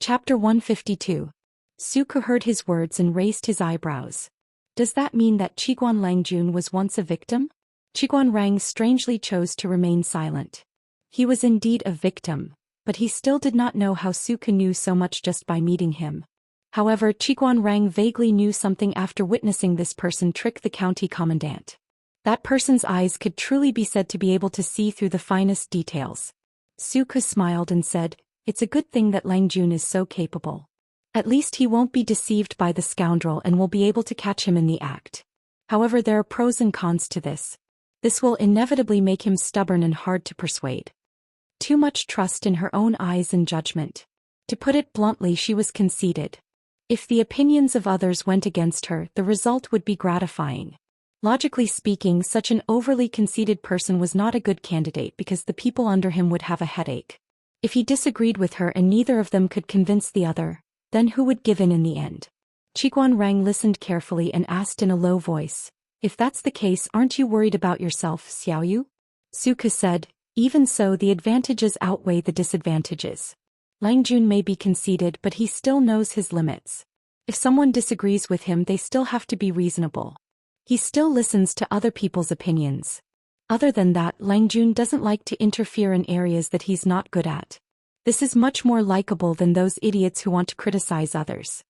Chapter 152. Suku heard his words and raised his eyebrows. Does that mean that Qiguan Langjun was once a victim? Qiguan Rang strangely chose to remain silent. He was indeed a victim, but he still did not know how Suku knew so much just by meeting him. However, Qiguan Rang vaguely knew something after witnessing this person trick the county commandant. That person's eyes could truly be said to be able to see through the finest details. Suku smiled and said, "It's a good thing that Langjun is so capable. At least he won't be deceived by the scoundrel and will be able to catch him in the act. However, there are pros and cons to this. This will inevitably make him stubborn and hard to persuade. Too much trust in her own eyes and judgment. To put it bluntly, she was conceited. If the opinions of others went against her, the result would be gratifying. Logically speaking, such an overly conceited person was not a good candidate because the people under him would have a headache. If he disagreed with her and neither of them could convince the other, then who would give in the end? Qiguan Rang listened carefully and asked in a low voice, "If that's the case, aren't you worried about yourself, Xiaoyu?" Suku said, "Even so, the advantages outweigh the disadvantages. Langjun may be conceited, but he still knows his limits. If someone disagrees with him, they still have to be reasonable. He still listens to other people's opinions. Other than that, Langjun doesn't like to interfere in areas that he's not good at. This is much more likable than those idiots who want to criticize others."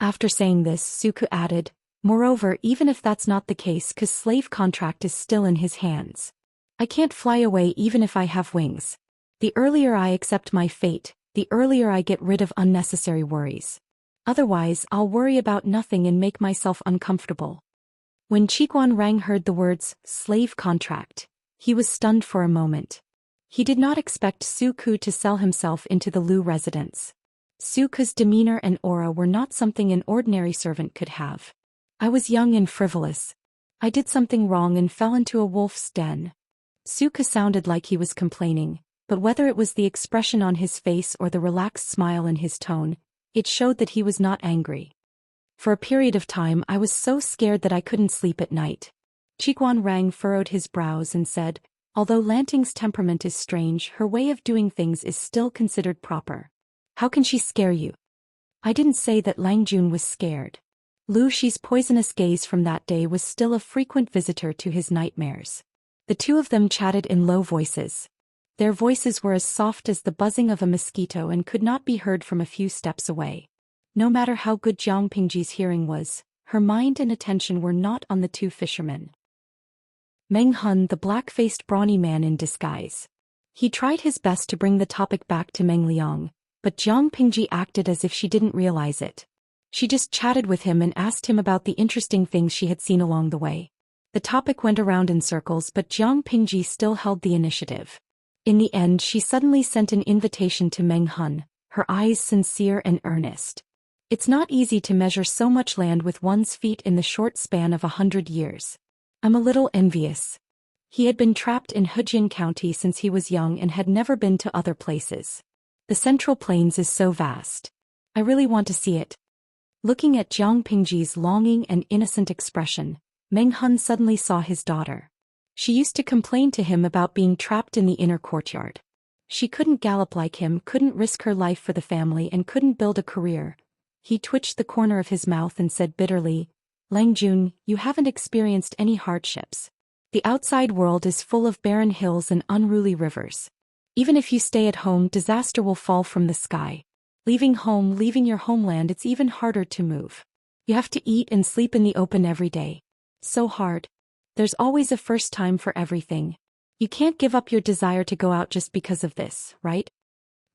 After saying this, Suku added, "Moreover, even if that's not the case, his slave contract is still in his hands. I can't fly away even if I have wings. The earlier I accept my fate, the earlier I get rid of unnecessary worries. Otherwise, I'll worry about nothing and make myself uncomfortable." When Qiguan Rang heard the words, slave contract, he was stunned for a moment. He did not expect Suku to sell himself into the Lu residence. Suku's demeanor and aura were not something an ordinary servant could have. "I was young and frivolous. I did something wrong and fell into a wolf's den." Suku sounded like he was complaining, but whether it was the expression on his face or the relaxed smile in his tone, it showed that he was not angry. "For a period of time I was so scared that I couldn't sleep at night." Qiguan Rang furrowed his brows and said, "Although Lanting's temperament is strange, her way of doing things is still considered proper. How can she scare you?" "I didn't say that Langjun was scared." Lu Shi's poisonous gaze from that day was still a frequent visitor to his nightmares. The two of them chatted in low voices. Their voices were as soft as the buzzing of a mosquito and could not be heard from a few steps away. No matter how good Jiang Pingji's hearing was, her mind and attention were not on the two fishermen. Meng Hun, the black-faced brawny man in disguise. He tried his best to bring the topic back to Meng Liang, but Jiang Pingji acted as if she didn't realize it. She just chatted with him and asked him about the interesting things she had seen along the way. The topic went around in circles, but Jiang Pingji still held the initiative. In the end, she suddenly sent an invitation to Meng Hun, her eyes sincere and earnest. "It's not easy to measure so much land with one's feet in the short span of 100 years. I'm a little envious." He had been trapped in Hejian County since he was young and had never been to other places. "The Central Plains is so vast. I really want to see it." Looking at Jiang Pingji's longing and innocent expression, Meng Hun suddenly saw his daughter. She used to complain to him about being trapped in the inner courtyard. She couldn't gallop like him, couldn't risk her life for the family, and couldn't build a career. He twitched the corner of his mouth and said bitterly, "Langjun, you haven't experienced any hardships. The outside world is full of barren hills and unruly rivers. Even if you stay at home, disaster will fall from the sky. Leaving home, leaving your homeland, it's even harder to move. You have to eat and sleep in the open every day. So hard. There's always a first time for everything. You can't give up your desire to go out just because of this, right?"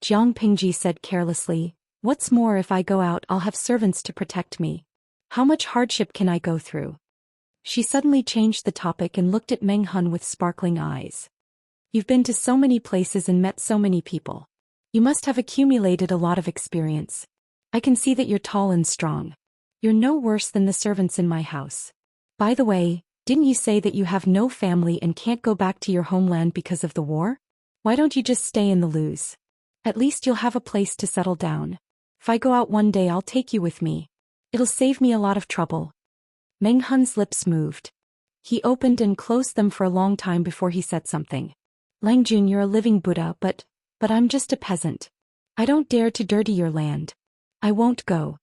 Jiang Pingji said carelessly, "What's more, if I go out, I'll have servants to protect me. How much hardship can I go through?" She suddenly changed the topic and looked at Meng Hun with sparkling eyes. "You've been to so many places and met so many people. You must have accumulated a lot of experience. I can see that you're tall and strong. You're no worse than the servants in my house. By the way, didn't you say that you have no family and can't go back to your homeland because of the war? Why don't you just stay in the Lus? At least you'll have a place to settle down. If I go out one day, I'll take you with me. It'll save me a lot of trouble." Meng Hun's lips moved. He opened and closed them for a long time before he said something. "Langjun, you're a living Buddha, but I'm just a peasant. I don't dare to dirty your land. I won't go.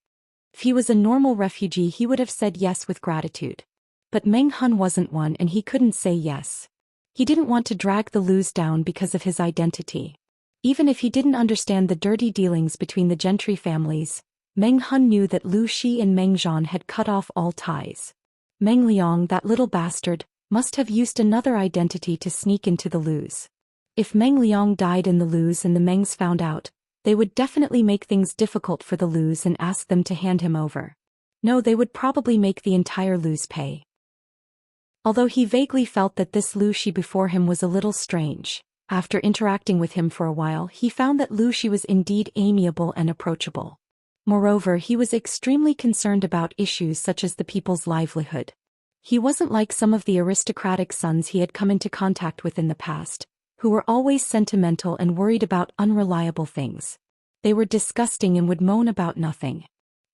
If he was a normal refugee he would have said yes with gratitude. But Meng Hun wasn't one and he couldn't say yes. He didn't want to drag the Lus down because of his identity. Even if he didn't understand the dirty dealings between the gentry families, Meng Hun knew that Lu Shi and Meng Zhan had cut off all ties. Meng Liang, that little bastard, must have used another identity to sneak into the Lus. If Meng Liang died in the Lus and the Mengs found out, they would definitely make things difficult for the Lus and ask them to hand him over. No, they would probably make the entire Lus pay. Although he vaguely felt that this Lu Shi before him was a little strange, after interacting with him for a while he found that Lu Shi was indeed amiable and approachable. Moreover, he was extremely concerned about issues such as the people's livelihood. He wasn't like some of the aristocratic sons he had come into contact with in the past, who were always sentimental and worried about unreliable things. They were disgusting and would moan about nothing.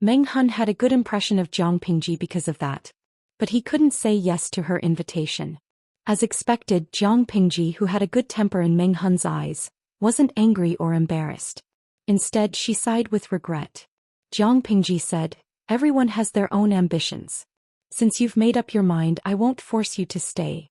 Meng Hun had a good impression of Jiang Pingji because of that. But he couldn't say yes to her invitation. As expected, Jiang Pingji, who had a good temper in Meng Hun's eyes, wasn't angry or embarrassed. Instead, she sighed with regret. Jiang Pingji said, "Everyone has their own ambitions. Since you've made up your mind, I won't force you to stay."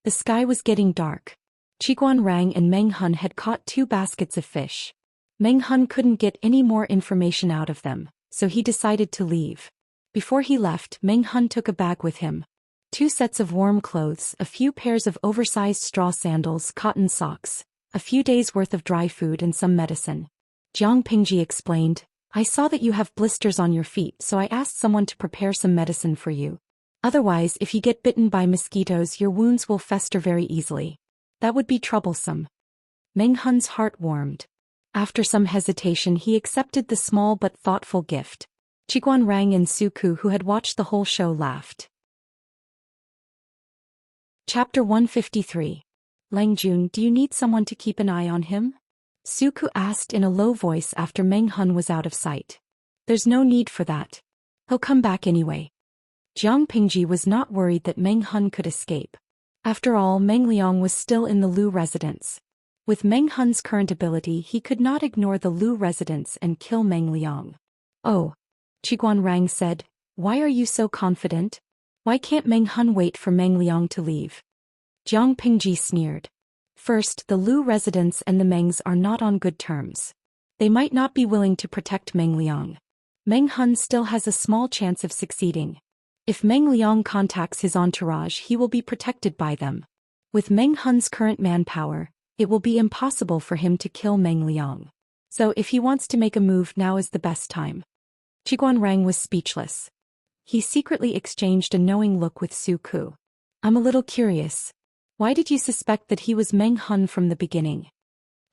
The sky was getting dark. Qiguan Rang and Meng Hun had caught 2 baskets of fish. Meng Hun couldn't get any more information out of them, so he decided to leave. Before he left, Meng Hun took a bag with him. 2 sets of warm clothes, a few pairs of oversized straw sandals, cotton socks, a few days' worth of dry food and some medicine. Jiang Pingji explained, "I saw that you have blisters on your feet, so I asked someone to prepare some medicine for you. Otherwise, if you get bitten by mosquitoes your wounds will fester very easily. That would be troublesome." Meng Hun's heart warmed. After some hesitation he accepted the small but thoughtful gift. Qiguan Rang and Suku, who had watched the whole show, laughed. Chapter 153. Lang Jun, do you need someone to keep an eye on him? Suku asked in a low voice after Meng Hun was out of sight. There's no need for that. He'll come back anyway. Jiang Pingji was not worried that Meng Hun could escape. After all, Meng Liang was still in the Lu residence. With Meng Hun's current ability he could not ignore the Lu residence and kill Meng Liang. "Oh," Qiguan Rang said, "why are you so confident? Why can't Meng Hun wait for Meng Liang to leave?" Jiang Pingji sneered. "First, the Lu residents and the Mengs are not on good terms. They might not be willing to protect Meng Liang. Meng Hun still has a small chance of succeeding. If Meng Liang contacts his entourage he will be protected by them. With Meng Hun's current manpower, it will be impossible for him to kill Meng Liang. So if he wants to make a move, now is the best time." Qiguan Rang was speechless. He secretly exchanged a knowing look with Suku. "I'm a little curious. Why did you suspect that he was Meng Hun from the beginning?"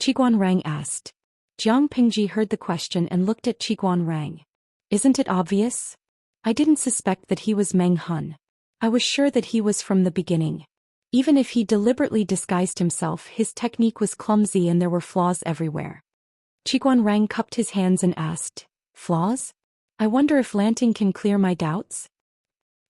Qiguan Rang asked. Jiang Pingji heard the question and looked at Qiguan Rang. "Isn't it obvious? I didn't suspect that he was Meng Hun. I was sure that he was from the beginning. Even if he deliberately disguised himself, his technique was clumsy and there were flaws everywhere." Qiguan Rang cupped his hands and asked, "Flaws? I wonder if Lanting can clear my doubts?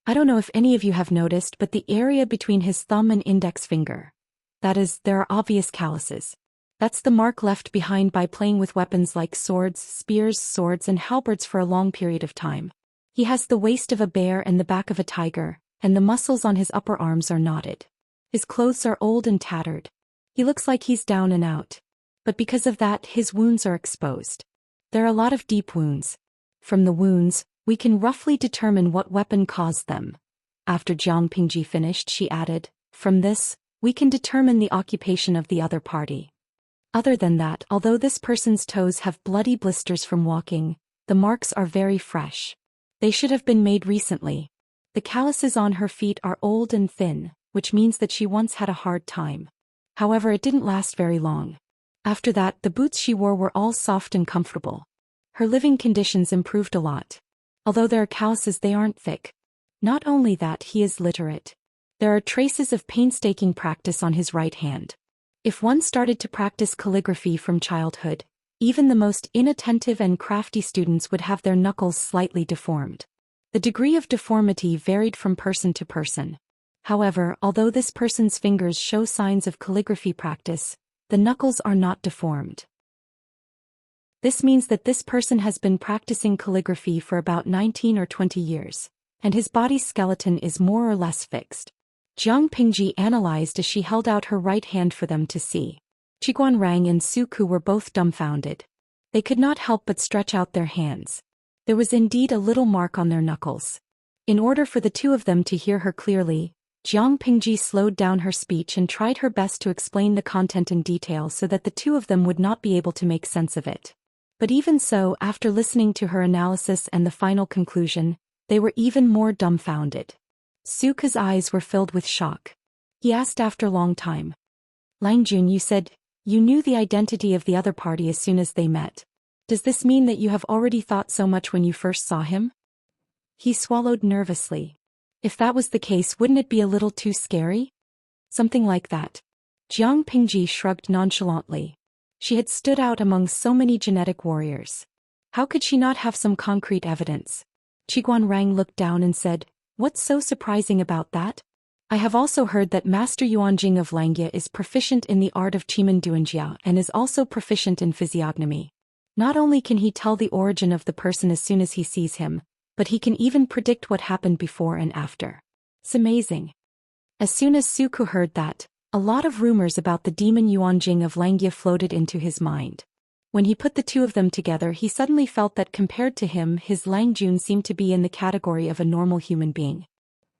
I don't know if any of you have noticed, but the area between his thumb and index finger. That is, there are obvious calluses. That's the mark left behind by playing with weapons like swords, spears, swords and halberds for a long period of time. He has the waist of a bear and the back of a tiger, and the muscles on his upper arms are knotted. His clothes are old and tattered. He looks like he's down and out. But because of that, his wounds are exposed. There are a lot of deep wounds. From the wounds, we can roughly determine what weapon caused them." After Jiang Pingji finished, she added, "From this, we can determine the occupation of the other party. Other than that, although this person's toes have bloody blisters from walking, the marks are very fresh. They should have been made recently. The calluses on her feet are old and thin, which means that she once had a hard time. However, it didn't last very long. After that, the boots she wore were all soft and comfortable. Her living conditions improved a lot. Although there are calluses, they aren't thick. Not only that, he is literate. There are traces of painstaking practice on his right hand. If one started to practice calligraphy from childhood, even the most inattentive and crafty students would have their knuckles slightly deformed. The degree of deformity varied from person to person. However, although this person's fingers show signs of calligraphy practice, the knuckles are not deformed. This means that this person has been practicing calligraphy for about 19 or 20 years, and his body's skeleton is more or less fixed. Jiang Pingji analyzed as she held out her right hand for them to see. Qiguan Rang and Suku were both dumbfounded. They could not help but stretch out their hands. There was indeed a little mark on their knuckles. In order for the two of them to hear her clearly, Jiang Pingji slowed down her speech and tried her best to explain the content in detail so that the two of them would not be able to make sense of it. But even so, after listening to her analysis and the final conclusion, they were even more dumbfounded. Suku's eyes were filled with shock. He asked after a long time. Langjun, you said you knew the identity of the other party as soon as they met. Does this mean that you have already thought so much when you first saw him? He swallowed nervously. If that was the case, wouldn't it be a little too scary? Something like that. Jiang Pingji shrugged nonchalantly. She had stood out among so many genetic warriors. How could she not have some concrete evidence? Qiguan Rang looked down and said, "What's so surprising about that? I have also heard that Master Yuanjing of Xianxia is proficient in the art of Qimeng Duanjia and is also proficient in physiognomy. Not only can he tell the origin of the person as soon as he sees him, but he can even predict what happened before and after. It's amazing." As soon as Suku heard that, a lot of rumors about the demon Yuanjing of Xianxia floated into his mind. When he put the two of them together, he suddenly felt that compared to him, his Langjun seemed to be in the category of a normal human being.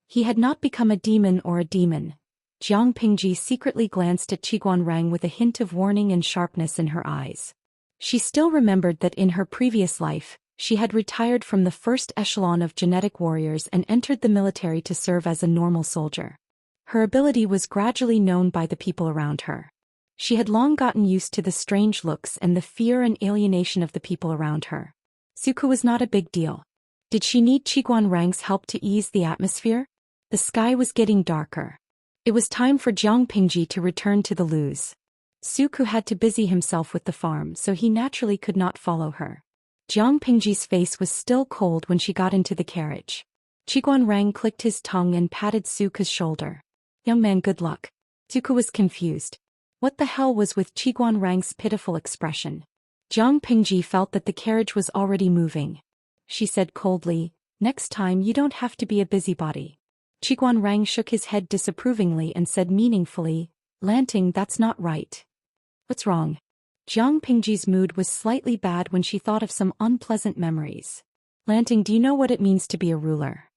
He had not become a demon or a demon. Jiang Pingji secretly glanced at Qiguan Rang with a hint of warning and sharpness in her eyes. She still remembered that in her previous life, she had retired from the first echelon of genetic warriors and entered the military to serve as a normal soldier. Her ability was gradually known by the people around her. She had long gotten used to the strange looks and the fear and alienation of the people around her. Suku was not a big deal. Did she need Qiguan Rang's help to ease the atmosphere? The sky was getting darker. It was time for Jiang Pingji to return to the loos. Suku had to busy himself with the farm, so he naturally could not follow her. Jiang Pingji's face was still cold when she got into the carriage. Qiguan Rang clicked his tongue and patted Suku's shoulder. "Young man, good luck." Suku was confused. What the hell was with Qiguan Rang's pitiful expression? Jiang Pingji felt that the carriage was already moving. She said coldly, "Next time you don't have to be a busybody." Qiguan Rang shook his head disapprovingly and said meaningfully, "Lanting, that's not right." "What's wrong?" Jiang Pingji's mood was slightly bad when she thought of some unpleasant memories. "Lanting, do you know what it means to be a ruler?"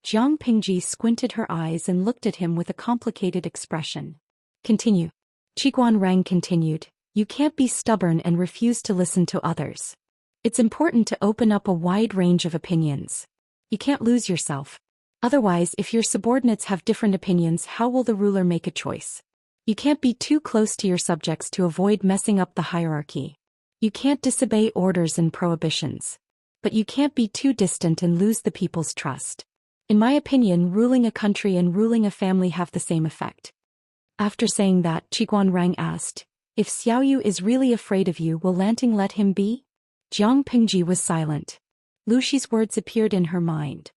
Jiang Pingji squinted her eyes and looked at him with a complicated expression. "Continue." Qiguan Rang continued, "You can't be stubborn and refuse to listen to others. It's important to open up a wide range of opinions. You can't lose yourself. Otherwise, if your subordinates have different opinions, how will the ruler make a choice? You can't be too close to your subjects to avoid messing up the hierarchy. You can't disobey orders and prohibitions. But you can't be too distant and lose the people's trust. In my opinion, ruling a country and ruling a family have the same effect." After saying that, Qiguan Rang asked, "If Xiaoyu is really afraid of you, will Lanting let him be?" Jiang Pingji was silent. Lu Shi's words appeared in her mind.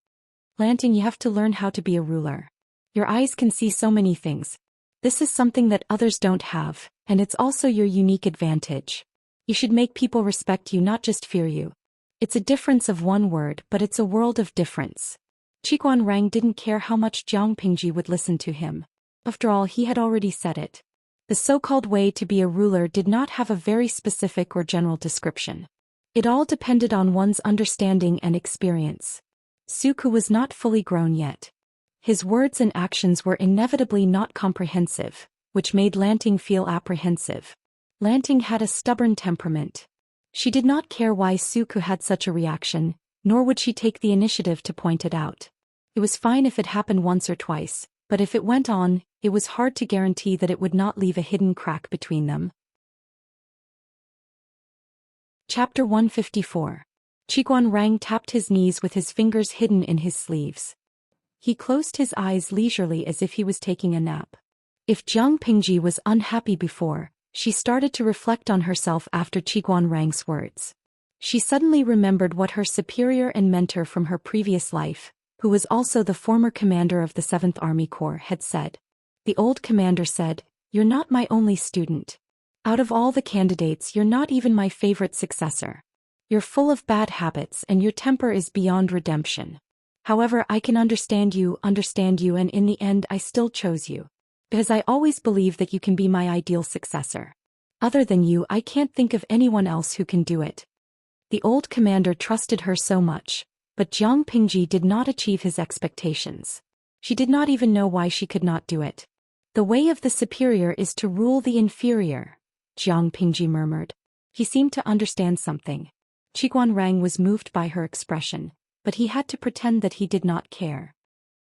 "Lanting, you have to learn how to be a ruler. Your eyes can see so many things. This is something that others don't have, and it's also your unique advantage. You should make people respect you, not just fear you. It's a difference of one word, but it's a world of difference." Qiguan Rang didn't care how much Jiang Pingji would listen to him. After all, he had already said it. The so-called way to be a ruler did not have a very specific or general description. It all depended on one's understanding and experience. Suku was not fully grown yet. His words and actions were inevitably not comprehensive, which made Lanting feel apprehensive. Lanting had a stubborn temperament. She did not care why Suku had such a reaction, nor would she take the initiative to point it out. It was fine if it happened once or twice, but if it went on, it was hard to guarantee that it would not leave a hidden crack between them. Chapter 154. Qiguan Rang tapped his knees with his fingers hidden in his sleeves. He closed his eyes leisurely as if he was taking a nap. If Jiang Pingji was unhappy before, she started to reflect on herself after Qiguan Rang's words. She suddenly remembered what her superior and mentor from her previous life, who was also the former commander of the 7th Army Corps, had said. The old commander said, "You're not my only student. Out of all the candidates, you're not even my favorite successor. You're full of bad habits and your temper is beyond redemption. However, I can understand you, and in the end I still chose you. Because I always believe that you can be my ideal successor. Other than you, I can't think of anyone else who can do it. The old commander trusted her so much, but Jiang Pingji did not achieve his expectations. She did not even know why she could not do it. The way of the superior is to rule the inferior, Jiang Pingji murmured. He seemed to understand something. Qiguan Rang was moved by her expression, but he had to pretend that he did not care.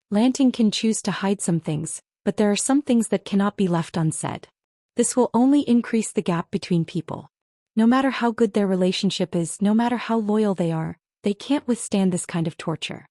Lanting can choose to hide some things, but there are some things that cannot be left unsaid. This will only increase the gap between people. No matter how good their relationship is, no matter how loyal they are, they can't withstand this kind of torture.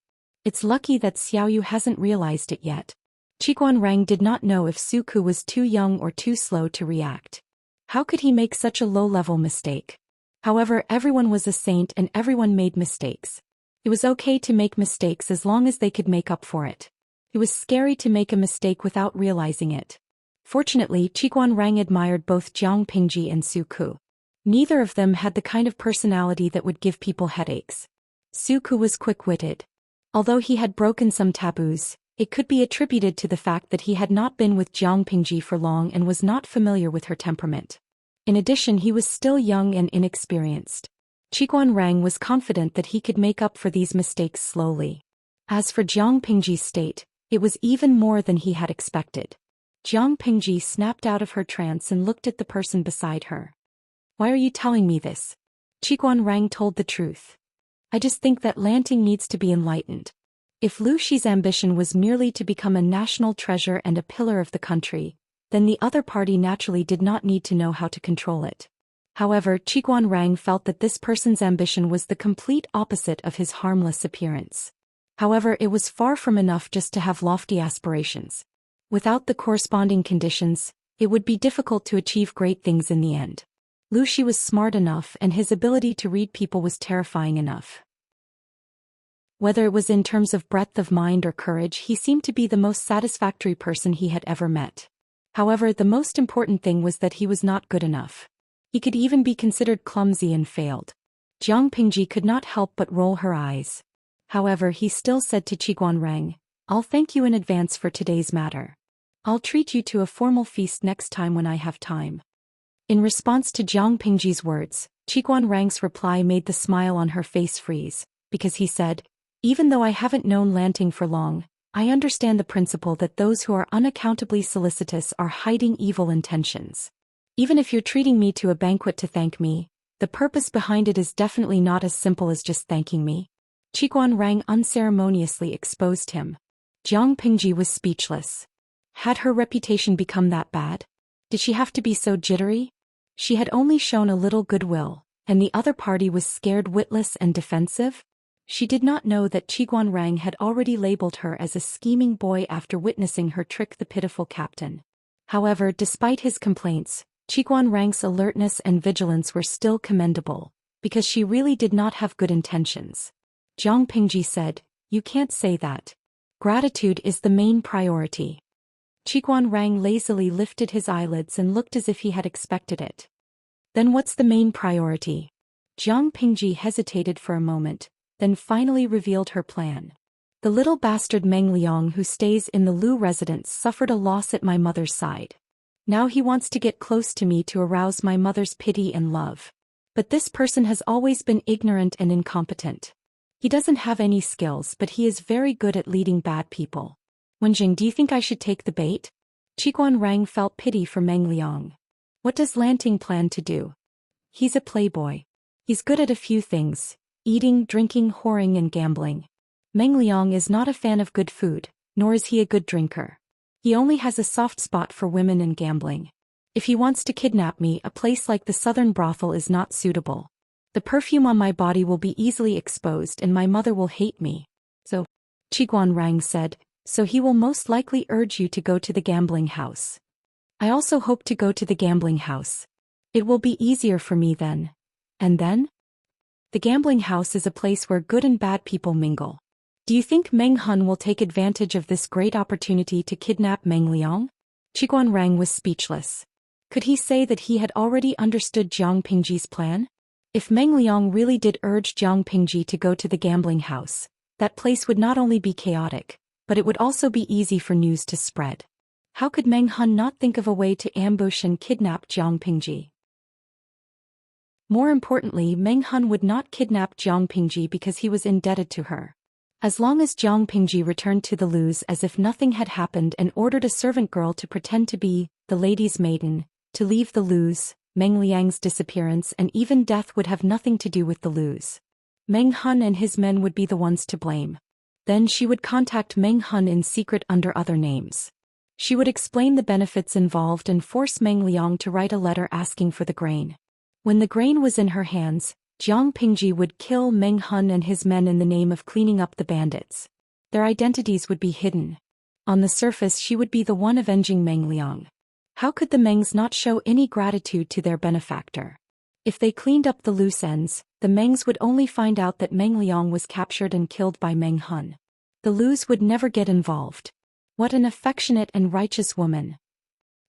It's lucky that Xiaoyu hasn't realized it yet. Qiguan Rang did not know if Suku was too young or too slow to react. How could he make such a low-level mistake? However, everyone was a saint and everyone made mistakes. It was okay to make mistakes as long as they could make up for it. It was scary to make a mistake without realizing it. Fortunately, Qiguan Rang admired both Jiang Pingji and Suku. Neither of them had the kind of personality that would give people headaches. Suku was quick-witted. Although he had broken some taboos, it could be attributed to the fact that he had not been with Jiang Pingji for long and was not familiar with her temperament. In addition, he was still young and inexperienced. Qiguan Rang was confident that he could make up for these mistakes slowly. As for Jiang Pingji's state, it was even more than he had expected. Jiang Pingji snapped out of her trance and looked at the person beside her. Why are you telling me this? Qiguan Rang told the truth. I just think that Lanting needs to be enlightened. If Lu Shi's ambition was merely to become a national treasure and a pillar of the country, then the other party naturally did not need to know how to control it. However, Qiguan Rang felt that this person's ambition was the complete opposite of his harmless appearance. However, it was far from enough just to have lofty aspirations. Without the corresponding conditions, it would be difficult to achieve great things in the end. Lu Shi was smart enough and his ability to read people was terrifying enough. Whether it was in terms of breadth of mind or courage, he seemed to be the most satisfactory person he had ever met. However, the most important thing was that he was not good enough. He could even be considered clumsy and failed. Jiang Pingji could not help but roll her eyes. However, he still said to Qiguan Rang, I'll thank you in advance for today's matter. I'll treat you to a formal feast next time when I have time. In response to Jiang Pingji's words, Qiguan Rang's reply made the smile on her face freeze, because he said, even though I haven't known Lanting for long, I understand the principle that those who are unaccountably solicitous are hiding evil intentions. Even if you're treating me to a banquet to thank me, the purpose behind it is definitely not as simple as just thanking me. Qiguan Rang unceremoniously exposed him. Jiang Pingji was speechless. Had her reputation become that bad? Did she have to be so jittery? She had only shown a little goodwill, and the other party was scared witless and defensive? She did not know that Qiguan Rang had already labeled her as a scheming boy after witnessing her trick the pitiful captain. However, despite his complaints, Qiguan Rang's alertness and vigilance were still commendable, because she really did not have good intentions. Jiang Pingji said, you can't say that. Gratitude is the main priority. Qiguan Rang lazily lifted his eyelids and looked as if he had expected it. Then what's the main priority? Jiang Pingji hesitated for a moment, then finally revealed her plan. The little bastard Meng Liang who stays in the Lu residence suffered a loss at my mother's side. Now he wants to get close to me to arouse my mother's pity and love. But this person has always been ignorant and incompetent. He doesn't have any skills, but he is very good at leading bad people. Wenjing, do you think I should take the bait? Qiguan Rang felt pity for Meng Liang. What does Lanting plan to do? He's a playboy. He's good at a few things: eating, drinking, whoring and gambling. Meng Liang is not a fan of good food, nor is he a good drinker. He only has a soft spot for women and gambling. If he wants to kidnap me, a place like the southern brothel is not suitable. The perfume on my body will be easily exposed and my mother will hate me. So, Qiguan Rang said, so he will most likely urge you to go to the gambling house. I also hope to go to the gambling house. It will be easier for me then. And then? The gambling house is a place where good and bad people mingle. Do you think Meng Hun will take advantage of this great opportunity to kidnap Meng Liang? Qiguan Rang was speechless. Could he say that he had already understood Jiang Pingji's plan? If Meng Liang really did urge Jiang Pingji to go to the gambling house, that place would not only be chaotic, but it would also be easy for news to spread. How could Meng Hun not think of a way to ambush and kidnap Jiang Pingji? More importantly, Meng Hun would not kidnap Jiang Pingji because he was indebted to her. As long as Jiang Pingji returned to the Luz as if nothing had happened and ordered a servant girl to pretend to be the lady's maiden, to leave the Luz, Meng Liang's disappearance and even death would have nothing to do with the Luz. Meng Hun and his men would be the ones to blame. Then she would contact Meng Hun in secret under other names. She would explain the benefits involved and force Meng Liang to write a letter asking for the grain. When the grain was in her hands, Jiang Pingji would kill Meng Hun and his men in the name of cleaning up the bandits. Their identities would be hidden. On the surface she would be the one avenging Meng Liang. How could the Mengs not show any gratitude to their benefactor? If they cleaned up the loose ends, the Mengs would only find out that Meng Liang was captured and killed by Meng Hun. The Luz would never get involved. What an affectionate and righteous woman.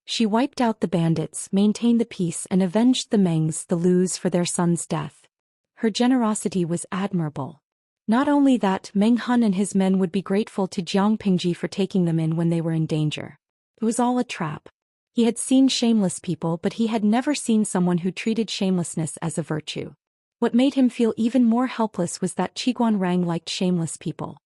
She wiped out the bandits, maintained the peace and avenged the Mengs, the Luz, for their son's death. Her generosity was admirable. Not only that, Meng Hun and his men would be grateful to Jiang Pingji for taking them in when they were in danger. It was all a trap. He had seen shameless people, but he had never seen someone who treated shamelessness as a virtue. What made him feel even more helpless was that Qiguan Rang liked shameless people.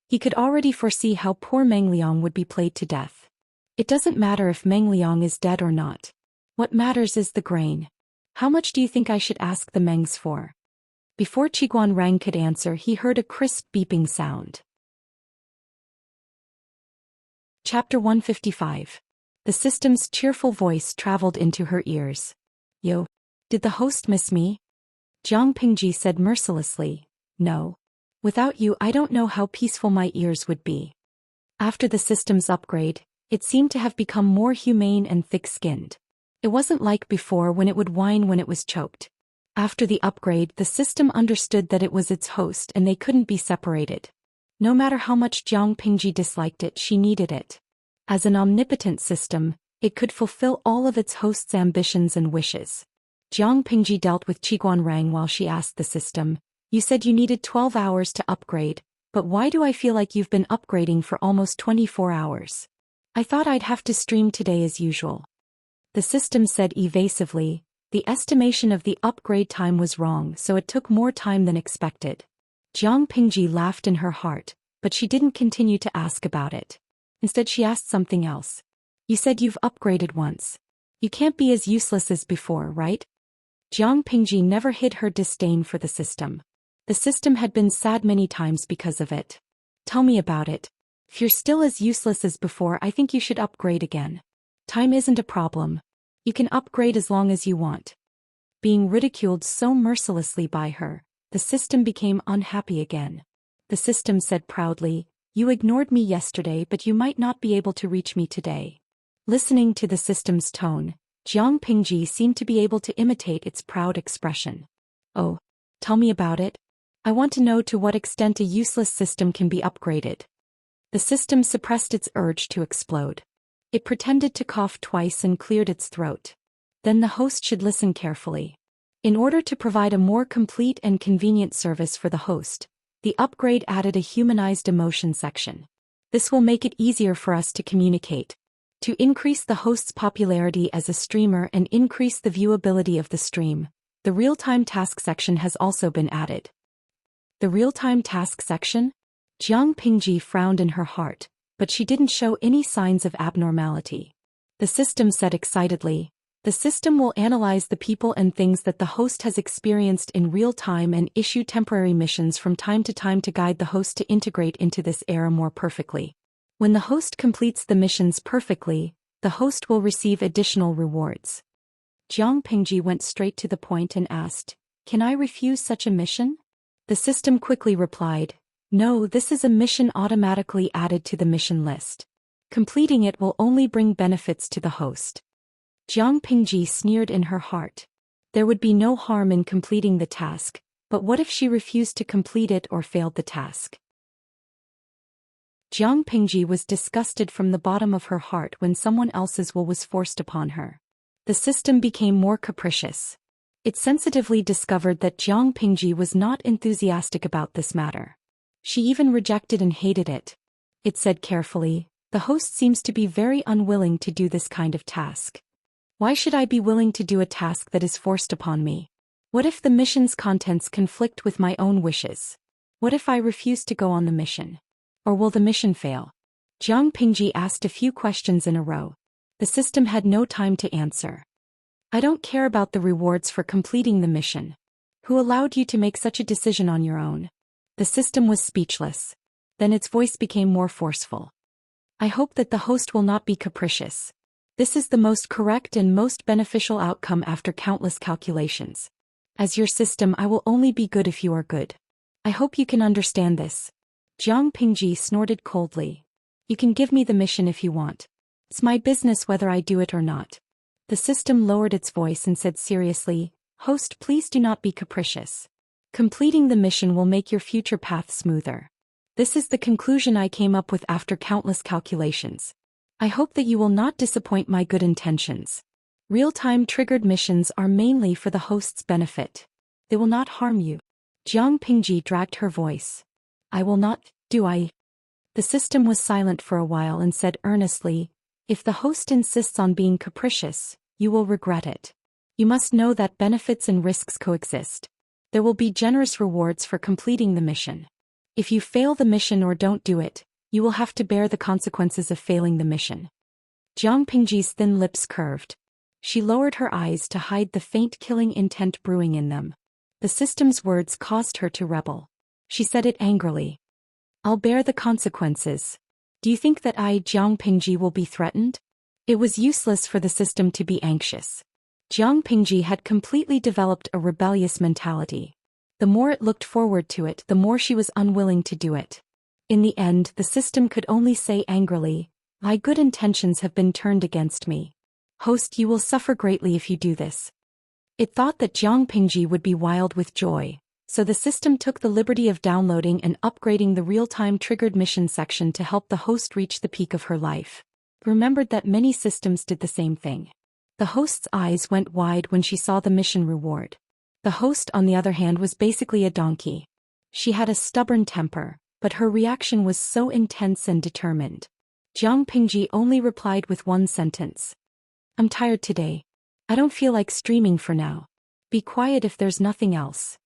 He could already foresee how poor Meng Liang would be played to death. It doesn't matter if Meng Liang is dead or not. What matters is the grain. How much do you think I should ask the Mengs for? Before Qiguan Rang could answer, he heard a crisp beeping sound. Chapter 155. The system's cheerful voice traveled into her ears. Yo, did the host miss me? Jiang Pingji said mercilessly, no. Without you I don't know how peaceful my ears would be. After the system's upgrade, it seemed to have become more humane and thick-skinned. It wasn't like before when it would whine when it was choked. After the upgrade, the system understood that it was its host and they couldn't be separated. No matter how much Jiang Pingji disliked it, she needed it. As an omnipotent system, it could fulfill all of its host's ambitions and wishes. Jiang Pingji dealt with Qiguan Rang while she asked the system, you said you needed 12 hours to upgrade, but why do I feel like you've been upgrading for almost 24 hours? I thought I'd have to stream today as usual. The system said evasively, the estimation of the upgrade time was wrong, so it took more time than expected. Jiang Pingji laughed in her heart, but she didn't continue to ask about it. Instead she asked something else. You said you've upgraded once. You can't be as useless as before, right? Jiang Pingji never hid her disdain for the system. The system had been sad many times because of it. Tell me about it. If you're still as useless as before, I think you should upgrade again. Time isn't a problem. You can upgrade as long as you want. Being ridiculed so mercilessly by her, the system became unhappy again. The system said proudly, you ignored me yesterday, but you might not be able to reach me today. Listening to the system's tone, Jiang Pingji seemed to be able to imitate its proud expression. Oh, tell me about it. I want to know to what extent a useless system can be upgraded. The system suppressed its urge to explode. It pretended to cough twice and cleared its throat. Then the host should listen carefully. In order to provide a more complete and convenient service for the host, the upgrade added a humanized emotion section. This will make it easier for us to communicate. To increase the host's popularity as a streamer and increase the viewability of the stream, the real-time task section has also been added. The real-time task section? Jiang Pingji frowned in her heart, but she didn't show any signs of abnormality. The system said excitedly, the system will analyze the people and things that the host has experienced in real time and issue temporary missions from time to time to guide the host to integrate into this era more perfectly. When the host completes the missions perfectly, the host will receive additional rewards. Jiang Pingji went straight to the point and asked, can I refuse such a mission? The system quickly replied, no, this is a mission automatically added to the mission list. Completing it will only bring benefits to the host. Jiang Pingji sneered in her heart. There would be no harm in completing the task, but what if she refused to complete it or failed the task? Jiang Pingji was disgusted from the bottom of her heart when someone else's will was forced upon her. The system became more capricious. It sensitively discovered that Jiang Pingji was not enthusiastic about this matter. She even rejected and hated it. It said carefully, "The host seems to be very unwilling to do this kind of task. Why should I be willing to do a task that is forced upon me? What if the mission's contents conflict with my own wishes? What if I refuse to go on the mission? Or will the mission fail?" Jiang Pingji asked a few questions in a row. The system had no time to answer. "I don't care about the rewards for completing the mission. Who allowed you to make such a decision on your own?" The system was speechless. Then its voice became more forceful. "I hope that the host will not be capricious. This is the most correct and most beneficial outcome after countless calculations. As your system, I will only be good if you are good. I hope you can understand this." Jiang Pingji snorted coldly. "You can give me the mission if you want. It's my business whether I do it or not." The system lowered its voice and said seriously, "Host, please do not be capricious. Completing the mission will make your future path smoother. This is the conclusion I came up with after countless calculations. I hope that you will not disappoint my good intentions. Real-time triggered missions are mainly for the host's benefit. They will not harm you." Jiang Pingji dragged her voice. "I will not, do I?" The system was silent for a while and said earnestly, "If the host insists on being capricious, you will regret it. You must know that benefits and risks coexist. There will be generous rewards for completing the mission. If you fail the mission or don't do it, you will have to bear the consequences of failing the mission." Jiang Pingji's thin lips curved. She lowered her eyes to hide the faint killing intent brewing in them. The system's words caused her to rebel. She said it angrily. "I'll bear the consequences. Do you think that I, Jiang Pingji, will be threatened?" It was useless for the system to be anxious. Jiang Pingji had completely developed a rebellious mentality. The more it looked forward to it, the more she was unwilling to do it. In the end, the system could only say angrily, "My good intentions have been turned against me. Host, you will suffer greatly if you do this." It thought that Jiang Pingji would be wild with joy, so the system took the liberty of downloading and upgrading the real-time triggered mission section to help the host reach the peak of her life. Remembered that many systems did the same thing. The host's eyes went wide when she saw the mission reward. The host, on the other hand, was basically a donkey. She had a stubborn temper, but her reaction was so intense and determined. Jiang Pingji only replied with one sentence. "I'm tired today. I don't feel like streaming for now. Be quiet if there's nothing else.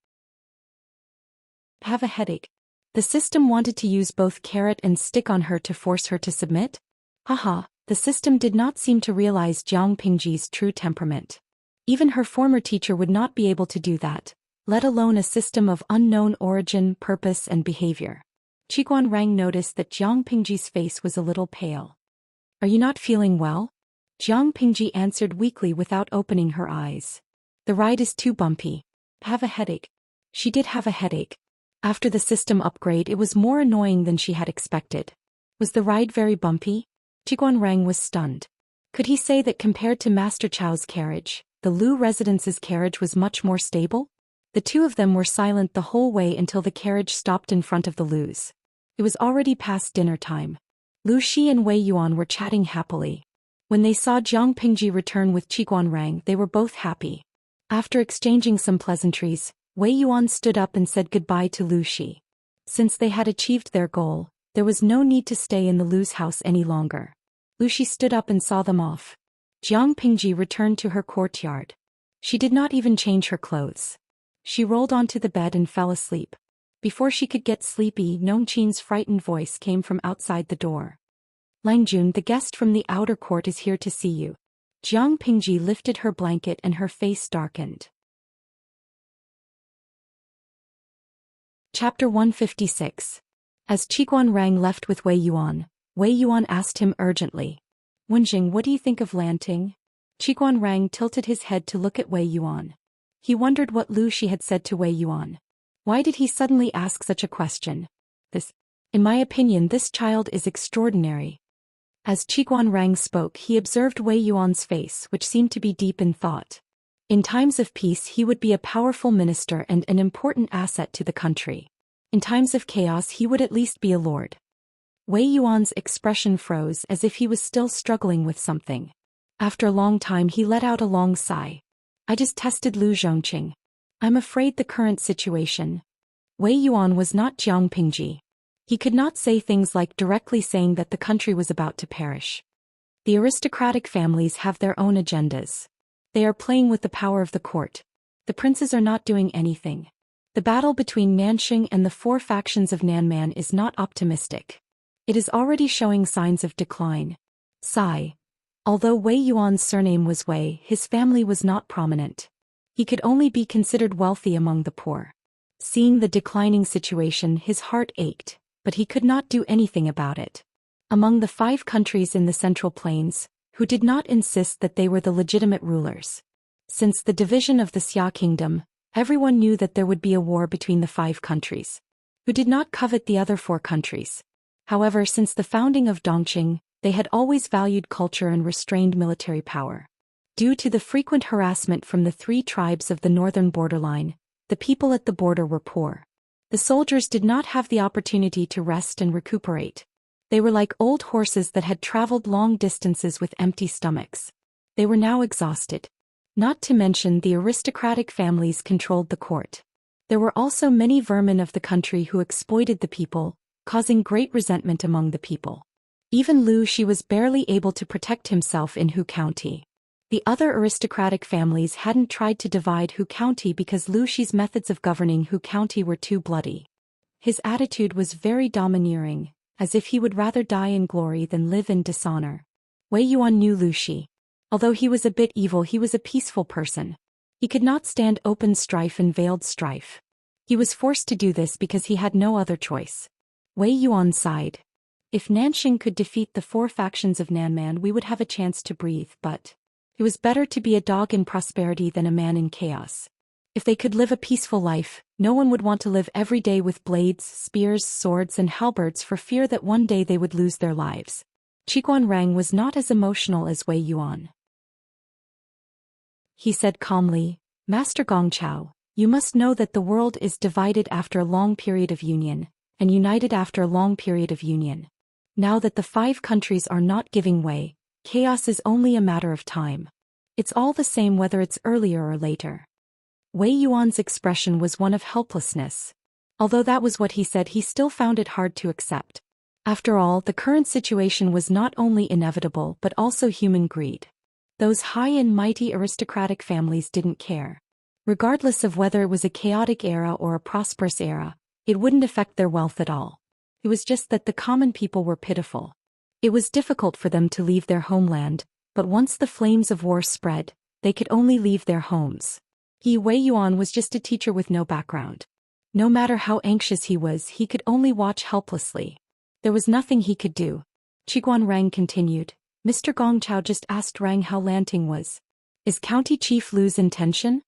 Have a headache." The system wanted to use both carrot and stick on her to force her to submit. Haha, the system did not seem to realize Jiang Pingji's true temperament. Even her former teacher would not be able to do that, let alone a system of unknown origin, purpose, and behavior. Qiguan Rang noticed that Jiang Pingji's face was a little pale. "Are you not feeling well?" Jiang Pingji answered weakly without opening her eyes. "The ride is too bumpy. Have a headache." She did have a headache. After the system upgrade, it was more annoying than she had expected. Was the ride very bumpy? Qiguan Rang was stunned. Could he say that compared to Master Chao's carriage, the Lu residence's carriage was much more stable? The two of them were silent the whole way until the carriage stopped in front of the Lu's. It was already past dinner time. Lu Shi and Wei Yuan were chatting happily. When they saw Jiang Pingji return with Qiguan Rang, they were both happy. After exchanging some pleasantries, Wei Yuan stood up and said goodbye to Lu Shi. Since they had achieved their goal, there was no need to stay in the Lu's house any longer. Lu Shi stood up and saw them off. Jiang Pingji returned to her courtyard. She did not even change her clothes. She rolled onto the bed and fell asleep. Before she could get sleepy, Nongqin's frightened voice came from outside the door. "Langjun, the guest from the outer court is here to see you." Jiang Pingji lifted her blanket and her face darkened. Chapter 156. As Qiguan Rang left with Wei Yuan asked him urgently, "Wenjing, what do you think of Lanting?" Qiguan Rang tilted his head to look at Wei Yuan. He wondered what Lu Shi had said to Wei Yuan. Why did he suddenly ask such a question? In my opinion, this child is extraordinary. As Qiguan Rang spoke, he observed Wei Yuan's face, which seemed to be deep in thought. In times of peace, he would be a powerful minister and an important asset to the country. In times of chaos, he would at least be a lord. Wei Yuan's expression froze as if he was still struggling with something. After a long time he let out a long sigh. I just tested Lu Zhongqing. I'm afraid the current situation. Wei Yuan was not Jiang Pingji. He could not say things like directly saying that the country was about to perish. The aristocratic families have their own agendas. They are playing with the power of the court. The princes are not doing anything. The battle between Nanxing and the four factions of Nanman is not optimistic. It is already showing signs of decline. Sigh. Although Wei Yuan's surname was Wei, his family was not prominent. He could only be considered wealthy among the poor. Seeing the declining situation, his heart ached, but he could not do anything about it. Among the 5 countries in the Central Plains, who did not insist that they were the legitimate rulers. Since the division of the Xia kingdom, everyone knew that there would be a war between the 5 countries, who did not covet the other 4 countries. However, since the founding of Dongqing, they had always valued culture and restrained military power. Due to the frequent harassment from the 3 tribes of the northern borderline, the people at the border were poor. The soldiers did not have the opportunity to rest and recuperate. They were like old horses that had traveled long distances with empty stomachs. They were now exhausted. Not to mention the aristocratic families controlled the court. There were also many vermin of the country who exploited the people, causing great resentment among the people. Even Lu Xi was barely able to protect himself in Hu County. The other aristocratic families hadn't tried to divide Hu County because Lu Xi's methods of governing Hu County were too bloody. His attitude was very domineering, as if he would rather die in glory than live in dishonor. Wei Yuan knew Lu Xi. Although he was a bit evil, he was a peaceful person. He could not stand open strife and veiled strife. He was forced to do this because he had no other choice. Wei Yuan sighed. If Nanxing could defeat the 4 factions of Nanman, we would have a chance to breathe, but it was better to be a dog in prosperity than a man in chaos. If they could live a peaceful life, no one would want to live every day with blades, spears, swords and halberds for fear that one day they would lose their lives. Qiguan Rang was not as emotional as Wei Yuan. He said calmly, Master Gongchao, you must know that the world is divided after a long period of union, and united after a long period of union. Now that the 5 countries are not giving way, chaos is only a matter of time. It's all the same whether it's earlier or later. Wei Yuan's expression was one of helplessness. Although that was what he said, he still found it hard to accept. After all, the current situation was not only inevitable but also human greed. Those high and mighty aristocratic families didn't care. Regardless of whether it was a chaotic era or a prosperous era, it wouldn't affect their wealth at all. It was just that the common people were pitiful. It was difficult for them to leave their homeland, but once the flames of war spread, they could only leave their homes. Wei Yuan was just a teacher with no background. No matter how anxious he was, he could only watch helplessly. There was nothing he could do. Qiguan Rang continued. Mr. Gongchao just asked Rang how Lanting was. Is County Chief Lu's intention?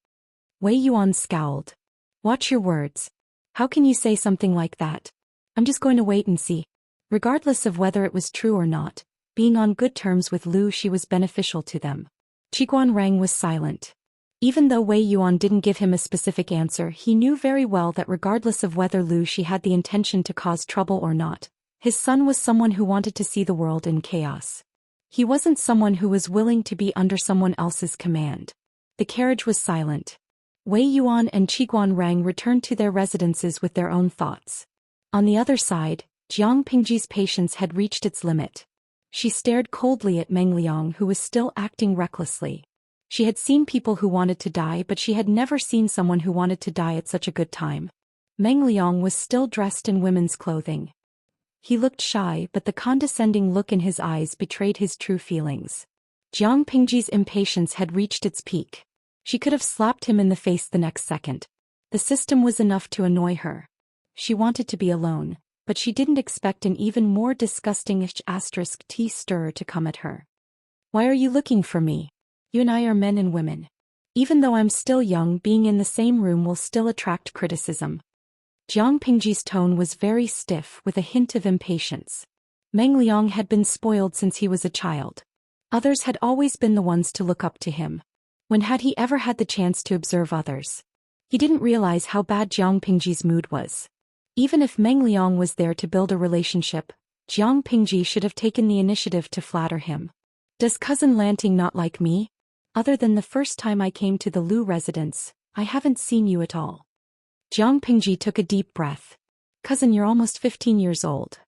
Wei Yuan scowled. Watch your words. How can you say something like that? I'm just going to wait and see. Regardless of whether it was true or not, being on good terms with Lu Xi was beneficial to them. Qiguan Rang was silent. Even though Wei Yuan didn't give him a specific answer, he knew very well that regardless of whether Lu Xi had the intention to cause trouble or not, his son was someone who wanted to see the world in chaos. He wasn't someone who was willing to be under someone else's command. The carriage was silent. Wei Yuan and Qiguan Rang returned to their residences with their own thoughts. On the other side, Jiang Pingji's patience had reached its limit. She stared coldly at Meng Liang, who was still acting recklessly. She had seen people who wanted to die, but she had never seen someone who wanted to die at such a good time. Meng Liang was still dressed in women's clothing. He looked shy, but the condescending look in his eyes betrayed his true feelings. Jiang Pingji's impatience had reached its peak. She could have slapped him in the face the next second. The system was enough to annoy her. She wanted to be alone, but she didn't expect an even more disgusting *T stirrer to come at her. Why are you looking for me? You and I are men and women. Even though I'm still young, being in the same room will still attract criticism. Jiang Pingji's tone was very stiff with a hint of impatience. Meng Liang had been spoiled since he was a child. Others had always been the ones to look up to him. When had he ever had the chance to observe others? He didn't realize how bad Jiang Pingji's mood was. Even if Meng Liang was there to build a relationship, Jiang Pingji should have taken the initiative to flatter him. Does cousin Lanting not like me? Other than the first time I came to the Lu residence, I haven't seen you at all. Jiang Pingji took a deep breath. Cousin, you're almost 15 years old.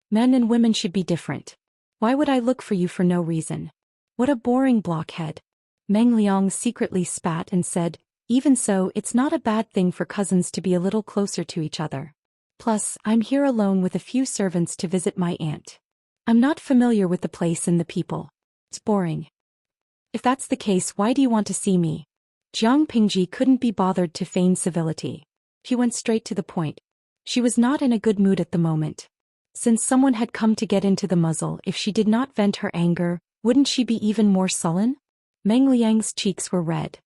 Men and women should be different. Why would I look for you for no reason? What a boring blockhead. Meng Liang secretly spat and said, even so, it's not a bad thing for cousins to be a little closer to each other. Plus, I'm here alone with a few servants to visit my aunt. I'm not familiar with the place and the people. It's boring. If that's the case, why do you want to see me? Jiang Pingji couldn't be bothered to feign civility. She went straight to the point. She was not in a good mood at the moment. Since someone had come to get into the muzzle, if she did not vent her anger, wouldn't she be even more sullen? Meng Liang's cheeks were red.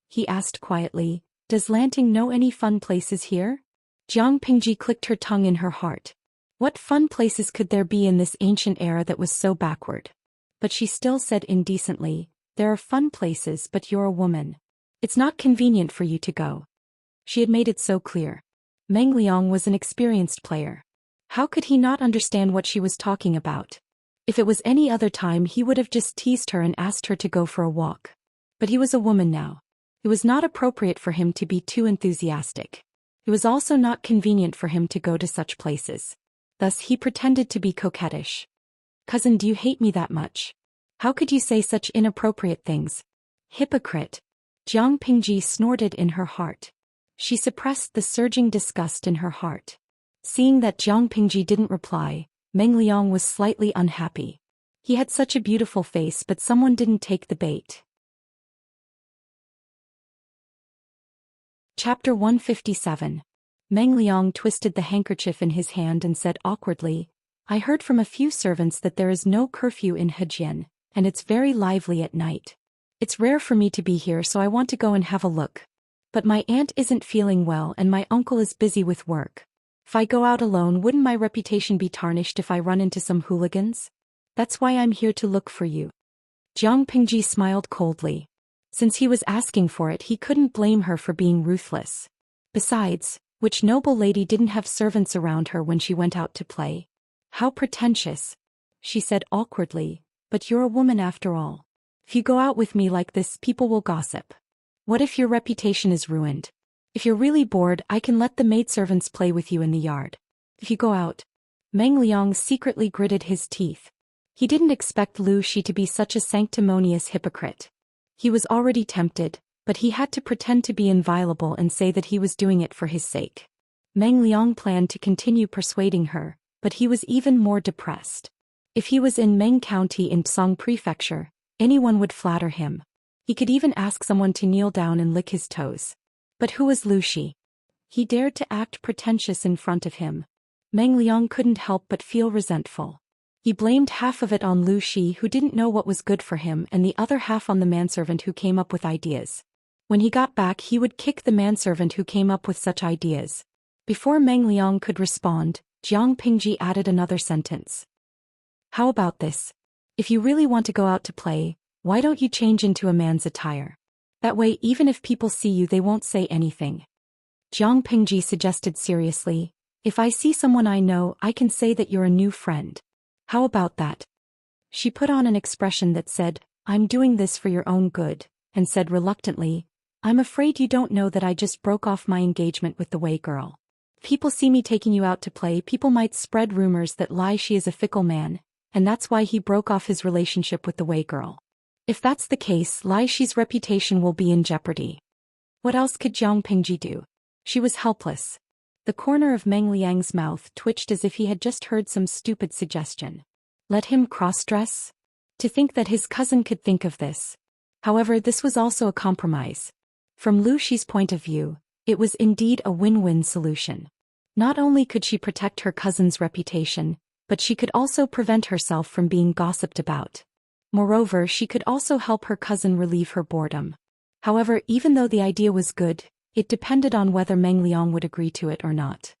He asked quietly, does Lanting know any fun places here? Jiang Pingji clicked her tongue in her heart. What fun places could there be in this ancient era that was so backward? But she still said indecently, there are fun places, but you're a woman. It's not convenient for you to go. She had made it so clear. Meng Liang was an experienced player. How could he not understand what she was talking about? If it was any other time, he would have just teased her and asked her to go for a walk. But he was a woman now. It was not appropriate for him to be too enthusiastic. It was also not convenient for him to go to such places. Thus he pretended to be coquettish. Cousin, do you hate me that much? How could you say such inappropriate things? Hypocrite. Jiang Pingji snorted in her heart. She suppressed the surging disgust in her heart. Seeing that Jiang Pingji didn't reply, Meng Liang was slightly unhappy. He had such a beautiful face, but someone didn't take the bait. Chapter 157. Meng Liang twisted the handkerchief in his hand and said awkwardly, I heard from a few servants that there is no curfew in Hejian, and it's very lively at night. It's rare for me to be here, so I want to go and have a look. But my aunt isn't feeling well and my uncle is busy with work. If I go out alone, wouldn't my reputation be tarnished if I run into some hooligans? That's why I'm here to look for you. Jiang Pingji smiled coldly. Since he was asking for it, he couldn't blame her for being ruthless. Besides, which noble lady didn't have servants around her when she went out to play? How pretentious, she said awkwardly, but you're a woman after all. If you go out with me like this, people will gossip. What if your reputation is ruined? If you're really bored, I can let the maidservants play with you in the yard. If you go out. Meng Liang secretly gritted his teeth. He didn't expect Lu Shi to be such a sanctimonious hypocrite. He was already tempted, but he had to pretend to be inviolable and say that he was doing it for his sake. Meng Liang planned to continue persuading her, but he was even more depressed. If he was in Meng County in Psong Prefecture, anyone would flatter him. He could even ask someone to kneel down and lick his toes. But who was Lu Shi? He dared to act pretentious in front of him. Meng Liang couldn't help but feel resentful. He blamed half of it on Lu Shi, who didn't know what was good for him, and the other half on the manservant who came up with ideas. When he got back, he would kick the manservant who came up with such ideas. Before Meng Liang could respond, Jiang Pingji added another sentence. How about this? If you really want to go out to play, why don't you change into a man's attire? That way, even if people see you, they won't say anything. Jiang Pingji suggested seriously, if I see someone I know, I can say that you're a new friend. How about that? She put on an expression that said, I'm doing this for your own good, and said reluctantly, I'm afraid you don't know that I just broke off my engagement with the Wei girl. If people see me taking you out to play, people might spread rumors that Lai Shi is a fickle man, and that's why he broke off his relationship with the Wei girl. If that's the case, Lai Shi's reputation will be in jeopardy. What else could Jiang Pingji do? She was helpless. The corner of Meng Liang's mouth twitched as if he had just heard some stupid suggestion. Let him cross-dress? To think that his cousin could think of this. However, this was also a compromise. From Lu Shi's point of view, it was indeed a win-win solution. Not only could she protect her cousin's reputation, but she could also prevent herself from being gossiped about. Moreover, she could also help her cousin relieve her boredom. However, even though the idea was good, it depended on whether Meng Liang would agree to it or not.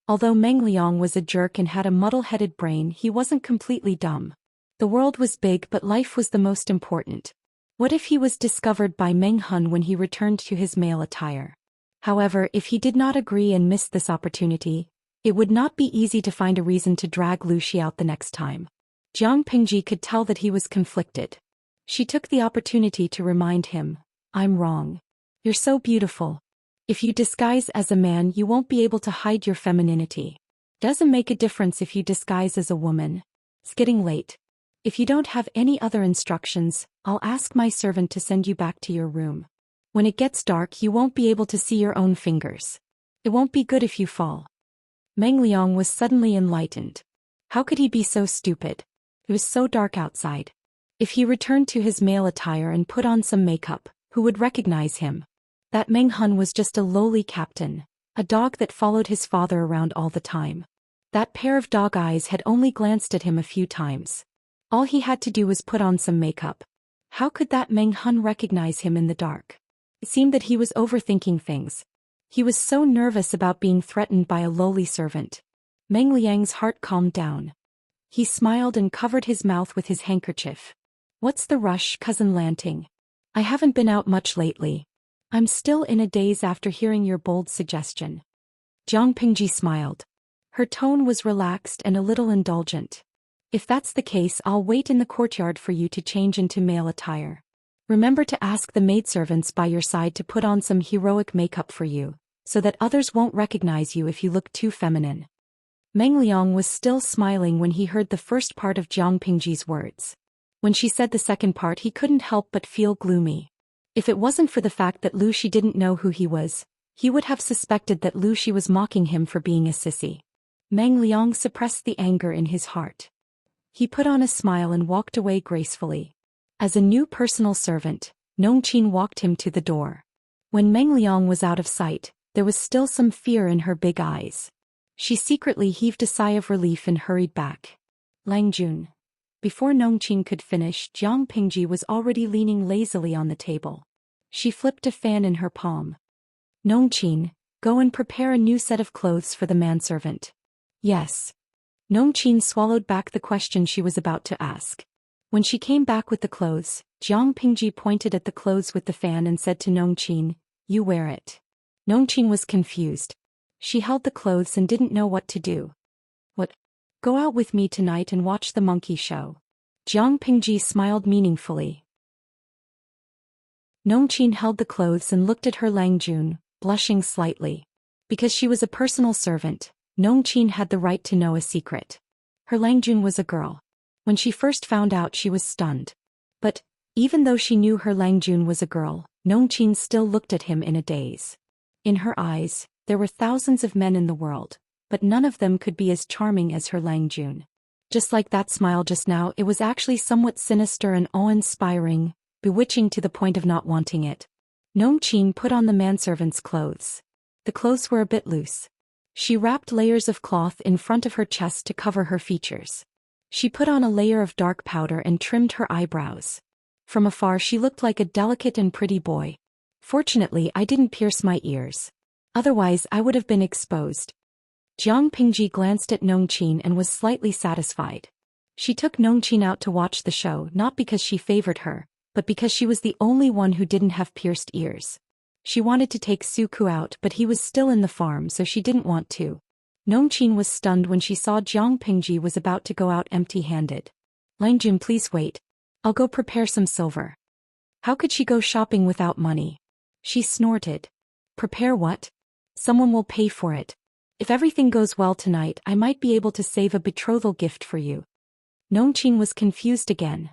Although Meng Liang was a jerk and had a muddle-headed brain, he wasn't completely dumb. The world was big, but life was the most important. What if he was discovered by Meng Hun when he returned to his male attire? However, if he did not agree and missed this opportunity, It would not be easy to find a reason to drag Lucy out the next time. Jiang Pingji could tell that he was conflicted. She took the opportunity to remind him, "I'm wrong. You're so beautiful. If you disguise as a man, you won't be able to hide your femininity. Doesn't make a difference if you disguise as a woman. It's getting late. If you don't have any other instructions, I'll ask my servant to send you back to your room. When it gets dark, you won't be able to see your own fingers. It won't be good if you fall." Meng Liang was suddenly enlightened. How could he be so stupid? It was so dark outside. If he returned to his male attire and put on some makeup, who would recognize him? That Meng Hun was just a lowly captain, a dog that followed his father around all the time. That pair of dog eyes had only glanced at him a few times. All he had to do was put on some makeup. How could that Meng Hun recognize him in the dark? It seemed that he was overthinking things. He was so nervous about being threatened by a lowly servant. Meng Liang's heart calmed down. He smiled and covered his mouth with his handkerchief. "What's the rush, Cousin Lanting? I haven't been out much lately. I'm still in a daze after hearing your bold suggestion." Jiang Pingji smiled. Her tone was relaxed and a little indulgent. "If that's the case, I'll wait in the courtyard for you to change into male attire. Remember to ask the maidservants by your side to put on some heroic makeup for you, so that others won't recognize you if you look too feminine." Meng Liang was still smiling when he heard the first part of Jiang Pingji's words. When she said the second part, he couldn't help but feel gloomy. If it wasn't for the fact that Lucy didn't know who he was, he would have suspected that Lucy was mocking him for being a sissy. Meng Liang suppressed the anger in his heart. He put on a smile and walked away gracefully. As a new personal servant, Nongqin walked him to the door. When Meng Liang was out of sight, there was still some fear in her big eyes. She secretly heaved a sigh of relief and hurried back. Langjun. Before Nongqin could finish, Jiang Pingji was already leaning lazily on the table. She flipped a fan in her palm. "Nongqin, go and prepare a new set of clothes for the manservant." "Yes." Nongqin swallowed back the question she was about to ask. When she came back with the clothes, Jiang Pingji pointed at the clothes with the fan and said to Nongqin, "You wear it." Nongqin was confused. She held the clothes and didn't know what to do. "What? Go out with me tonight and watch the monkey show." Jiang Pingji smiled meaningfully. Nongqin held the clothes and looked at her Langjun, blushing slightly. Because she was a personal servant, Nongqin had the right to know a secret. Her Langjun was a girl. When she first found out, she was stunned. But, even though she knew her Langjun was a girl, Nongqin still looked at him in a daze. In her eyes, there were thousands of men in the world, but none of them could be as charming as her Langjun. Just like that smile just now, it was actually somewhat sinister and awe-inspiring, bewitching to the point of not wanting it. Nongqin put on the manservant's clothes. The clothes were a bit loose. She wrapped layers of cloth in front of her chest to cover her features. She put on a layer of dark powder and trimmed her eyebrows. From afar she looked like a delicate and pretty boy. Fortunately, I didn't pierce my ears. Otherwise I would have been exposed. Jiang Pingji glanced at Nongqin and was slightly satisfied. She took Nongqin out to watch the show not because she favored her, but because she was the only one who didn't have pierced ears. She wanted to take Suku out, but he was still in the farm, so she didn't want to. Nongqin was stunned when she saw Jiang Pingji was about to go out empty-handed. "Langjun, please wait. I'll go prepare some silver." How could she go shopping without money? She snorted. "Prepare what? Someone will pay for it. If everything goes well tonight, I might be able to save a betrothal gift for you." Nongqin was confused again.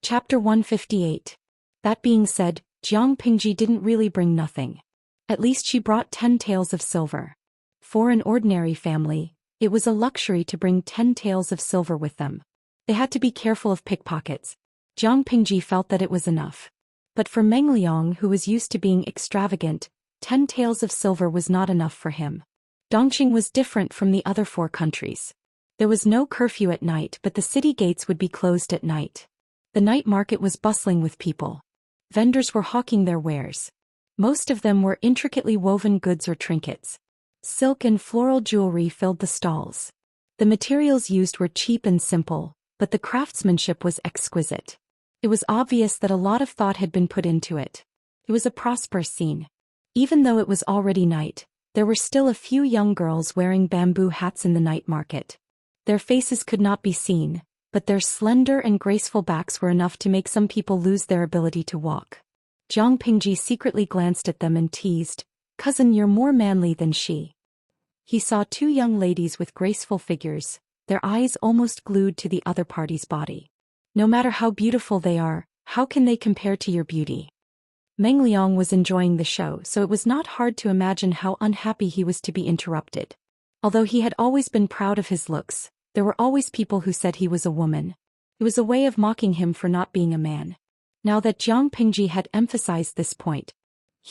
Chapter 158. That being said, Jiang Pingji didn't really bring nothing. At least she brought 10 taels of silver. For an ordinary family, it was a luxury to bring 10 taels of silver with them. They had to be careful of pickpockets. Jiang Pingji felt that it was enough. But for Meng Liang, who was used to being extravagant, 10 taels of silver was not enough for him. Dongqing was different from the other 4 countries. There was no curfew at night, but the city gates would be closed at night. The night market was bustling with people. Vendors were hawking their wares. Most of them were intricately woven goods or trinkets. Silk and floral jewelry filled the stalls. The materials used were cheap and simple, but the craftsmanship was exquisite. It was obvious that a lot of thought had been put into it. It was a prosperous scene. Even though it was already night, there were still a few young girls wearing bamboo hats in the night market. Their faces could not be seen, but their slender and graceful backs were enough to make some people lose their ability to walk. Jiang Pingji secretly glanced at them and teased, "Cousin, you're more manly than she." He saw two young ladies with graceful figures, their eyes almost glued to the other party's body. No matter how beautiful they are, how can they compare to your beauty? Meng Liang was enjoying the show, so it was not hard to imagine how unhappy he was to be interrupted. Although he had always been proud of his looks, there were always people who said he was a woman. It was a way of mocking him for not being a man. Now that Jiang Pingji had emphasized this point,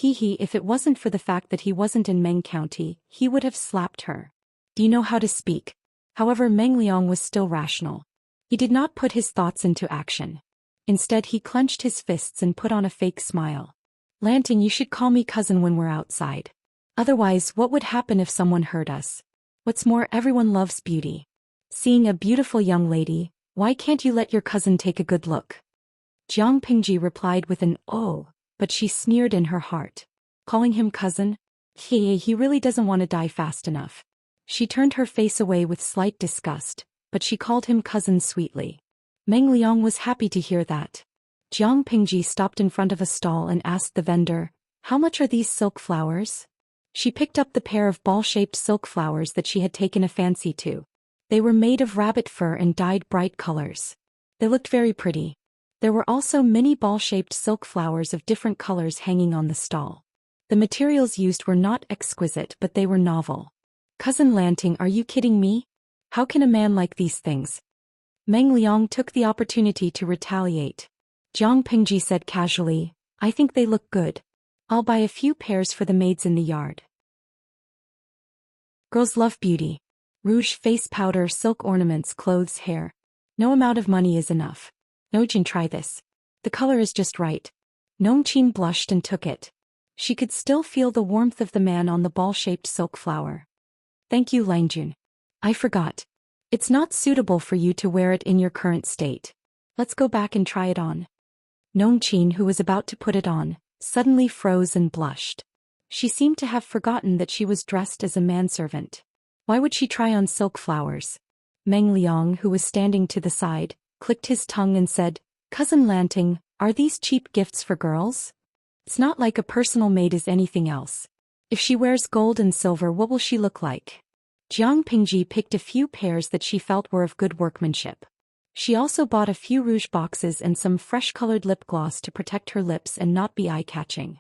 if it wasn't for the fact that he wasn't in Meng County, he would have slapped her. Do you know how to speak? However, Meng Liang was still rational. He did not put his thoughts into action. Instead, he clenched his fists and put on a fake smile. Lanting, you should call me cousin when we're outside. Otherwise, what would happen if someone heard us? What's more, everyone loves beauty. Seeing a beautiful young lady, why can't you let your cousin take a good look? Jiang Pingji replied with an "oh," but she sneered in her heart. Calling him cousin? He really doesn't want to die fast enough. She turned her face away with slight disgust, but she called him cousin sweetly. Meng Liang was happy to hear that. Jiang Pingji stopped in front of a stall and asked the vendor, "How much are these silk flowers?" She picked up the pair of ball-shaped silk flowers that she had taken a fancy to. They were made of rabbit fur and dyed bright colors. They looked very pretty. There were also many ball-shaped silk flowers of different colors hanging on the stall. The materials used were not exquisite, but they were novel. "Cousin Lanting, are you kidding me? How can a man like these things?" Meng Liang took the opportunity to retaliate. Jiang Pingji said casually, "I think they look good. I'll buy a few pairs for the maids in the yard." Girls love beauty. Rouge, face powder, silk ornaments, clothes, hair. No amount of money is enough. Nojin, try this. The color is just right. Nongqin blushed and took it. She could still feel the warmth of the man on the ball-shaped silk flower. "Thank you, Langjun. I forgot. It's not suitable for you to wear it in your current state. Let's go back and try it on." Nongqin, who was about to put it on, suddenly froze and blushed. She seemed to have forgotten that she was dressed as a manservant. Why would she try on silk flowers? Meng Liang, who was standing to the side, clicked his tongue and said, "Cousin Lanting, are these cheap gifts for girls? It's not like a personal maid is anything else. If she wears gold and silver, what will she look like?" Jiang Pingji picked a few pairs that she felt were of good workmanship. She also bought a few rouge boxes and some fresh-colored lip gloss to protect her lips and not be eye-catching.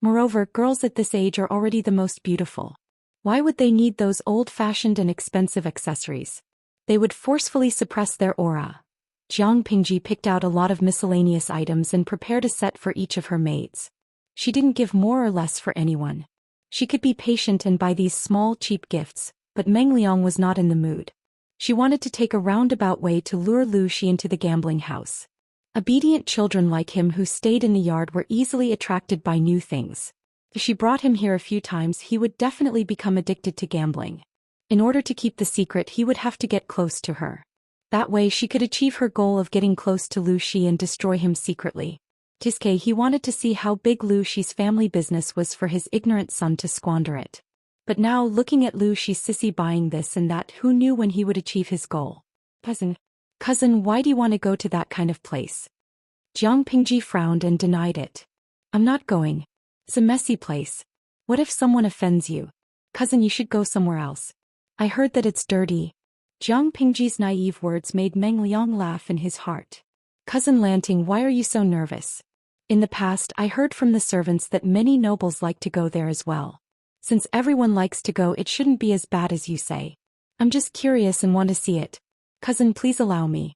Moreover, girls at this age are already the most beautiful. Why would they need those old-fashioned and expensive accessories? They would forcefully suppress their aura. Jiang Pingji picked out a lot of miscellaneous items and prepared a set for each of her maids. She didn't give more or less for anyone. She could be patient and buy these small, cheap gifts, but Meng Liang was not in the mood. She wanted to take a roundabout way to lure Zhou Xian to the gambling house. Obedient children like him who stayed in the yard were easily attracted by new things. If she brought him here a few times, he would definitely become addicted to gambling. In order to keep the secret, he would have to get close to her. That way she could achieve her goal of getting close to Zhou Xian and destroy him secretly. Tiske, he wanted to see how big Zhou Xi's family business was for his ignorant son to squander it. But now, looking at Zhou Xi's sissy buying this and that, who knew when he would achieve his goal? Cousin, why do you want to go to that kind of place? Jiang Pingji frowned and denied it. "I'm not going. It's a messy place. What if someone offends you? Cousin, you should go somewhere else. I heard that it's dirty." Jiang Pingji's naive words made Meng Liang laugh in his heart. "Cousin Lanting, why are you so nervous? In the past, I heard from the servants that many nobles like to go there as well. Since everyone likes to go, it shouldn't be as bad as you say. I'm just curious and want to see it. Cousin, please allow me."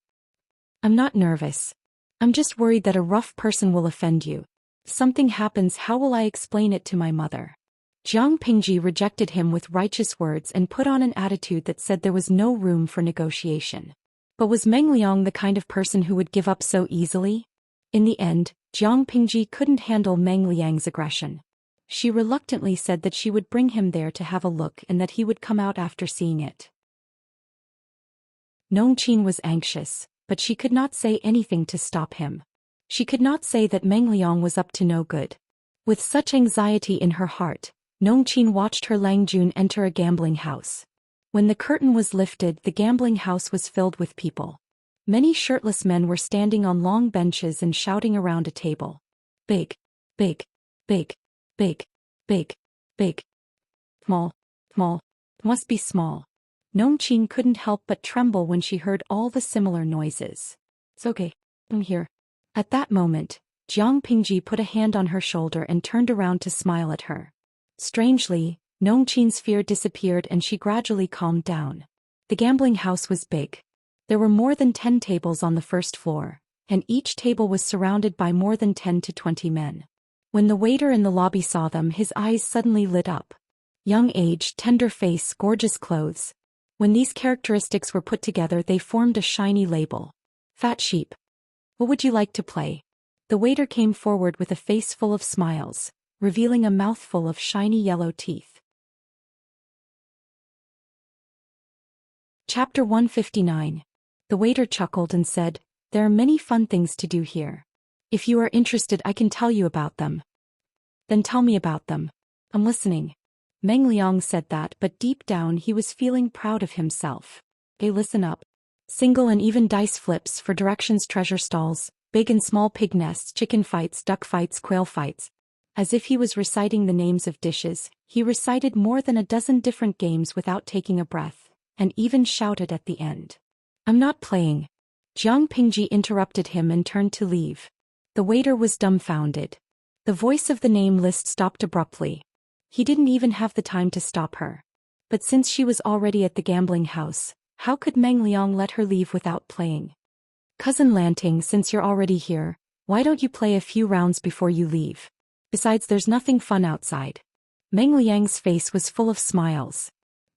"I'm not nervous. I'm just worried that a rough person will offend you. If something happens, how will I explain it to my mother?" Jiang Pingji rejected him with righteous words and put on an attitude that said there was no room for negotiation. But was Meng Liang the kind of person who would give up so easily? In the end, Jiang Pingji couldn't handle Meng Liang's aggression. She reluctantly said that she would bring him there to have a look and that he would come out after seeing it. Nongqin was anxious, but she could not say anything to stop him. She could not say that Meng Liang was up to no good. With such anxiety in her heart, Nongqin watched her Langjun enter a gambling house. When the curtain was lifted, the gambling house was filled with people. Many shirtless men were standing on long benches and shouting around a table. Big, big, big, big, big, big. Small, small, must be small. Nongqin couldn't help but tremble when she heard all the similar noises. It's okay, I'm here. At that moment, Jiang Pingji put a hand on her shoulder and turned around to smile at her. Strangely, Nongqin's fear disappeared and she gradually calmed down. The gambling house was big. There were more than 10 tables on the first floor, and each table was surrounded by more than 10 to 20 men. When the waiter in the lobby saw them, his eyes suddenly lit up. Young age, tender face, gorgeous clothes. When these characteristics were put together, they formed a shiny label. Fat sheep. What would you like to play? The waiter came forward with a face full of smiles, revealing a mouthful of shiny yellow teeth. Chapter 159. The waiter chuckled and said, "There are many fun things to do here. If you are interested, I can tell you about them." "Then tell me about them. I'm listening." Meng Liang said that, but deep down he was feeling proud of himself. "Okay, listen up. Single and even dice flips for directions, treasure stalls, big and small pig nests, chicken fights, duck fights, quail fights." As if he was reciting the names of dishes, he recited more than a dozen different games without taking a breath, and even shouted at the end. "I'm not playing." Jiang Pingji interrupted him and turned to leave. The waiter was dumbfounded. The voice of the name list stopped abruptly. He didn't even have the time to stop her. But since she was already at the gambling house, how could Meng Liang let her leave without playing? "Cousin Lanting, since you're already here, why don't you play a few rounds before you leave? Besides, there's nothing fun outside." Meng Liang's face was full of smiles.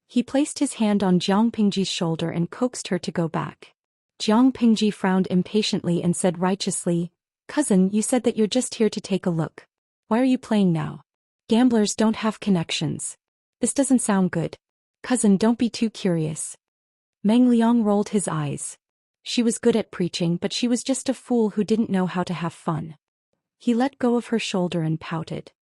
He placed his hand on Jiang Pingji's shoulder and coaxed her to go back. Jiang Pingji frowned impatiently and said righteously, "Cousin, you said that you're just here to take a look. Why are you playing now? Gamblers don't have connections. This doesn't sound good. Cousin, don't be too curious." Meng Liang rolled his eyes. She was good at preaching, but she was just a fool who didn't know how to have fun. He let go of her shoulder and pouted.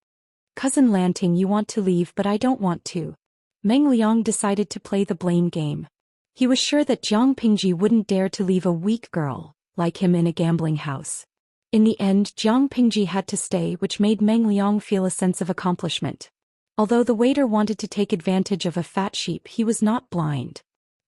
"Cousin Lanting, you want to leave, but I don't want to." Meng Liang decided to play the blame game. He was sure that Jiang Pingji wouldn't dare to leave a weak girl like him in a gambling house. In the end, Jiang Pingji had to stay, which made Meng Liang feel a sense of accomplishment. Although the waiter wanted to take advantage of a fat sheep, he was not blind.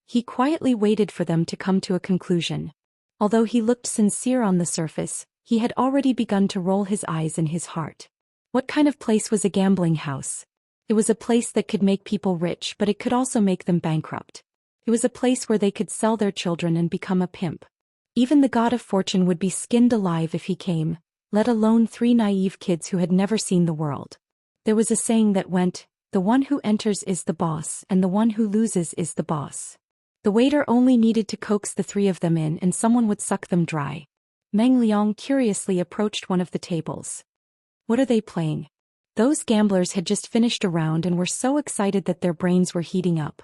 He quietly waited for them to come to a conclusion. Although he looked sincere on the surface, he had already begun to roll his eyes in his heart. What kind of place was a gambling house? It was a place that could make people rich, but it could also make them bankrupt. It was a place where they could sell their children and become a pimp. Even the god of fortune would be skinned alive if he came, let alone 3 naive kids who had never seen the world. There was a saying that went, "The one who enters is the boss, and the one who loses is the boss." The waiter only needed to coax the 3 of them in and someone would suck them dry. Meng Liang curiously approached one of the tables. "What are they playing?" Those gamblers had just finished a round and were so excited that their brains were heating up.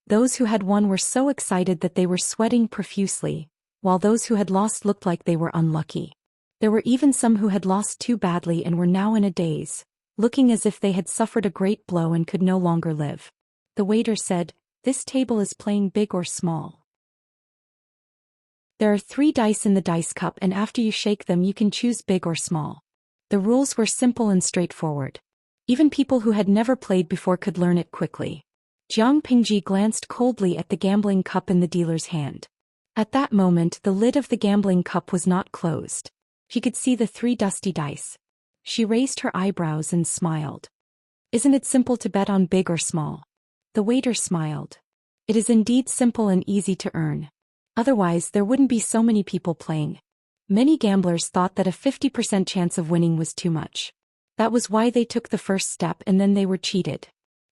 Those who had won were so excited that they were sweating profusely, while those who had lost looked like they were unlucky. There were even some who had lost too badly and were now in a daze, looking as if they had suffered a great blow and could no longer live. The waiter said, "This table is playing big or small. There are 3 dice in the dice cup, and after you shake them you can choose big or small." The rules were simple and straightforward. Even people who had never played before could learn it quickly. Jiang Pingji glanced coldly at the gambling cup in the dealer's hand. At that moment, the lid of the gambling cup was not closed. She could see the 3 dusty dice. She raised her eyebrows and smiled. "Isn't it simple to bet on big or small?" The waiter smiled. "It is indeed simple and easy to earn. Otherwise, there wouldn't be so many people playing." Many gamblers thought that a 50% chance of winning was too much. That was why they took the first step and then they were cheated.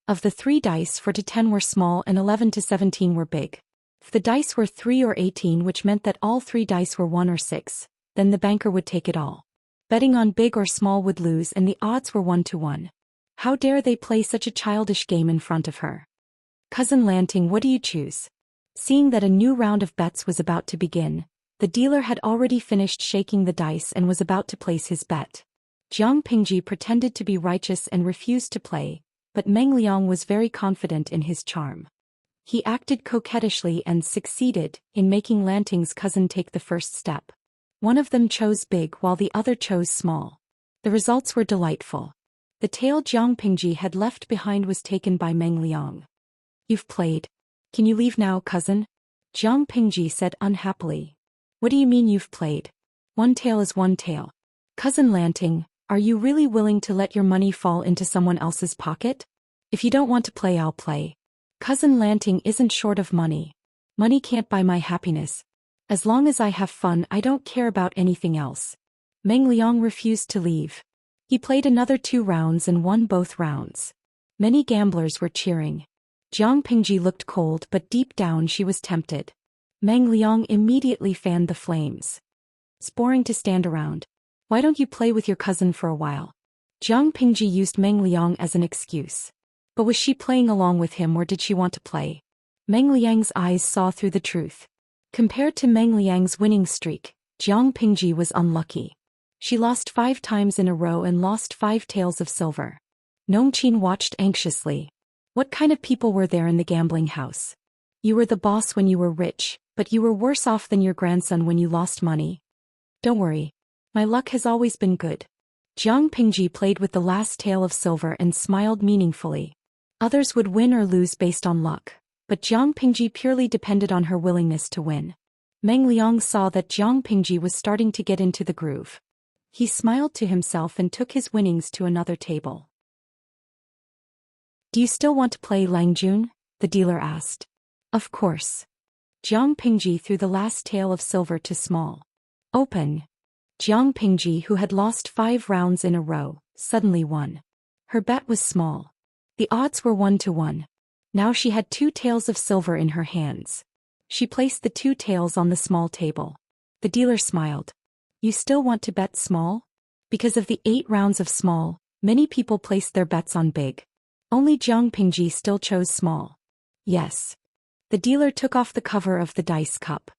Of the 3 dice, 4 to 10 were small and 11 to 17 were big. If the dice were 3 or 18, which meant that all 3 dice were 1 or 6, then the banker would take it all. Betting on big or small would lose and the odds were 1 to 1. How dare they play such a childish game in front of her? "Cousin Lanting, what do you choose?" Seeing that a new round of bets was about to begin, the dealer had already finished shaking the dice and was about to place his bet. Jiang Pingji pretended to be righteous and refused to play, but Meng Liang was very confident in his charm. He acted coquettishly and succeeded in making Lanting's cousin take the first step. One of them chose big while the other chose small. The results were delightful. The tail Jiang Pingji had left behind was taken by Meng Liang. "You've played. Can you leave now, cousin?" Jiang Pingji said unhappily. "What do you mean you've played? One tail is one tail. Cousin Lanting, are you really willing to let your money fall into someone else's pocket? If you don't want to play, I'll play. Cousin Lanting isn't short of money. Money can't buy my happiness. As long as I have fun, I don't care about anything else." Meng Liang refused to leave. He played another 2 rounds and won both rounds. Many gamblers were cheering. Jiang Pingji looked cold, but deep down she was tempted. Meng Liang immediately fanned the flames. "It's boring to stand around. Why don't you play with your cousin for a while?" Jiang Pingji used Meng Liang as an excuse. But was she playing along with him, or did she want to play? Meng Liang's eyes saw through the truth. Compared to Meng Liang's winning streak, Jiang Pingji was unlucky. She lost 5 times in a row and lost 5 taels of silver. Nongqin watched anxiously. What kind of people were there in the gambling house? You were the boss when you were rich, but you were worse off than your grandson when you lost money. Don't worry. My luck has always been good. Jiang Pingji played with the last tael of silver and smiled meaningfully. Others would win or lose based on luck, but Jiang Pingji purely depended on her willingness to win. Meng Liang saw that Jiang Pingji was starting to get into the groove. He smiled to himself and took his winnings to another table. "Do you still want to play, Langjun?" the dealer asked. "Of course." Jiang Pingji threw the last tael of silver to small. "Open." Jiang Pingji, who had lost 5 rounds in a row, suddenly won. Her bet was small. The odds were 1 to 1. Now she had 2 taels of silver in her hands. She placed the 2 taels on the small table. The dealer smiled. "You still want to bet small?" Because of the 8 rounds of small, many people placed their bets on big. Only Jiang Pingji still chose small. "Yes." The dealer took off the cover of the dice cup.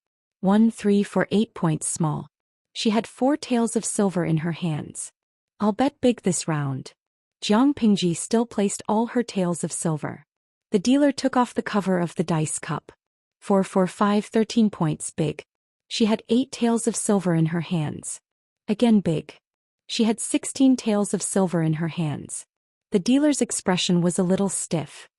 1, 3 for 8 points small. She had 4 taels of silver in her hands. "I'll bet big this round." Jiang Pingji still placed all her taels of silver. The dealer took off the cover of the dice cup. 4 for 5 13 points big. She had 8 taels of silver in her hands. Again big. She had 16 taels of silver in her hands. The dealer's expression was a little stiff.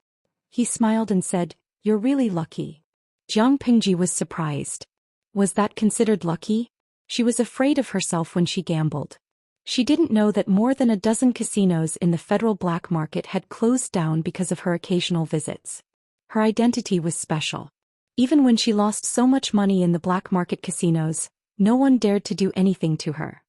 He smiled and said, "You're really lucky." Jiang Pingji was surprised. Was that considered lucky? She was afraid of herself when she gambled. She didn't know that more than a dozen casinos in the federal black market had closed down because of her occasional visits. Her identity was special. Even when she lost so much money in the black market casinos, no one dared to do anything to her.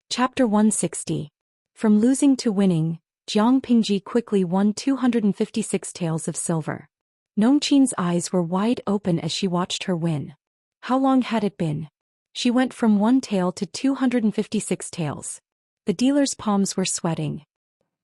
Chapter 160. From losing to winning, Jiang Pingji quickly won 256 taels of silver. Nongqin's eyes were wide open as she watched her win. How long had it been? She went from 1 tael to 256 taels. The dealer's palms were sweating.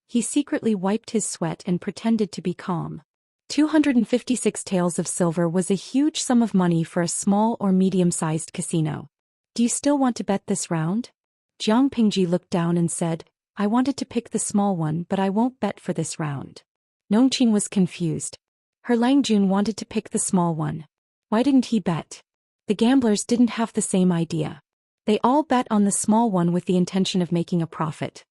He secretly wiped his sweat and pretended to be calm. 256 taels of silver was a huge sum of money for a small or medium-sized casino. "Do you still want to bet this round?" Jiang Pingji looked down and said, "I wanted to pick the small one, but I won't bet for this round." Nongqin was confused. Her Langjun wanted to pick the small one. Why didn't he bet? The gamblers didn't have the same idea. They all bet on the small one with the intention of making a profit.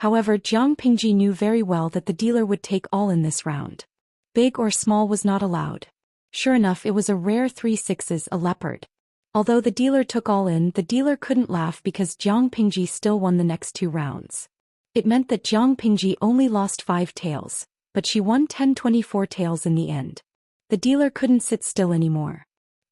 However, Jiang Pingji knew very well that the dealer would take all in this round. Big or small was not allowed. Sure enough, it was a rare 3 sixes, a leopard. Although the dealer took all in, the dealer couldn't laugh because Jiang Pingji still won the next 2 rounds. It meant that Jiang Pingji only lost 5 taels, but she won 10-24 taels in the end. The dealer couldn't sit still anymore.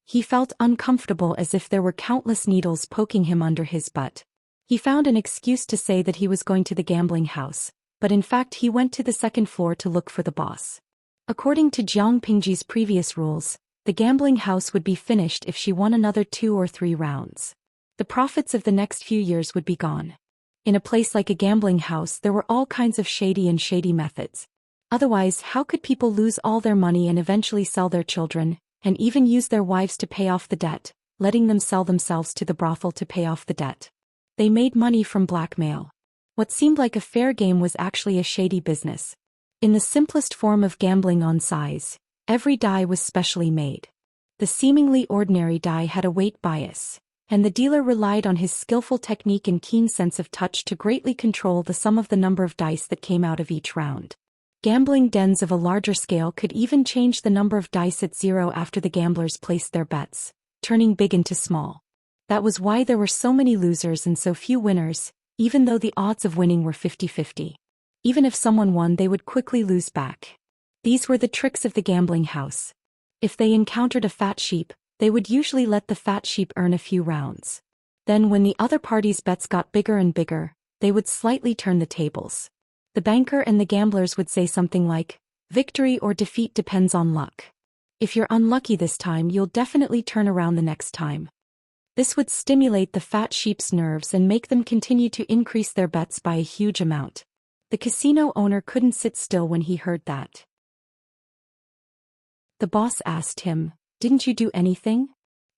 He felt uncomfortable, as if there were countless needles poking him under his butt. He found an excuse to say that he was going to the gambling house, but in fact he went to the 2nd floor to look for the boss. According to Jiang Pingji's previous rules, the gambling house would be finished if she won another 2 or 3 rounds. The profits of the next few years would be gone. In a place like a gambling house, there were all kinds of shady methods. Otherwise, how could people lose all their money and eventually sell their children, and even use their wives to pay off the debt, letting them sell themselves to the brothel to pay off the debt. They made money from blackmail. What seemed like a fair game was actually a shady business. In the simplest form of gambling on size, every die was specially made. The seemingly ordinary die had a weight bias, and the dealer relied on his skillful technique and keen sense of touch to greatly control the sum of the number of dice that came out of each round. Gambling dens of a larger scale could even change the number of dice at zero after the gamblers placed their bets, turning big into small. That was why there were so many losers and so few winners, even though the odds of winning were 50-50. Even if someone won, they would quickly lose back. These were the tricks of the gambling house. If they encountered a fat sheep, they would usually let the fat sheep earn a few rounds. Then when the other party's bets got bigger and bigger, they would slightly turn the tables. The banker and the gamblers would say something like, "Victory or defeat depends on luck. If you're unlucky this time, you'll definitely turn around the next time." This would stimulate the fat sheep's nerves and make them continue to increase their bets by a huge amount. The casino owner couldn't sit still when he heard that. The boss asked him, "Didn't you do anything?"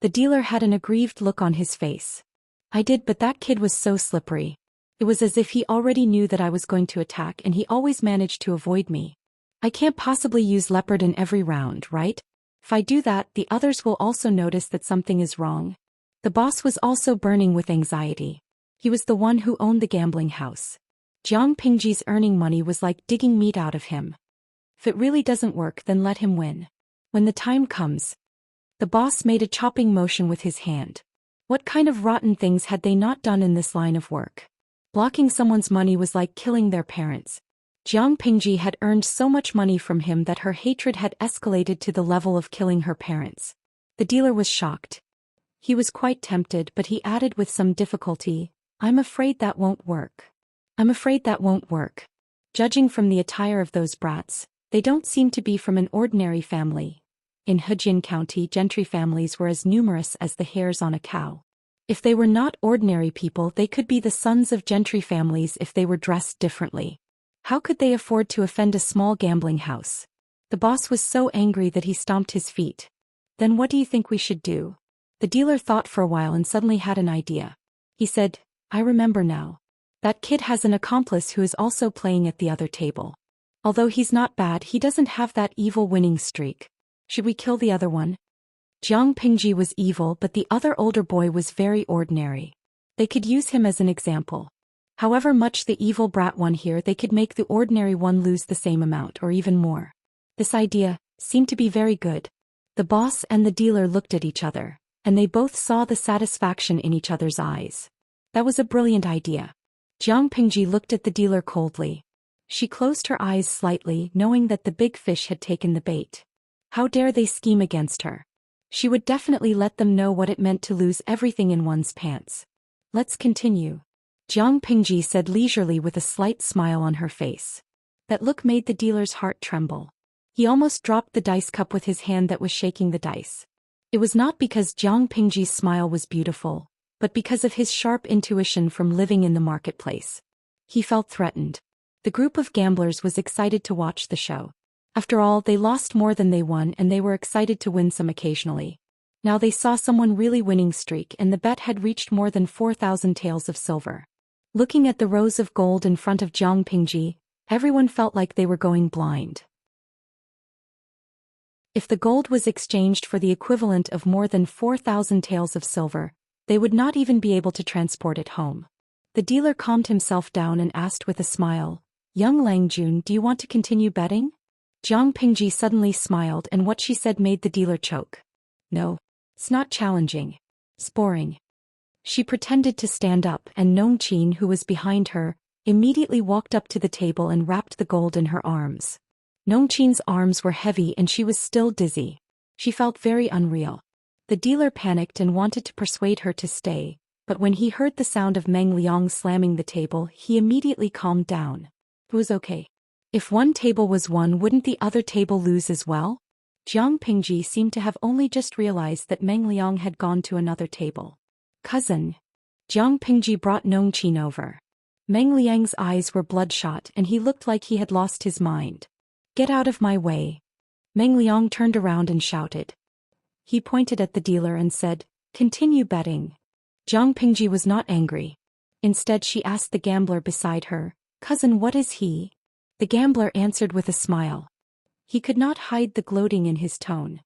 The dealer had an aggrieved look on his face. "I did, but that kid was so slippery. It was as if he already knew that I was going to attack and he always managed to avoid me. I can't possibly use leopard in every round, right? If I do that, the others will also notice that something is wrong." The boss was also burning with anxiety. He was the one who owned the gambling house. Jiang Pingji's earning money was like digging meat out of him. If it really doesn't work, then let him win. When the time comes. The boss made a chopping motion with his hand. What kind of rotten things had they not done in this line of work? Blocking someone's money was like killing their parents. Jiang Pingji had earned so much money from him that her hatred had escalated to the level of killing her parents. The dealer was shocked. He was quite tempted, but he added with some difficulty, "I'm afraid that won't work. I'm afraid that won't work. Judging from the attire of those brats, they don't seem to be from an ordinary family." In Hejin County, gentry families were as numerous as the hairs on a cow. If they were not ordinary people, they could be the sons of gentry families if they were dressed differently. How could they afford to offend a small gambling house? The boss was so angry that he stomped his feet. "Then what do you think we should do?" The dealer thought for a while and suddenly had an idea. He said, "I remember now. That kid has an accomplice who is also playing at the other table. Although he's not bad, he doesn't have that evil winning streak. Should we kill the other one?" Jiang Pingji was evil, but the other older boy was very ordinary. They could use him as an example. However much the evil brat won here, they could make the ordinary one lose the same amount or even more. This idea seemed to be very good. The boss and the dealer looked at each other, and they both saw the satisfaction in each other's eyes. That was a brilliant idea. Jiang Pingji looked at the dealer coldly. She closed her eyes slightly, knowing that the big fish had taken the bait. How dare they scheme against her? She would definitely let them know what it meant to lose everything in one's pants. "Let's continue," Jiang Pingji said leisurely with a slight smile on her face. That look made the dealer's heart tremble. He almost dropped the dice cup with his hand that was shaking the dice. It was not because Jiang Pingji's smile was beautiful, but because of his sharp intuition from living in the marketplace. He felt threatened. The group of gamblers was excited to watch the show. After all, they lost more than they won, and they were excited to win some occasionally. Now they saw someone really winning streak, and the bet had reached more than 4,000 taels of silver. Looking at the rows of gold in front of Jiang Pingji, everyone felt like they were going blind. If the gold was exchanged for the equivalent of more than 4,000 taels of silver, they would not even be able to transport it home. The dealer calmed himself down and asked with a smile, "Young Langjun, do you want to continue betting?" Jiang Pingji suddenly smiled, and what she said made the dealer choke. "No. It's not challenging. It's boring." She pretended to stand up, and Nongqin, who was behind her, immediately walked up to the table and wrapped the gold in her arms. Nongqin's arms were heavy and she was still dizzy. She felt very unreal. The dealer panicked and wanted to persuade her to stay, but when he heard the sound of Meng Liang slamming the table, he immediately calmed down. It was okay. If one table was won, wouldn't the other table lose as well? Jiang Pingji seemed to have only just realized that Meng Liang had gone to another table. "Cousin." Jiang Pingji brought Nongqin over. Meng Liang's eyes were bloodshot and he looked like he had lost his mind. "Get out of my way." Meng Liang turned around and shouted. He pointed at the dealer and said, Continue betting. Jiang Pingji was not angry. Instead she asked the gambler beside her, "Cousin, what is he?" The gambler answered with a smile. He could not hide the gloating in his tone.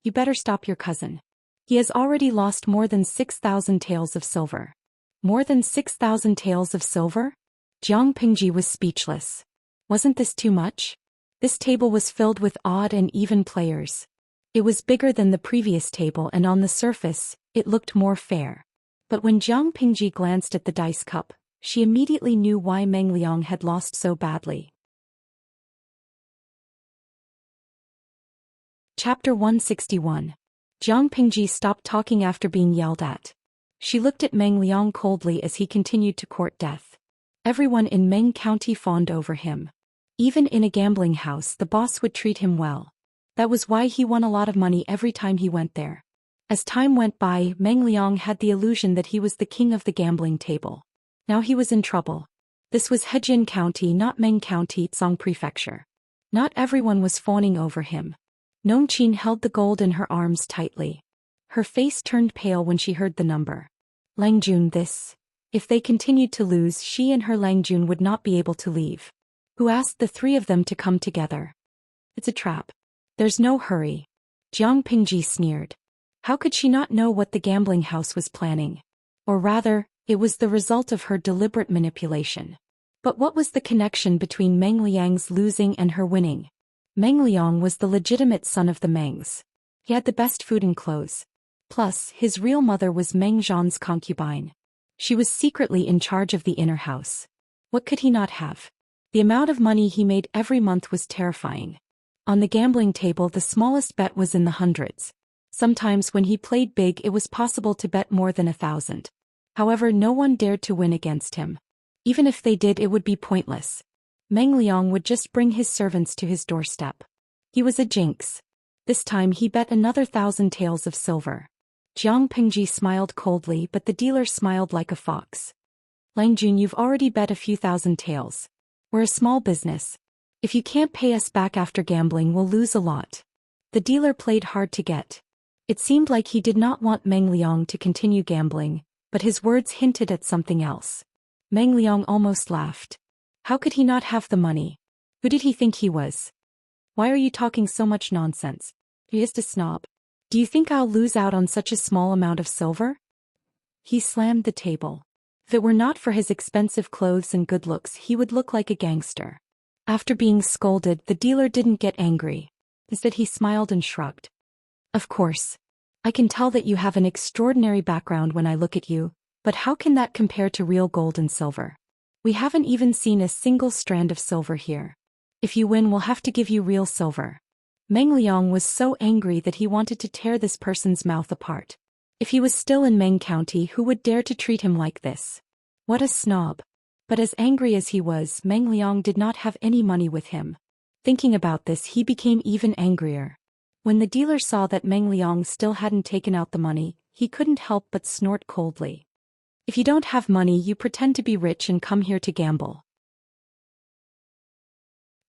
"You better stop your cousin. He has already lost more than 6,000 taels of silver." More than 6,000 taels of silver? Jiang Pingji was speechless. Wasn't this too much? This table was filled with odd and even players. It was bigger than the previous table and on the surface, it looked more fair. But when Jiang Pingji glanced at the dice cup, she immediately knew why Meng Liang had lost so badly. Chapter 161. Jiang Pingji stopped talking after being yelled at. She looked at Meng Liang coldly as he continued to court death. Everyone in Meng County fawned over him. Even in a gambling house, the boss would treat him well. That was why he won a lot of money every time he went there. As time went by, Meng Liang had the illusion that he was the king of the gambling table. Now he was in trouble. This was Hejin County, not Meng County, Tsang Prefecture. Not everyone was fawning over him. Nongqin held the gold in her arms tightly. Her face turned pale when she heard the number. Langjun, this. If they continued to lose, she and her Langjun would not be able to leave. Who asked the three of them to come together? It's a trap. There's no hurry. Jiang Pingji sneered. How could she not know what the gambling house was planning? Or rather, it was the result of her deliberate manipulation. But what was the connection between Meng Liang's losing and her winning? Meng Liang was the legitimate son of the Mengs. He had the best food and clothes. Plus, his real mother was Meng Zhan's concubine. She was secretly in charge of the inner house. What could he not have? The amount of money he made every month was terrifying. On the gambling table, the smallest bet was in the hundreds. Sometimes when he played big, it was possible to bet more than 1,000. However, no one dared to win against him. Even if they did, it would be pointless. Meng Liang would just bring his servants to his doorstep. He was a jinx. This time he bet another 1,000 taels of silver. Jiang Pingji smiled coldly, but the dealer smiled like a fox. Langjun, you've already bet a few thousand taels. We're a small business. If you can't pay us back after gambling, we'll lose a lot. The dealer played hard to get. It seemed like he did not want Meng Liang to continue gambling, but his words hinted at something else. Meng Liang almost laughed. How could he not have the money? Who did he think he was? Why are you talking so much nonsense? He is a snob. Do you think I'll lose out on such a small amount of silver? He slammed the table. If it were not for his expensive clothes and good looks, he would look like a gangster. After being scolded, the dealer didn't get angry. Instead, he smiled and shrugged. Of course. I can tell that you have an extraordinary background when I look at you, but how can that compare to real gold and silver? We haven't even seen a single strand of silver here. If you win, we'll have to give you real silver. Meng Liang was so angry that he wanted to tear this person's mouth apart. If he was still in Meng County, who would dare to treat him like this? What a snob. But as angry as he was, Meng Liang did not have any money with him. Thinking about this, he became even angrier. When the dealer saw that Meng Liang still hadn't taken out the money, he couldn't help but snort coldly. If you don't have money, you pretend to be rich and come here to gamble.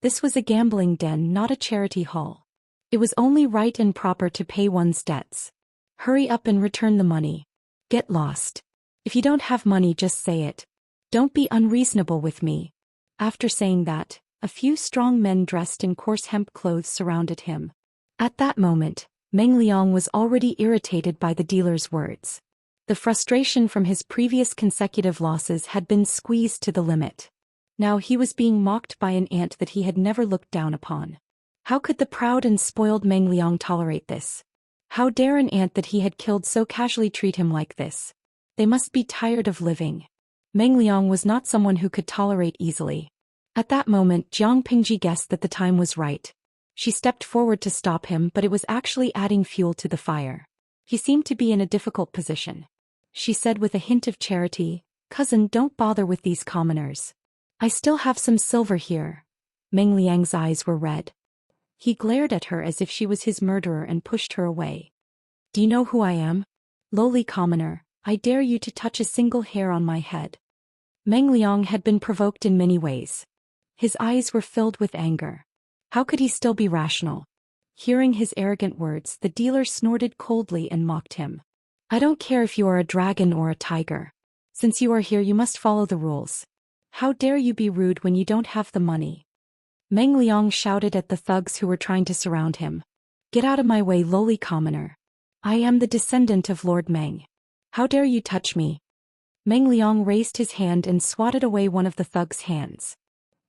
This was a gambling den, not a charity hall. It was only right and proper to pay one's debts. Hurry up and return the money. Get lost. If you don't have money, just say it. Don't be unreasonable with me. After saying that, a few strong men dressed in coarse hemp clothes surrounded him. At that moment, Meng Liang was already irritated by the dealer's words. The frustration from his previous consecutive losses had been squeezed to the limit. Now he was being mocked by an ant that he had never looked down upon. How could the proud and spoiled Meng Liang tolerate this? How dare an ant that he had killed so casually treat him like this? They must be tired of living. Meng Liang was not someone who could tolerate easily. At that moment, Jiang Pingji guessed that the time was right. She stepped forward to stop him, but it was actually adding fuel to the fire. He seemed to be in a difficult position. She said with a hint of charity, "Cousin, don't bother with these commoners. I still have some silver here." Meng Liang's eyes were red. He glared at her as if she was his murderer and pushed her away. "Do you know who I am? Lowly commoner, I dare you to touch a single hair on my head." Meng Liang had been provoked in many ways. His eyes were filled with anger. How could he still be rational? Hearing his arrogant words, the dealer snorted coldly and mocked him. I don't care if you are a dragon or a tiger. Since you are here you must follow the rules. How dare you be rude when you don't have the money? Meng Liang shouted at the thugs who were trying to surround him. Get out of my way, lowly commoner. I am the descendant of Lord Meng. How dare you touch me? Meng Liang raised his hand and swatted away one of the thug's hands.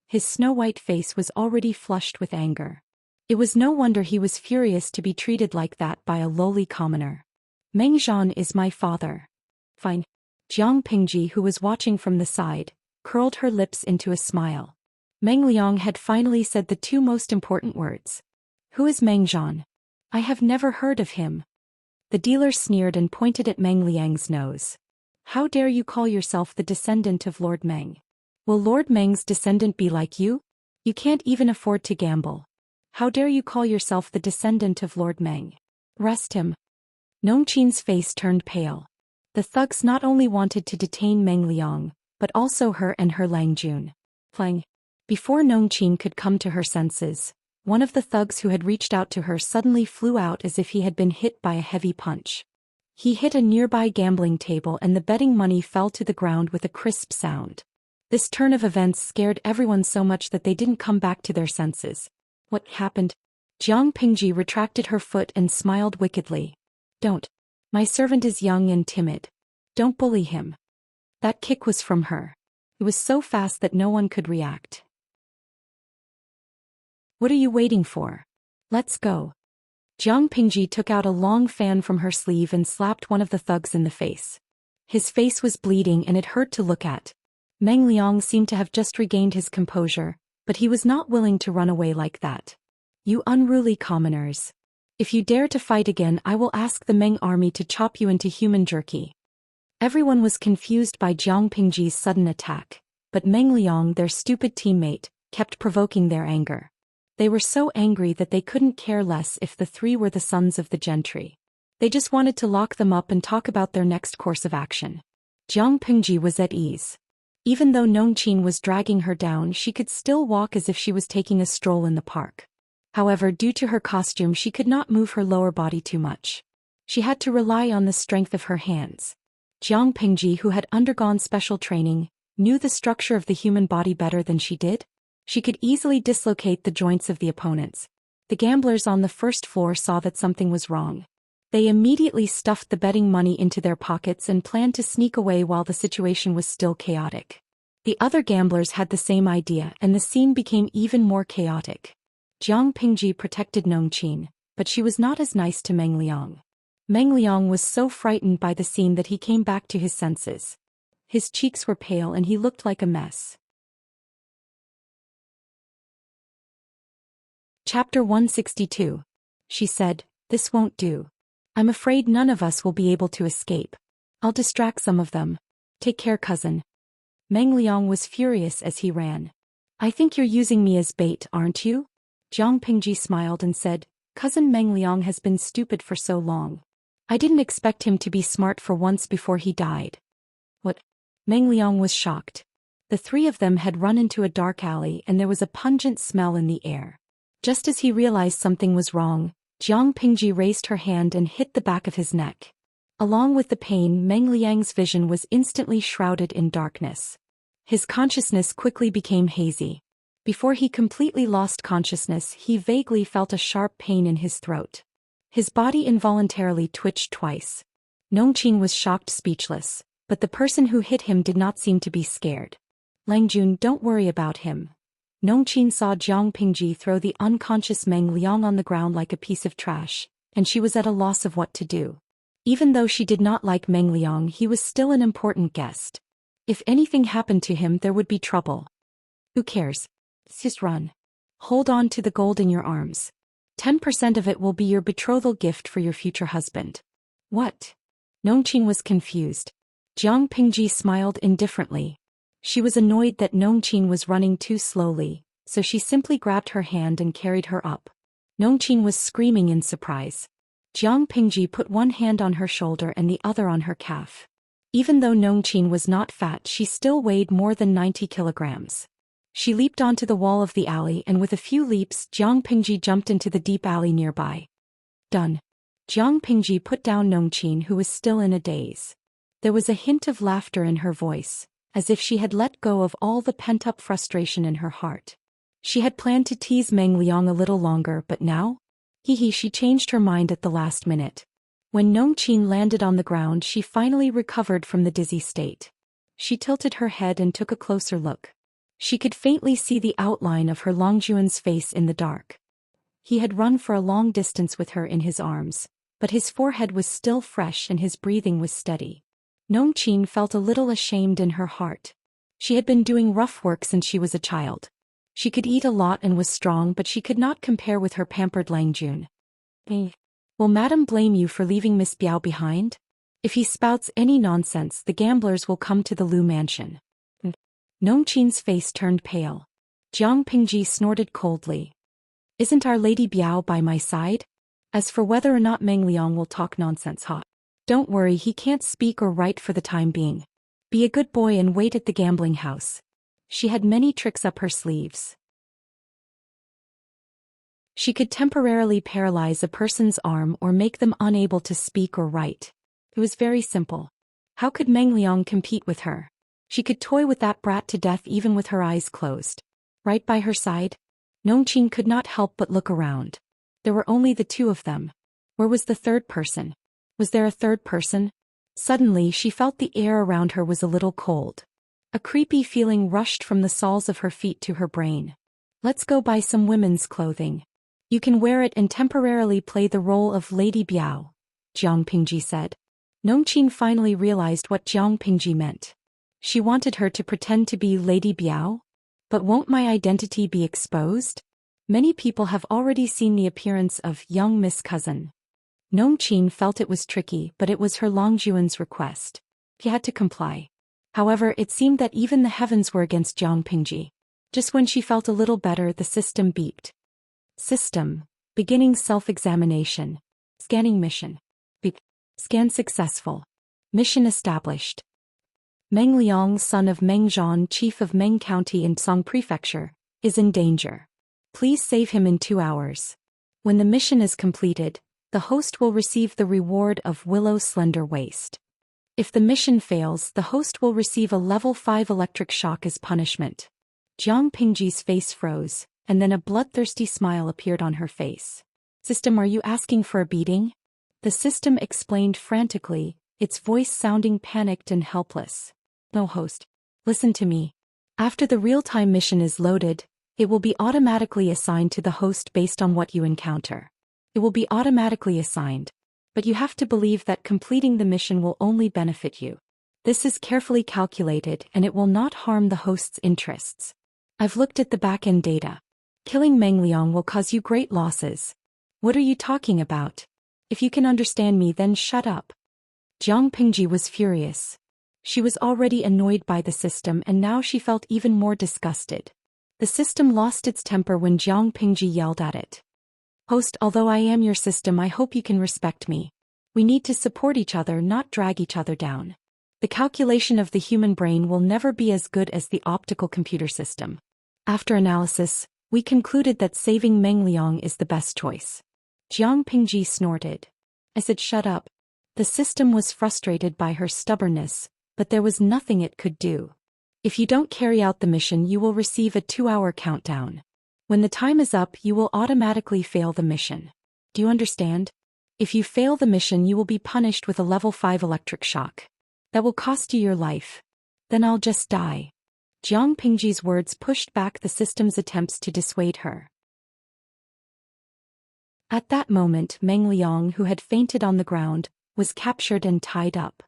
His snow-white face was already flushed with anger. It was no wonder he was furious to be treated like that by a lowly commoner. Meng Zhan is my father. Fine. Jiang Pingji, who was watching from the side, curled her lips into a smile. Meng Liang had finally said the two most important words. Who is Meng Zhan? I have never heard of him. The dealer sneered and pointed at Meng Liang's nose. How dare you call yourself the descendant of Lord Meng? Will Lord Meng's descendant be like you? You can't even afford to gamble. How dare you call yourself the descendant of Lord Meng? Arrest him. Nongqin's face turned pale. The thugs not only wanted to detain Meng Liang, but also her and her Langjun. Plang. Before Nongqin could come to her senses, one of the thugs who had reached out to her suddenly flew out as if he had been hit by a heavy punch. He hit a nearby gambling table and the betting money fell to the ground with a crisp sound. This turn of events scared everyone so much that they didn't come back to their senses. What happened? Jiang Pingji retracted her foot and smiled wickedly. Don't. My servant is young and timid. Don't bully him. That kick was from her. It was so fast that no one could react. What are you waiting for? Let's go. Jiang Pingji took out a long fan from her sleeve and slapped one of the thugs in the face. His face was bleeding and it hurt to look at. Meng Liang seemed to have just regained his composure, but he was not willing to run away like that. You unruly commoners. If you dare to fight again, I will ask the Meng army to chop you into human jerky. Everyone was confused by Jiang Pingji's sudden attack, but Meng Liang, their stupid teammate, kept provoking their anger. They were so angry that they couldn't care less if the three were the sons of the gentry. They just wanted to lock them up and talk about their next course of action. Jiang Pingji was at ease. Even though Nongqin was dragging her down, she could still walk as if she was taking a stroll in the park. However, due to her costume, she could not move her lower body too much. She had to rely on the strength of her hands. Jiang Pingji, who had undergone special training, knew the structure of the human body better than she did. She could easily dislocate the joints of the opponents. The gamblers on the first floor saw that something was wrong. They immediately stuffed the betting money into their pockets and planned to sneak away while the situation was still chaotic. The other gamblers had the same idea and the scene became even more chaotic. Jiang Pingji protected Nongqin, but she was not as nice to Meng Liang. Meng Liang was so frightened by the scene that he came back to his senses. His cheeks were pale and he looked like a mess. Chapter 162. She said, "This won't do. I'm afraid none of us will be able to escape. I'll distract some of them. Take care, cousin." Meng Liang was furious as he ran. "I think you're using me as bait, aren't you?" Jiang Pingji smiled and said, "Cousin Meng Liang has been stupid for so long. I didn't expect him to be smart for once before he died." What? Meng Liang was shocked. The three of them had run into a dark alley and there was a pungent smell in the air. Just as he realized something was wrong, Jiang Pingji raised her hand and hit the back of his neck. Along with the pain, Meng Liang's vision was instantly shrouded in darkness. His consciousness quickly became hazy. Before he completely lost consciousness, he vaguely felt a sharp pain in his throat. His body involuntarily twitched twice. Nongqin was shocked, speechless, but the person who hit him did not seem to be scared. "Langjun, don't worry about him." Nongqin saw Jiang Pingji throw the unconscious Meng Liang on the ground like a piece of trash, and she was at a loss of what to do. Even though she did not like Meng Liang, he was still an important guest. If anything happened to him, there would be trouble. Who cares? Just run. Hold on to the gold in your arms. 10% of it will be your betrothal gift for your future husband. What? Nongqin was confused. Jiang Pingji smiled indifferently. She was annoyed that Nongqin was running too slowly, so she simply grabbed her hand and carried her up. Nongqin was screaming in surprise. Jiang Pingji put one hand on her shoulder and the other on her calf. Even though Nongqin was not fat, she still weighed more than 90 kilograms. She leaped onto the wall of the alley and with a few leaps, Jiang Pingji jumped into the deep alley nearby. Done. Jiang Pingji put down Nongqin, who was still in a daze. There was a hint of laughter in her voice, as if she had let go of all the pent-up frustration in her heart. She had planned to tease Meng Liang a little longer, but now? She changed her mind at the last minute. When Nongqin landed on the ground, she finally recovered from the dizzy state. She tilted her head and took a closer look. She could faintly see the outline of her Longjuan's face in the dark. He had run for a long distance with her in his arms, but his forehead was still fresh and his breathing was steady. Nongqin felt a little ashamed in her heart. She had been doing rough work since she was a child. She could eat a lot and was strong, but she could not compare with her pampered Langjun. Will Madam blame you for leaving Miss Biao behind? If he spouts any nonsense, the gamblers will come to the Lu mansion. Nongqin's face turned pale. Jiang Pingji snorted coldly. Isn't our Lady Biao by my side? As for whether or not Meng Liang will talk nonsense, don't worry, he can't speak or write for the time being. Be a good boy and wait at the gambling house. She had many tricks up her sleeves. She could temporarily paralyze a person's arm or make them unable to speak or write. It was very simple. How could Meng Liang compete with her? She could toy with that brat to death even with her eyes closed. Right by her side, Nongqin could not help but look around. There were only the two of them. Where was the third person? Was there a third person? Suddenly she felt the air around her was a little cold. A creepy feeling rushed from the soles of her feet to her brain. Let's go buy some women's clothing. You can wear it and temporarily play the role of Lady Biao, Jiang Pingji said. Nongqin finally realized what Jiang Pingji meant. She wanted her to pretend to be Lady Biao? But won't my identity be exposed? Many people have already seen the appearance of young Miss Cousin. Nongqin felt it was tricky, but it was her Longjuan's request. He had to comply. However, it seemed that even the heavens were against Jiang Pingji. Just when she felt a little better, the system beeped. System. Beginning self-examination. Scanning mission. Beep. Scan successful. Mission established. Meng Liang, son of Meng Zhan, chief of Meng County in Song Prefecture, is in danger. Please save him in 2 hours. When the mission is completed, the host will receive the reward of Willow Slender Waist. If the mission fails, the host will receive a level 5 electric shock as punishment. Jiang Pingji's face froze, and then a bloodthirsty smile appeared on her face. System, are you asking for a beating? The system explained frantically, its voice sounding panicked and helpless. No, host. Listen to me. After the real-time mission is loaded, it will be automatically assigned to the host based on what you encounter. It will be automatically assigned. But you have to believe that completing the mission will only benefit you. This is carefully calculated and it will not harm the host's interests. I've looked at the back-end data. Killing Meng Liang will cause you great losses. What are you talking about? If you can understand me, then shut up. Jiang Pingji was furious. She was already annoyed by the system and now she felt even more disgusted. The system lost its temper when Jiang Pingji yelled at it. Host, although I am your system, I hope you can respect me. We need to support each other, not drag each other down. The calculation of the human brain will never be as good as the optical computer system. After analysis, we concluded that saving Meng Liang is the best choice. Jiang Pingji snorted. I said shut up. The system was frustrated by her stubbornness, but there was nothing it could do. If you don't carry out the mission, you will receive a 2-hour countdown. When the time is up, you will automatically fail the mission. Do you understand? If you fail the mission, you will be punished with a level 5 electric shock. That will cost you your life. Then I'll just die. Jiang Pingji's words pushed back the system's attempts to dissuade her. At that moment, Meng Liang, who had fainted on the ground, was captured and tied up.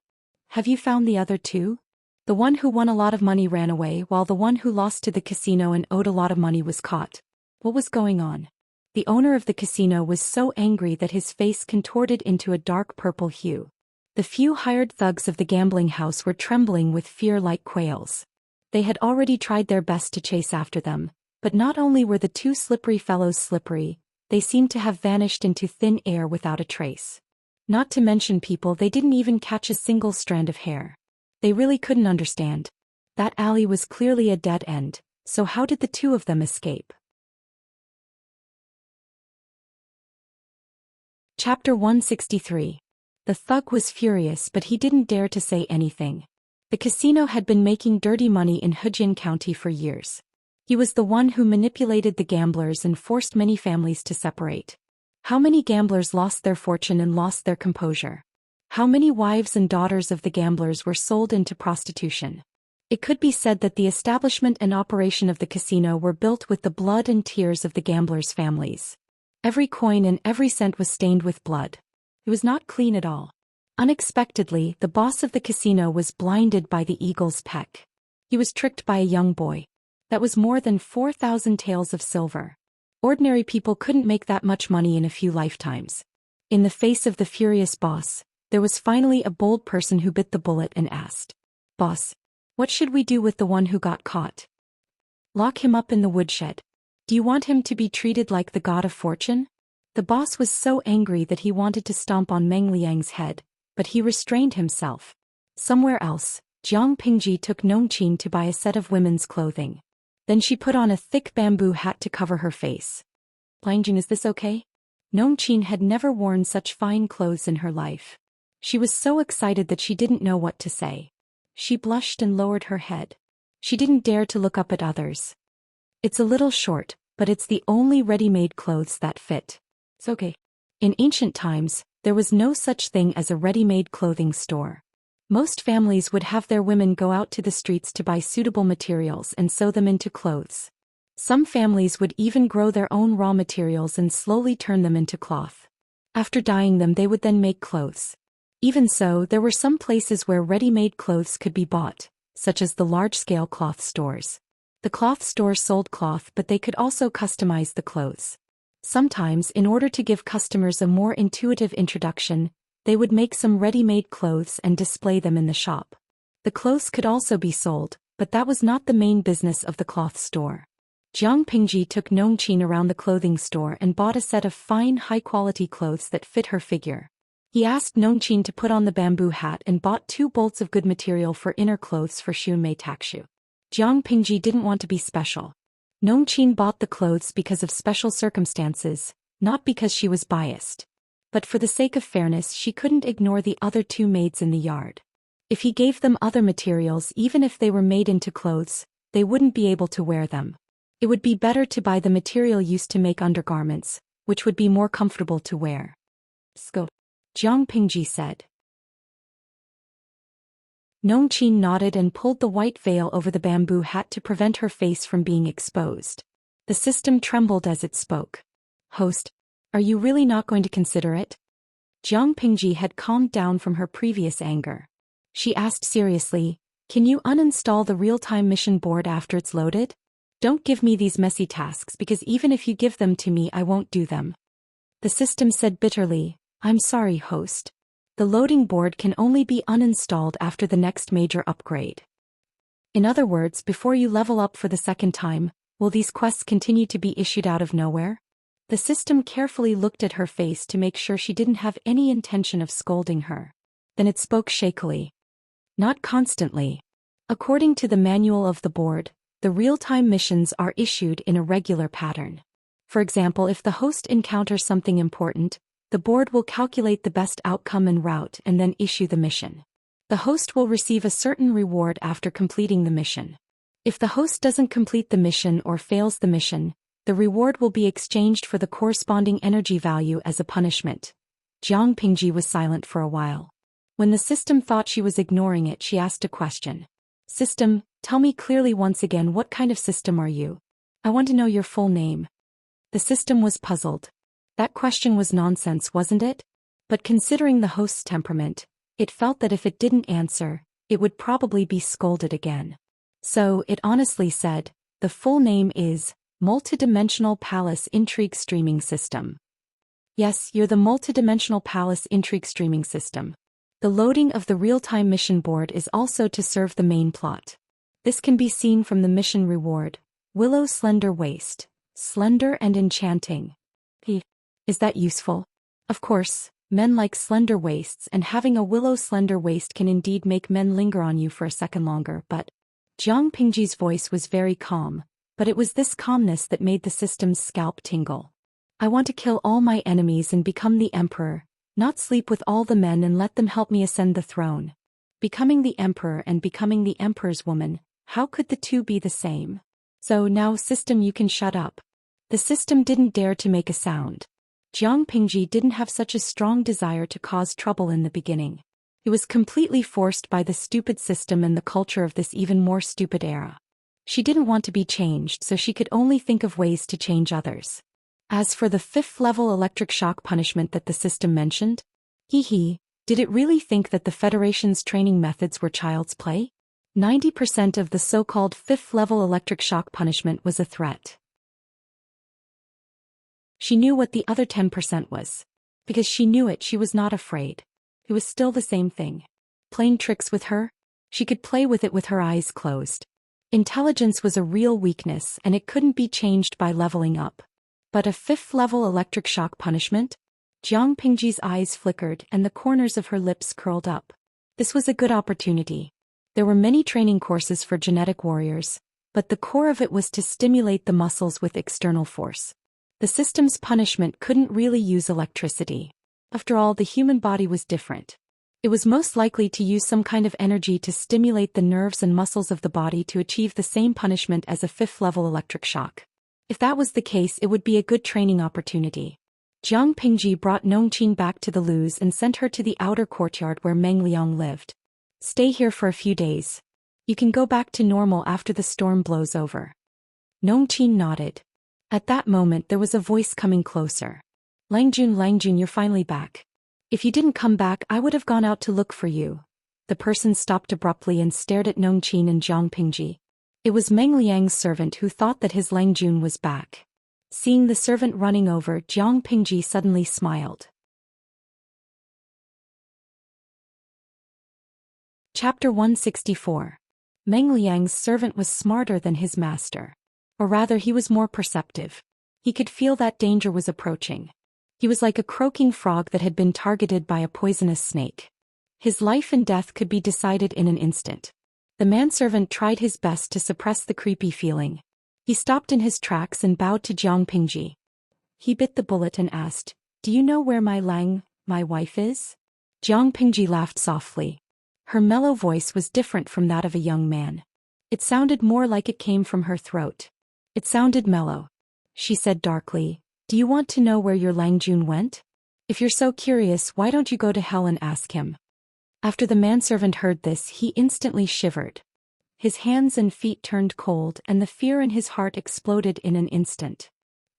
Have you found the other two? The one who won a lot of money ran away while the one who lost to the casino and owed a lot of money was caught. What was going on? The owner of the casino was so angry that his face contorted into a dark purple hue. The few hired thugs of the gambling house were trembling with fear like quails. They had already tried their best to chase after them, but not only were the two slippery fellows slippery, they seemed to have vanished into thin air without a trace. Not to mention people, they didn't even catch a single strand of hair. They really couldn't understand. That alley was clearly a dead end, so how did the two of them escape? Chapter 163. The thug was furious, but he didn't dare to say anything. The casino had been making dirty money in Hejian County for years. He was the one who manipulated the gamblers and forced many families to separate. How many gamblers lost their fortune and lost their composure? How many wives and daughters of the gamblers were sold into prostitution? It could be said that the establishment and operation of the casino were built with the blood and tears of the gamblers' families. Every coin and every cent was stained with blood. It was not clean at all. Unexpectedly, the boss of the casino was blinded by the eagle's peck. He was tricked by a young boy. That was more than 4,000 taels of silver. Ordinary people couldn't make that much money in a few lifetimes. In the face of the furious boss, there was finally a bold person who bit the bullet and asked, "Boss, what should we do with the one who got caught?" "Lock him up in the woodshed. Do you want him to be treated like the god of fortune?" The boss was so angry that he wanted to stomp on Meng Liang's head, but he restrained himself. Somewhere else, Jiang Pingji took Nongqin to buy a set of women's clothing. Then she put on a thick bamboo hat to cover her face. "Liangjun, is this okay?" Nongqin had never worn such fine clothes in her life. She was so excited that she didn't know what to say. She blushed and lowered her head. She didn't dare to look up at others. "It's a little short, but it's the only ready-made clothes that fit. It's okay." In ancient times, there was no such thing as a ready-made clothing store. Most families would have their women go out to the streets to buy suitable materials and sew them into clothes. Some families would even grow their own raw materials and slowly turn them into cloth. After dyeing them, they would then make clothes. Even so, there were some places where ready-made clothes could be bought, such as the large-scale cloth stores. The cloth stores sold cloth, but they could also customize the clothes. Sometimes, in order to give customers a more intuitive introduction, they would make some ready-made clothes and display them in the shop. The clothes could also be sold, but that was not the main business of the cloth store. Jiang Pingji took Nongqin around the clothing store and bought a set of fine, high-quality clothes that fit her figure. He asked Nongqin to put on the bamboo hat and bought 2 bolts of good material for inner clothes for Xunmei Takshu. Jiang Pingji didn't want to be special. Nongqin bought the clothes because of special circumstances, not because she was biased. But for the sake of fairness, she couldn't ignore the other 2 maids in the yard. If he gave them other materials, even if they were made into clothes, they wouldn't be able to wear them. It would be better to buy the material used to make undergarments, which would be more comfortable to wear. "Go," Jiang Pingji said. Nongqin nodded and pulled the white veil over the bamboo hat to prevent her face from being exposed. The system trembled as it spoke. "Host, are you really not going to consider it?" Jiang Pingji had calmed down from her previous anger. She asked seriously, "Can you uninstall the real-time mission board after it's loaded? Don't give me these messy tasks, because even if you give them to me, I won't do them." The system said bitterly, "I'm sorry, host. The loading board can only be uninstalled after the next major upgrade." In other words, before you level up for the second time, will these quests continue to be issued out of nowhere? The system carefully looked at her face to make sure she didn't have any intention of scolding her. Then it spoke shakily. "Not constantly. According to the manual of the board, the real-time missions are issued in a regular pattern. For example, if the host encounters something important, the board will calculate the best outcome and route and then issue the mission. The host will receive a certain reward after completing the mission. If the host doesn't complete the mission or fails the mission, the reward will be exchanged for the corresponding energy value as a punishment." Jiang Pingji was silent for a while. When the system thought she was ignoring it, she asked a question. "System, tell me clearly once again, what kind of system are you? I want to know your full name." The system was puzzled. That question was nonsense, wasn't it? But considering the host's temperament, it felt that if it didn't answer, it would probably be scolded again. So, it honestly said, "The full name is Multidimensional Palace Intrigue Streaming System." Yes, you're the Multidimensional Palace Intrigue Streaming System. The loading of the real-time mission board is also to serve the main plot. This can be seen from the mission reward, Willow Slender Waist, slender and enchanting. Is that useful? Of course, men like slender waists, and having a willow slender waist can indeed make men linger on you for a second longer, but Jiang Pingji's voice was very calm, but it was this calmness that made the system's scalp tingle. I want to kill all my enemies and become the emperor, not sleep with all the men and let them help me ascend the throne. Becoming the emperor and becoming the emperor's woman, how could the two be the same? So now system, you can shut up. The system didn't dare to make a sound. Jiang Pingji didn't have such a strong desire to cause trouble in the beginning. It was completely forced by the stupid system and the culture of this even more stupid era. She didn't want to be changed, so she could only think of ways to change others. As for the 5th level electric shock punishment that the system mentioned, did it really think that the Federation's training methods were child's play? 90% of the so-called 5th level electric shock punishment was a threat. She knew what the other 10% was. Because she knew it, she was not afraid. It was still the same thing. Playing tricks with her? She could play with it with her eyes closed. Intelligence was a real weakness and it couldn't be changed by leveling up. But a 5th level electric shock punishment? Jiang Pingji's eyes flickered and the corners of her lips curled up. This was a good opportunity. There were many training courses for genetic warriors, but the core of it was to stimulate the muscles with external force. The system's punishment couldn't really use electricity. After all, the human body was different. It was most likely to use some kind of energy to stimulate the nerves and muscles of the body to achieve the same punishment as a 5th level electric shock. If that was the case, it would be a good training opportunity. Jiang Pingji brought Nongqin back to the Luz and sent her to the outer courtyard where Meng Liang lived. Stay here for a few days. You can go back to normal after the storm blows over. Nongqin nodded. At that moment there was a voice coming closer. Langjun, you're finally back. If you didn't come back, I would have gone out to look for you. The person stopped abruptly and stared at Nongqin and Jiang Pingji. It was Meng Liang's servant who thought that his Langjun was back. Seeing the servant running over, Jiang Pingji suddenly smiled. Chapter 164. Meng Liang's servant was smarter than his master. Or rather, he was more perceptive. He could feel that danger was approaching. He was like a croaking frog that had been targeted by a poisonous snake. His life and death could be decided in an instant. The manservant tried his best to suppress the creepy feeling. He stopped in his tracks and bowed to Jiang Pingji. He bit the bullet and asked, "Do you know where my wife is?" Jiang Pingji laughed softly. Her mellow voice was different from that of a young man. It sounded more like it came from her throat. It sounded mellow. She said darkly, "Do you want to know where your Langjun went? If you're so curious, why don't you go to hell and ask him?" After the manservant heard this, he instantly shivered. His hands and feet turned cold and the fear in his heart exploded in an instant.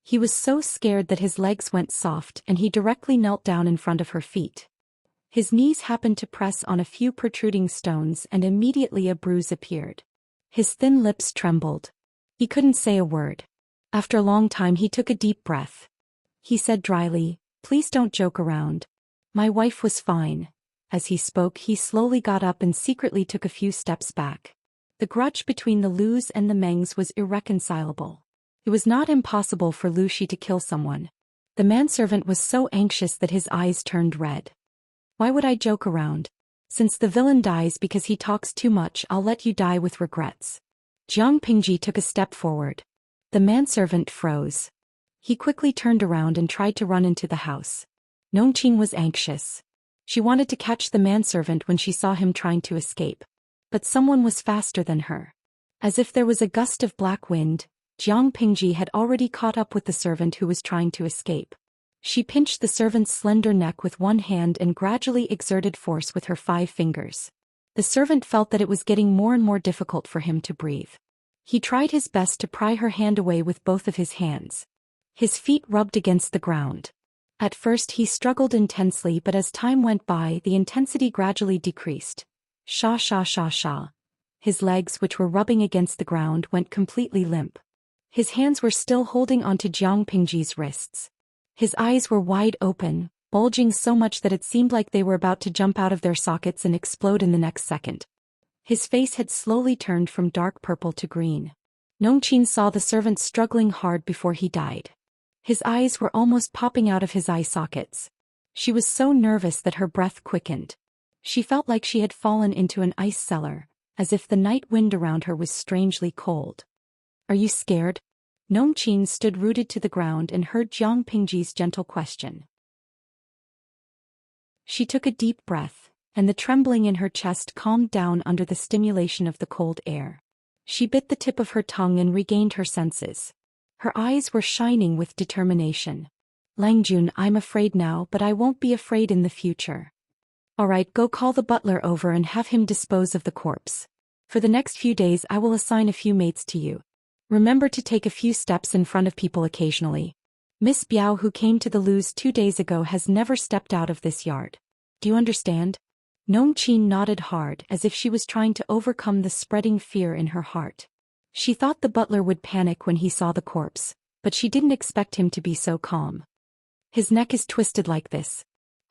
He was so scared that his legs went soft and he directly knelt down in front of her feet. His knees happened to press on a few protruding stones and immediately a bruise appeared. His thin lips trembled. He couldn't say a word. After a long time he took a deep breath. He said dryly, "Please don't joke around. My wife was fine." As he spoke, he slowly got up and secretly took a few steps back. The grudge between the Lus and the Mengs was irreconcilable. It was not impossible for Lu Shi to kill someone. The manservant was so anxious that his eyes turned red. "Why would I joke around? Since the villain dies because he talks too much, I'll let you die with regrets." Jiang Pingji took a step forward. The manservant froze. He quickly turned around and tried to run into the house. Nongqin was anxious. She wanted to catch the manservant when she saw him trying to escape. But someone was faster than her. As if there was a gust of black wind, Jiang Pingji had already caught up with the servant who was trying to escape. She pinched the servant's slender neck with one hand and gradually exerted force with her 5 fingers. The servant felt that it was getting more and more difficult for him to breathe. He tried his best to pry her hand away with both of his hands. His feet rubbed against the ground. At first he struggled intensely, but as time went by, the intensity gradually decreased. Sha sha sha sha. His legs, which were rubbing against the ground, went completely limp. His hands were still holding onto Jiang Pingji's wrists. His eyes were wide open, bulging so much that it seemed like they were about to jump out of their sockets and explode in the next second. His face had slowly turned from dark purple to green. Nongqin saw the servant struggling hard before he died. His eyes were almost popping out of his eye sockets. She was so nervous that her breath quickened. She felt like she had fallen into an ice cellar, as if the night wind around her was strangely cold. "Are you scared?" Nong Qin stood rooted to the ground and heard Jiang Pingji's gentle question. She took a deep breath, and the trembling in her chest calmed down under the stimulation of the cold air. She bit the tip of her tongue and regained her senses. Her eyes were shining with determination. Langjun, I'm afraid now, but I won't be afraid in the future. All right, go call the butler over and have him dispose of the corpse. For the next few days I will assign a few mates to you. Remember to take a few steps in front of people occasionally. Miss Biao, who came to the Lu's 2 days ago, has never stepped out of this yard. Do you understand? Nong Qin nodded hard, as if she was trying to overcome the spreading fear in her heart. She thought the butler would panic when he saw the corpse, but she didn't expect him to be so calm. His neck is twisted like this.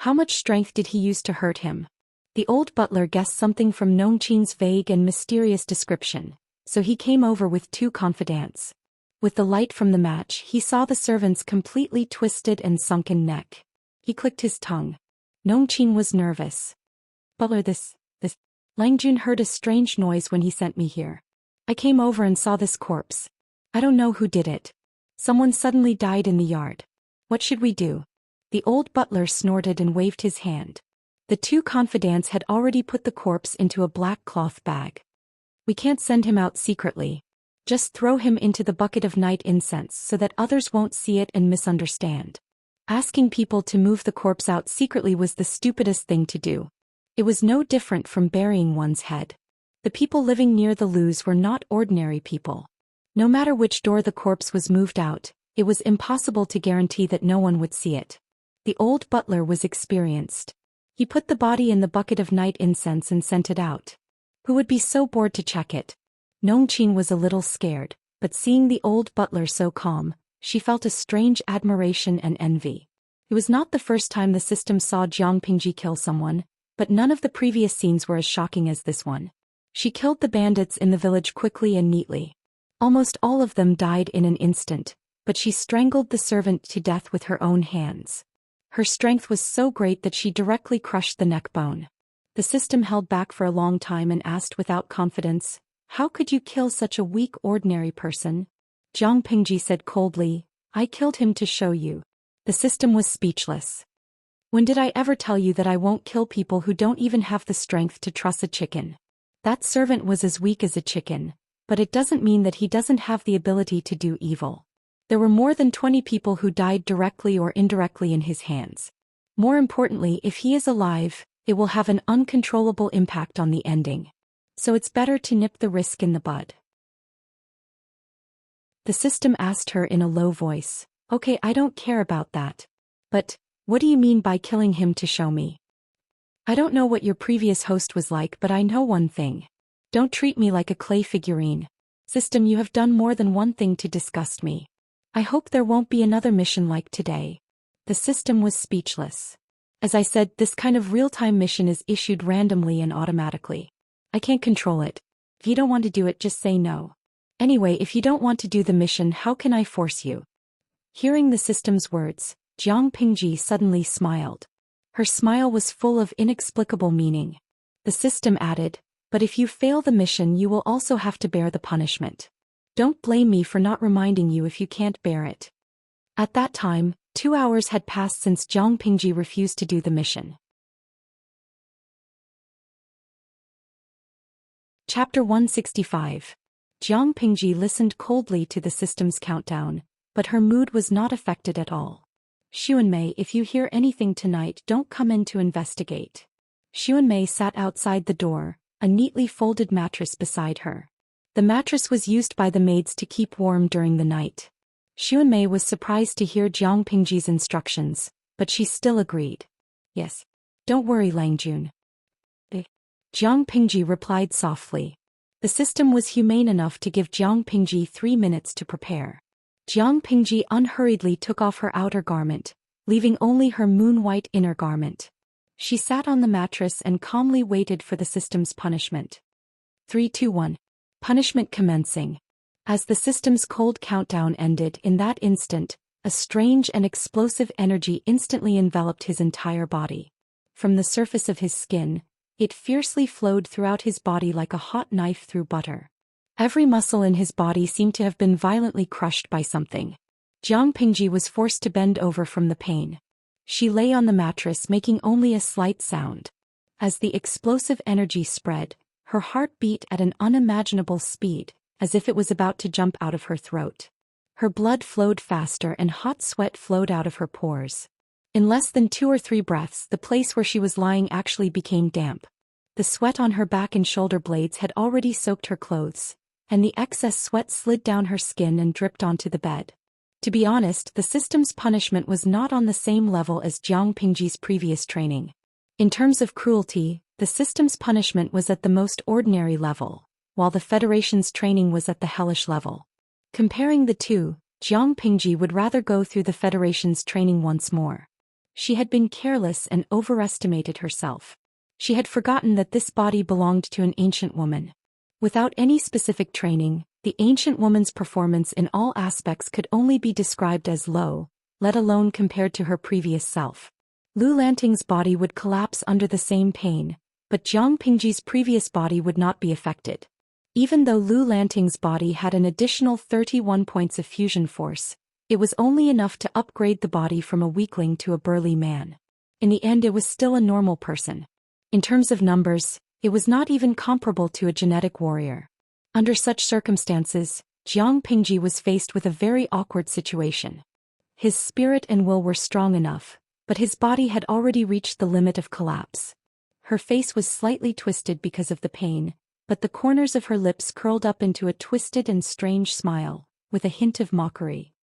How much strength did he use to hurt him? The old butler guessed something from Nong Qin's vague and mysterious description, so he came over with 2 confidants. With the light from the match, he saw the servant's completely twisted and sunken neck. He clicked his tongue. Nong Qin was nervous. Butler, this. Langjun heard a strange noise when he sent me here. I came over and saw this corpse. I don't know who did it. Someone suddenly died in the yard. What should we do? The old butler snorted and waved his hand. The 2 confidants had already put the corpse into a black cloth bag. We can't send him out secretly. Just throw him into the bucket of night incense so that others won't see it and misunderstand. Asking people to move the corpse out secretly was the stupidest thing to do. It was no different from burying one's head. The people living near the Lu's were not ordinary people. No matter which door the corpse was moved out, it was impossible to guarantee that no one would see it. The old butler was experienced. He put the body in the bucket of night incense and sent it out. Who would be so bored to check it? Nong Qin was a little scared, but seeing the old butler so calm, she felt a strange admiration and envy. It was not the first time the system saw Jiang Pingji kill someone, but none of the previous scenes were as shocking as this one. She killed the bandits in the village quickly and neatly. Almost all of them died in an instant, but she strangled the servant to death with her own hands. Her strength was so great that she directly crushed the neck bone. The system held back for a long time and asked without confidence, "How could you kill such a weak ordinary person?" Jiang Pingji said coldly, "I killed him to show you." The system was speechless. "When did I ever tell you that I won't kill people who don't even have the strength to truss a chicken?" That servant was as weak as a chicken, but it doesn't mean that he doesn't have the ability to do evil. There were more than 20 people who died directly or indirectly in his hands. More importantly, if he is alive, it will have an uncontrollable impact on the ending. So it's better to nip the risk in the bud. The system asked her in a low voice, "Okay, I don't care about that. But, what do you mean by killing him to show me? I don't know what your previous host was like, but I know one thing. Don't treat me like a clay figurine. System, you have done more than one thing to disgust me. I hope there won't be another mission like today." The system was speechless. As I said, this kind of real-time mission is issued randomly and automatically. I can't control it. If you don't want to do it, just say no. Anyway, if you don't want to do the mission, how can I force you? Hearing the system's words, Jiang Pingji suddenly smiled. Her smile was full of inexplicable meaning. The system added, "But if you fail the mission, you will also have to bear the punishment. Don't blame me for not reminding you if you can't bear it." At that time, 2 hours had passed since Jiang Pingji refused to do the mission. Chapter 165. Jiang Pingji listened coldly to the system's countdown, but her mood was not affected at all. "Xuanmei, if you hear anything tonight, don't come in to investigate." Xuanmei sat outside the door, a neatly folded mattress beside her. The mattress was used by the maids to keep warm during the night. Xuanmei was surprised to hear Jiang Pingji's instructions, but she still agreed. "Yes. Don't worry, Langjun." Jiang Pingji replied softly. The system was humane enough to give Jiang Pingji 3 minutes to prepare. Jiang Pingji unhurriedly took off her outer garment, leaving only her moon-white inner garment. She sat on the mattress and calmly waited for the system's punishment. 3, 2, 1. Punishment commencing. As the system's cold countdown ended, in that instant, a strange and explosive energy instantly enveloped his entire body. From the surface of his skin, it fiercely flowed throughout his body like a hot knife through butter. Every muscle in his body seemed to have been violently crushed by something. Jiang Pingji was forced to bend over from the pain. She lay on the mattress making only a slight sound. As the explosive energy spread, her heart beat at an unimaginable speed, as if it was about to jump out of her throat. Her blood flowed faster and hot sweat flowed out of her pores. In less than 2 or 3 breaths, the place where she was lying actually became damp. The sweat on her back and shoulder blades had already soaked her clothes, and the excess sweat slid down her skin and dripped onto the bed. To be honest, the system's punishment was not on the same level as Jiang Pingji's previous training. In terms of cruelty, the system's punishment was at the most ordinary level, while the Federation's training was at the hellish level. Comparing the two, Jiang Pingji would rather go through the Federation's training once more. She had been careless and overestimated herself. She had forgotten that this body belonged to an ancient woman. Without any specific training, the ancient woman's performance in all aspects could only be described as low, let alone compared to her previous self. Lu Lanting's body would collapse under the same pain, but Jiang Pingji's previous body would not be affected. Even though Lu Lanting's body had an additional 31 points of fusion force, it was only enough to upgrade the body from a weakling to a burly man. In the end, it was still a normal person. In terms of numbers, it was not even comparable to a genetic warrior. Under such circumstances, Jiang Pingji was faced with a very awkward situation. His spirit and will were strong enough, but his body had already reached the limit of collapse. Her face was slightly twisted because of the pain, but the corners of her lips curled up into a twisted and strange smile, with a hint of mockery.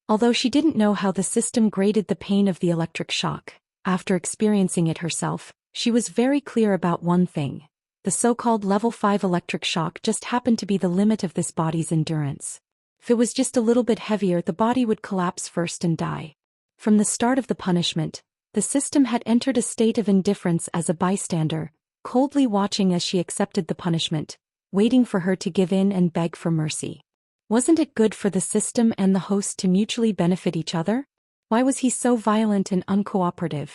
Although she didn't know how the system graded the pain of the electric shock, after experiencing it herself, she was very clear about one thing. The so-called level 5 electric shock just happened to be the limit of this body's endurance. If it was just a little bit heavier, the body would collapse first and die. From the start of the punishment, the system had entered a state of indifference as a bystander, coldly watching as she accepted the punishment, waiting for her to give in and beg for mercy. Wasn't it good for the system and the host to mutually benefit each other? Why was he so violent and uncooperative?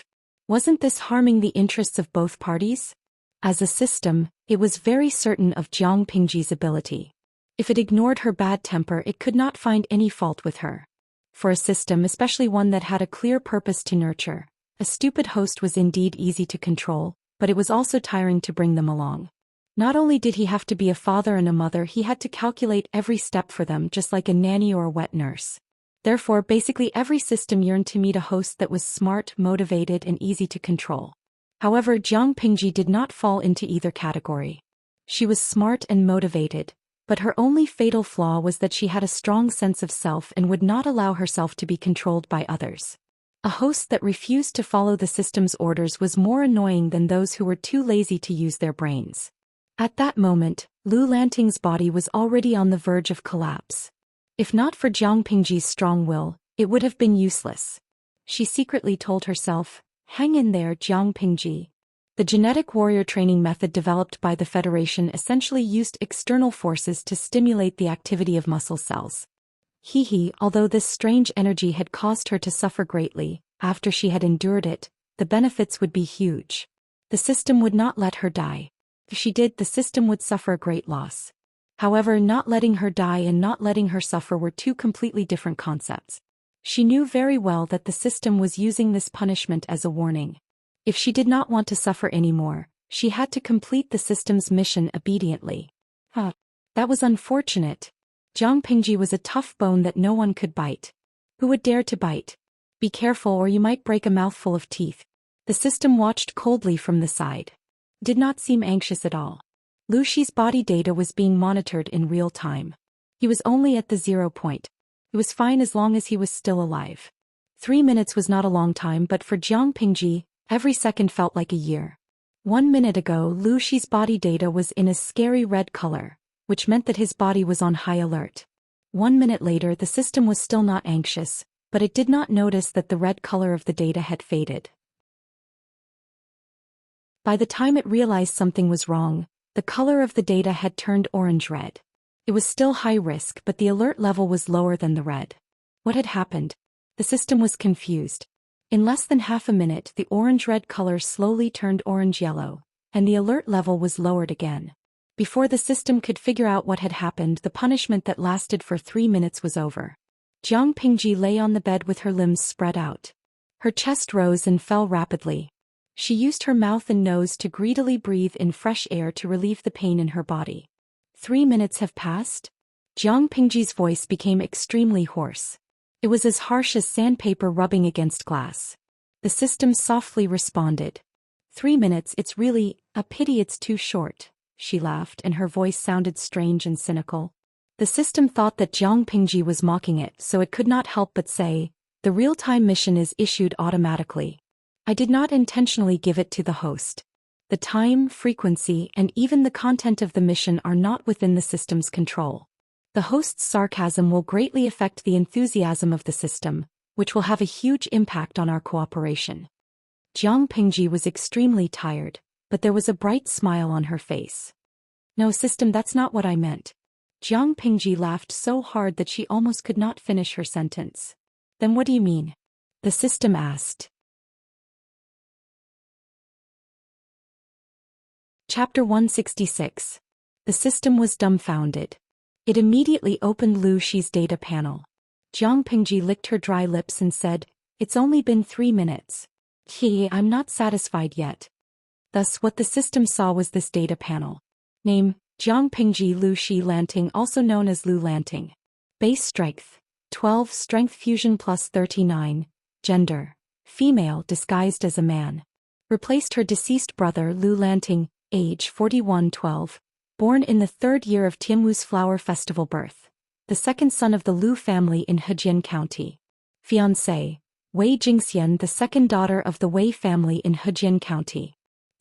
Wasn't this harming the interests of both parties? As a system, it was very certain of Jiang Pingji's ability. If it ignored her bad temper, it could not find any fault with her. For a system, especially one that had a clear purpose to nurture, a stupid host was indeed easy to control, but it was also tiring to bring them along. Not only did he have to be a father and a mother, he had to calculate every step for them, just like a nanny or a wet nurse. Therefore, basically every system yearned to meet a host that was smart, motivated, and easy to control. However, Jiang Pingji did not fall into either category. She was smart and motivated, but her only fatal flaw was that she had a strong sense of self and would not allow herself to be controlled by others. A host that refused to follow the system's orders was more annoying than those who were too lazy to use their brains. At that moment, Lu Lanting's body was already on the verge of collapse. If not for Jiang Pingji's strong will, it would have been useless. She secretly told herself, "Hang in there, Jiang Pingji." The genetic warrior training method developed by the Federation essentially used external forces to stimulate the activity of muscle cells. Although this strange energy had caused her to suffer greatly, after she had endured it, the benefits would be huge. The system would not let her die. If she did, the system would suffer a great loss. However, not letting her die and not letting her suffer were two completely different concepts. She knew very well that the system was using this punishment as a warning. If she did not want to suffer anymore, she had to complete the system's mission obediently. That was unfortunate. Jiang Pingji was a tough bone that no one could bite. Who would dare to bite? Be careful or you might break a mouthful of teeth. The system watched coldly from the side. Did not seem anxious at all. Lu Shi's body data was being monitored in real time. He was only at the 0 point. It was fine as long as he was still alive. 3 minutes was not a long time, but for Jiang Pingji, every second felt like a year. 1 minute ago, Lu Shi's body data was in a scary red color, which meant that his body was on high alert. 1 minute later, the system was still not anxious, but it did not notice that the red color of the data had faded. By the time it realized something was wrong, the color of the data had turned orange-red. It was still high risk, but the alert level was lower than the red. What had happened? The system was confused. In less than half a minute, the orange-red color slowly turned orange-yellow, and the alert level was lowered again. Before the system could figure out what had happened, the punishment that lasted for 3 minutes was over. Jiang Pingji lay on the bed with her limbs spread out. Her chest rose and fell rapidly. She used her mouth and nose to greedily breathe in fresh air to relieve the pain in her body. 3 minutes have passed? Jiang Pingji's voice became extremely hoarse. It was as harsh as sandpaper rubbing against glass. The system softly responded. 3 minutes, it's really a pity it's too short, she laughed, and her voice sounded strange and cynical. The system thought that Jiang Pingji was mocking it, so it could not help but say, the real-time mission is issued automatically. I did not intentionally give it to the host. The time, frequency, and even the content of the mission are not within the system's control. The host's sarcasm will greatly affect the enthusiasm of the system, which will have a huge impact on our cooperation. Jiang Pingji was extremely tired, but there was a bright smile on her face. No, system, that's not what I meant. Jiang Pingji laughed so hard that she almost could not finish her sentence. Then what do you mean? The system asked. Chapter 166. The system was dumbfounded. It immediately opened Lu Shi's data panel. Jiang Pingji licked her dry lips and said, it's only been 3 minutes. I'm not satisfied yet. Thus what the system saw was this data panel. Name, Jiang Pingji Lu Shi Lanting, also known as Lu Lanting. Base strength, 12, strength fusion plus 39, gender, female disguised as a man. Replaced her deceased brother Lu Lanting, age 41, 12, born in the 3rd year of Tianwu's flower festival birth. The second son of the Lu family in Hejian County. Fiancé, Wei Jingxian, the second daughter of the Wei family in Hejian County.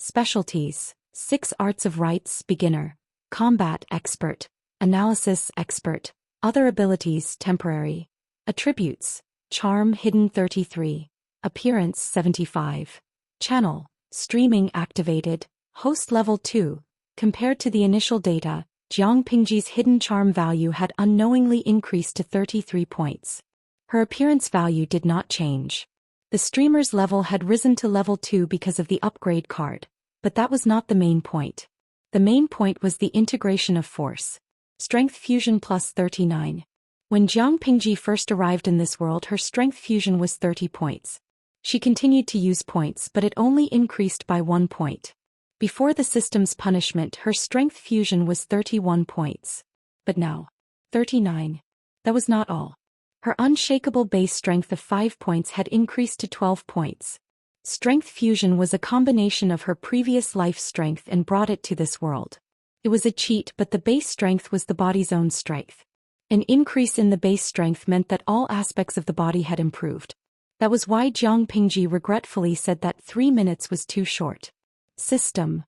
Specialties, 6 arts of rites, beginner, combat expert, analysis expert, other abilities temporary. Attributes, charm hidden 33, appearance 75. Channel, streaming activated, host level 2. Compared to the initial data, Jiang Pingji's hidden charm value had unknowingly increased to 33 points. Her appearance value did not change. The streamer's level had risen to level 2 because of the upgrade card, but that was not the main point. The main point was the integration of force. Strength fusion plus 39. When Jiang Pingji first arrived in this world, her strength fusion was 30 points. She continued to use points, but it only increased by 1 point. Before the system's punishment, her strength fusion was 31 points. But now, 39. That was not all. Her unshakable base strength of 5 points had increased to 12 points. Strength fusion was a combination of her previous life strength and brought it to this world. It was a cheat, but the base strength was the body's own strength. An increase in the base strength meant that all aspects of the body had improved. That was why Jiang Pingji regretfully said that 3 minutes was too short. System.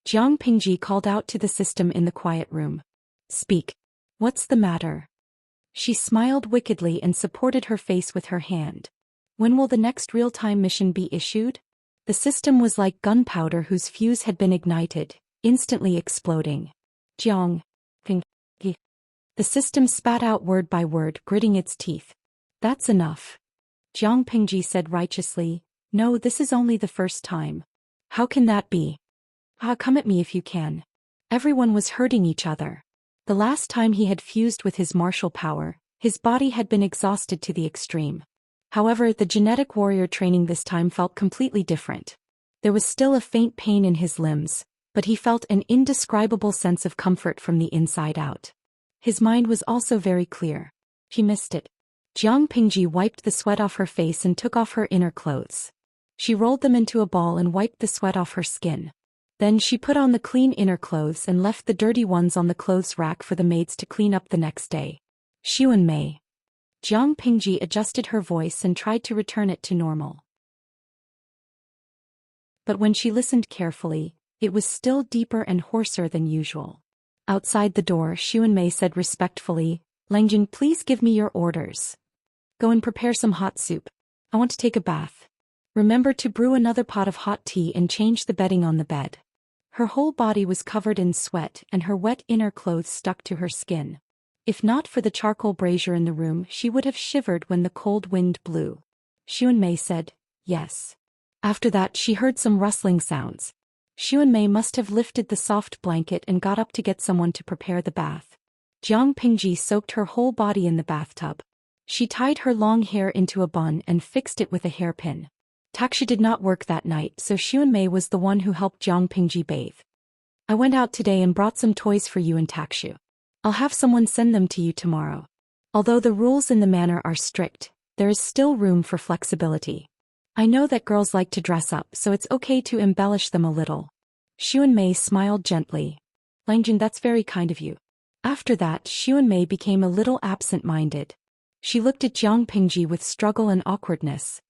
Jiang Pingji called out to the system in the quiet room. Speak. What's the matter? She smiled wickedly and supported her face with her hand. When will the next real-time mission be issued? The system was like gunpowder whose fuse had been ignited, instantly exploding. Jiang Pingji. The system spat out word by word, gritting its teeth. That's enough. Jiang Pingji said righteously, no, this is only the first time. How can that be? Come at me if you can. Everyone was hurting each other. The last time he had fused with his martial power, his body had been exhausted to the extreme. However, the genetic warrior training this time felt completely different. There was still a faint pain in his limbs, but he felt an indescribable sense of comfort from the inside out. His mind was also very clear. She missed it. Jiang Pingji wiped the sweat off her face and took off her inner clothes. She rolled them into a ball and wiped the sweat off her skin. Then she put on the clean inner clothes and left the dirty ones on the clothes rack for the maids to clean up the next day. Xianmei. Jiang Pingji adjusted her voice and tried to return it to normal. But when she listened carefully, it was still deeper and hoarser than usual. Outside the door, Xianmei said respectfully, Langjun, please give me your orders. Go and prepare some hot soup. I want to take a bath. Remember to brew another pot of hot tea and change the bedding on the bed. Her whole body was covered in sweat and her wet inner clothes stuck to her skin. If not for the charcoal brazier in the room, she would have shivered when the cold wind blew. Xianmei said, yes. After that she heard some rustling sounds. Xuanmei must have lifted the soft blanket and got up to get someone to prepare the bath. Jiang Pingji soaked her whole body in the bathtub. She tied her long hair into a bun and fixed it with a hairpin. Taxi did not work that night, so Xuanmei was the one who helped Jiang Pingji bathe. I went out today and brought some toys for you and Taxu. I'll have someone send them to you tomorrow. Although the rules in the manor are strict, there is still room for flexibility. I know that girls like to dress up, so it's okay to embellish them a little. Xuanmei smiled gently. Langjun, that's very kind of you. After that, Xuanmei became a little absent-minded. She looked at Jiang Pingji with struggle and awkwardness.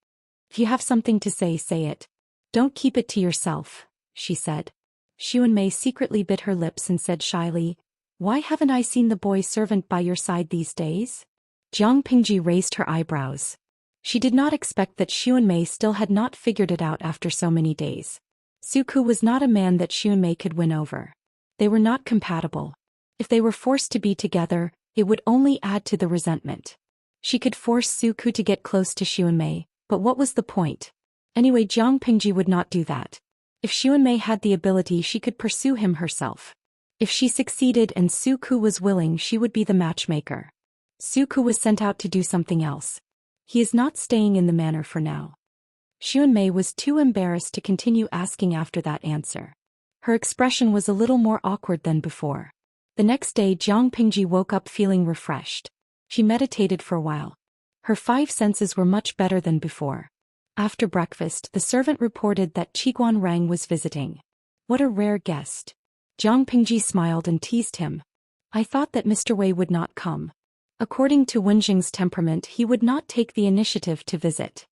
If you have something to say, say it. Don't keep it to yourself, she said. Xuanmei secretly bit her lips and said shyly, why haven't I seen the boy servant by your side these days? Jiang Pingji raised her eyebrows. She did not expect that Xuanmei still had not figured it out after so many days. Suku was not a man that Xuanmei could win over. They were not compatible. If they were forced to be together, it would only add to the resentment. She could force Suku to get close to Xuanmei, but what was the point? Anyway, Jiang Pingji would not do that. If Xuanmei had the ability, she could pursue him herself. If she succeeded and Suku was willing, she would be the matchmaker. Suku was sent out to do something else. He is not staying in the manor for now. Xuanmei was too embarrassed to continue asking after that answer. Her expression was a little more awkward than before. The next day, Jiang Pingji woke up feeling refreshed. She meditated for a while. Her 5 senses were much better than before. After breakfast, the servant reported that Qiguan Rang was visiting. What a rare guest. Jiang Pingji smiled and teased him. I thought that Mr. Wei would not come. According to Wenjing's temperament, he would not take the initiative to visit.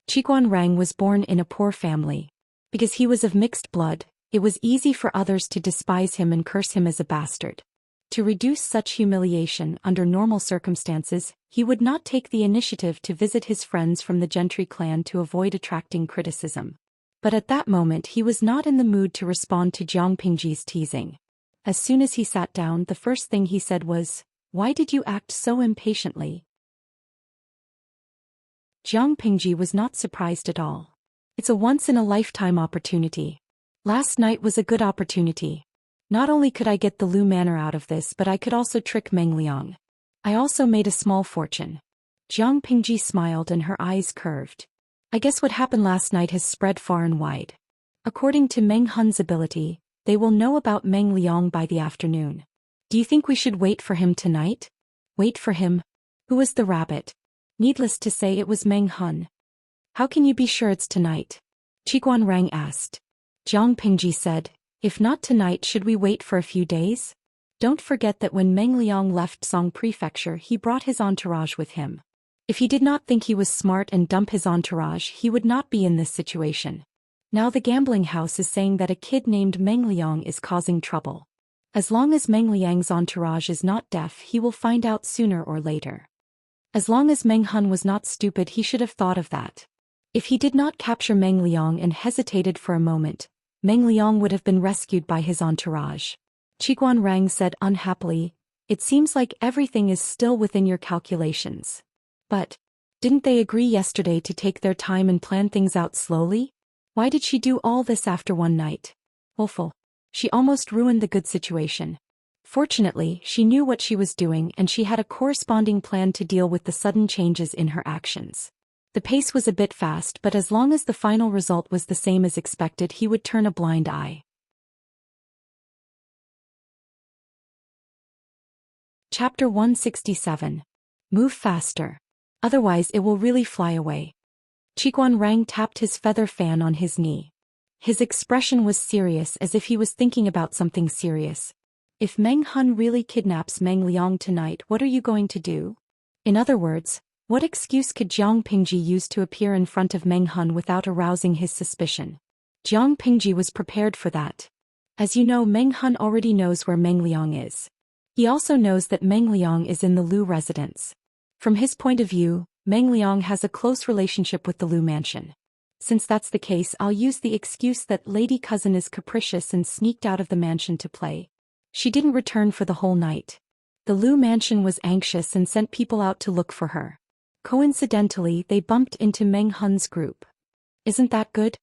Qiguan Rang was born in a poor family. Because he was of mixed blood, it was easy for others to despise him and curse him as a bastard. To reduce such humiliation under normal circumstances, he would not take the initiative to visit his friends from the gentry clan to avoid attracting criticism. But at that moment he was not in the mood to respond to Jiang Pingji's teasing. As soon as he sat down, the first thing he said was, "Why did you act so impatiently?" Jiang Pingji was not surprised at all. It's a once-in-a-lifetime opportunity. Last night was a good opportunity. Not only could I get the Lu Manor out of this, but I could also trick Meng Liang. I also made a small fortune. Jiang Pingji smiled and her eyes curved. I guess what happened last night has spread far and wide. According to Meng Hun's ability, they will know about Meng Liang by the afternoon. Do you think we should wait for him tonight? Wait for him? Who was the rabbit? Needless to say, it was Meng Hun. How can you be sure it's tonight? Qiguan Rang asked. Jiang Pingji said, if not tonight, should we wait for a few days? Don't forget that when Meng Liang left Song Prefecture, he brought his entourage with him. If he did not think he was smart and dump his entourage, he would not be in this situation. Now the gambling house is saying that a kid named Meng Liang is causing trouble. As long as Meng Liang's entourage is not deaf, he will find out sooner or later. As long as Meng Hun was not stupid, he should have thought of that. If he did not capture Meng Liang and hesitated for a moment, Meng Liang would have been rescued by his entourage. Qiguan Rang said unhappily, it seems like everything is still within your calculations. But, didn't they agree yesterday to take their time and plan things out slowly? Why did she do all this after one night? Awful. She almost ruined the good situation. Fortunately, she knew what she was doing and she had a corresponding plan to deal with the sudden changes in her actions. The pace was a bit fast, but as long as the final result was the same as expected, he would turn a blind eye. Chapter 167. Move faster. Otherwise it will really fly away. Qiguan Rang tapped his feather fan on his knee. His expression was serious, as if he was thinking about something serious. If Meng Hun really kidnaps Meng Liang tonight, what are you going to do? In other words, what excuse could Jiang Pingji use to appear in front of Meng Hun without arousing his suspicion? Jiang Pingji was prepared for that. As you know, Meng Hun already knows where Meng Liang is. He also knows that Meng Liang is in the Lu residence. From his point of view, Meng Liang has a close relationship with the Lu mansion. Since that's the case, I'll use the excuse that Lady Cousin is capricious and sneaked out of the mansion to play. She didn't return for the whole night. The Lu mansion was anxious and sent people out to look for her. Coincidentally, they bumped into Meng Hun's group. Isn't that good?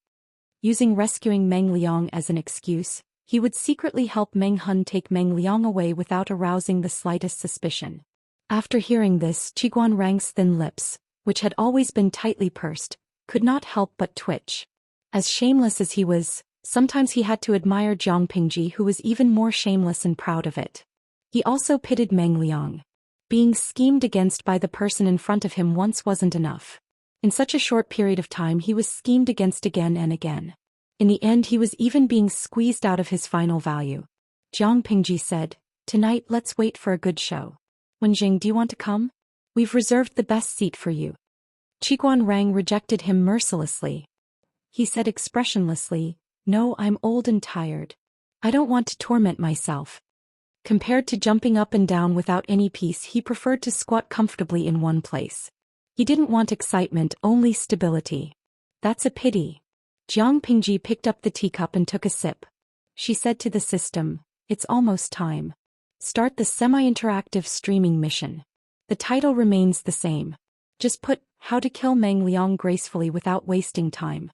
Using rescuing Meng Liang as an excuse, he would secretly help Meng Hun take Meng Liang away without arousing the slightest suspicion. After hearing this, Qiguan Rang's thin lips, which had always been tightly pursed, could not help but twitch. As shameless as he was, sometimes he had to admire Jiang Pingji, who was even more shameless and proud of it. He also pitied Meng Liang. Being schemed against by the person in front of him once wasn't enough. In such a short period of time he was schemed against again and again. In the end he was even being squeezed out of his final value. Jiang Pingji said, "Tonight let's wait for a good show. Wenjing, do you want to come? We've reserved the best seat for you." Qiguan Rang rejected him mercilessly. He said expressionlessly, "No, I'm old and tired. I don't want to torment myself." Compared to jumping up and down without any peace, he preferred to squat comfortably in one place. He didn't want excitement, only stability. "That's a pity." Jiang Pingji picked up the teacup and took a sip. She said to the system, "It's almost time. Start the semi-interactive streaming mission. The title remains the same. Just put, How to Kill Meng Liang Gracefully Without Wasting Time."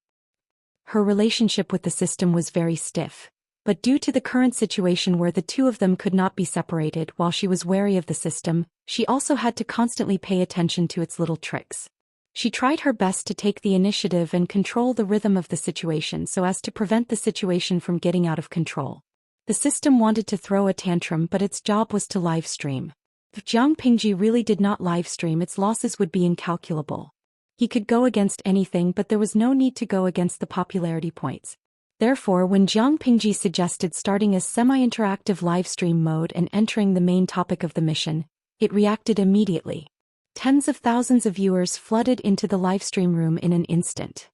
Her relationship with the system was very stiff, but due to the current situation where the two of them could not be separated while she was wary of the system, she also had to constantly pay attention to its little tricks. She tried her best to take the initiative and control the rhythm of the situation so as to prevent the situation from getting out of control. The system wanted to throw a tantrum, but its job was to live stream. If Jiang Pingji really did not live stream, its losses would be incalculable. He could go against anything, but there was no need to go against the popularity points. Therefore, when Jiang Pingji suggested starting a semi-interactive live stream mode and entering the main topic of the mission, it reacted immediately. Tens of thousands of viewers flooded into the livestream room in an instant.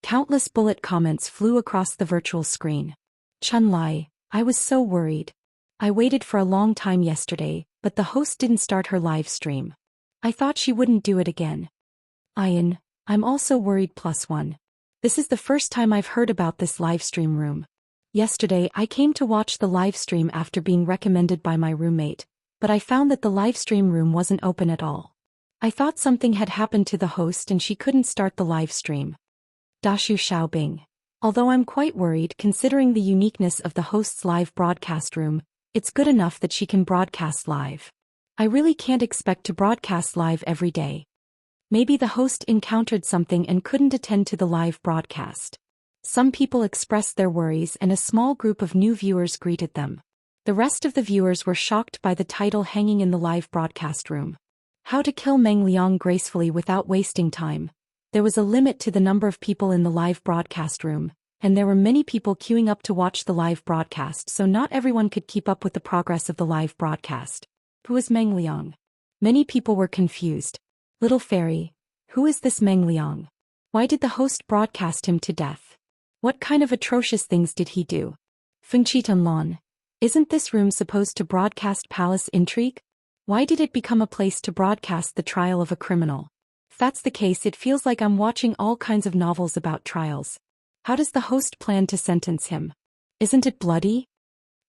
Countless bullet comments flew across the virtual screen. "Chun Lai, I was so worried. I waited for a long time yesterday, but the host didn't start her live stream. I thought she wouldn't do it again. Ian, I'm also worried +1. This is the first time I've heard about this live stream room. Yesterday I came to watch the live stream after being recommended by my roommate, but I found that the live stream room wasn't open at all. I thought something had happened to the host and she couldn't start the live stream." Dashu Xiaobing. "Although I'm quite worried considering the uniqueness of the host's live broadcast room, it's good enough that she can broadcast live. I really can't expect to broadcast live every day. Maybe the host encountered something and couldn't attend to the live broadcast." Some people expressed their worries and a small group of new viewers greeted them. The rest of the viewers were shocked by the title hanging in the live broadcast room. How to Kill Meng Liang Gracefully Without Wasting Time. There was a limit to the number of people in the live broadcast room, and there were many people queuing up to watch the live broadcast, so not everyone could keep up with the progress of the live broadcast. Who is Meng Liang? Many people were confused. Little fairy, who is this Meng Liang? Why did the host broadcast him to death? What kind of atrocious things did he do? Fengqitan Lan, isn't this room supposed to broadcast palace intrigue? Why did it become a place to broadcast the trial of a criminal? If that's the case, it feels like I'm watching all kinds of novels about trials. How does the host plan to sentence him? Isn't it bloody?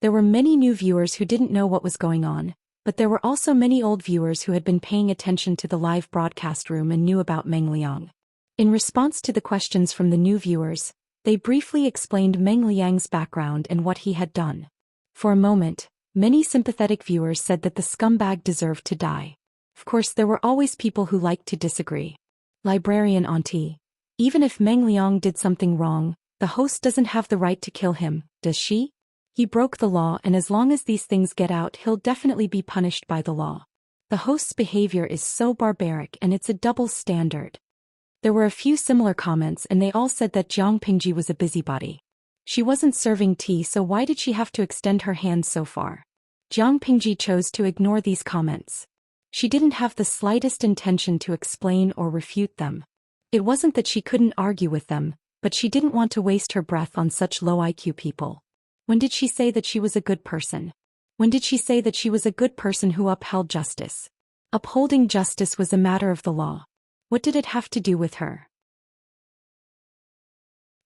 There were many new viewers who didn't know what was going on, but there were also many old viewers who had been paying attention to the live broadcast room and knew about Meng Liang. In response to the questions from the new viewers, they briefly explained Meng Liang's background and what he had done. For a moment, many sympathetic viewers said that the scumbag deserved to die. Of course, there were always people who liked to disagree. Librarian Auntie. Even if Meng Liang did something wrong, the host doesn't have the right to kill him, does she? He broke the law, and as long as these things get out, he'll definitely be punished by the law. The host's behavior is so barbaric and it's a double standard. There were a few similar comments and they all said that Jiang Pingji was a busybody. She wasn't serving tea, so why did she have to extend her hand so far? Jiang Pingji chose to ignore these comments. She didn't have the slightest intention to explain or refute them. It wasn't that she couldn't argue with them, but she didn't want to waste her breath on such low IQ people. When did she say that she was a good person? When did she say that she was a good person who upheld justice? Upholding justice was a matter of the law. What did it have to do with her?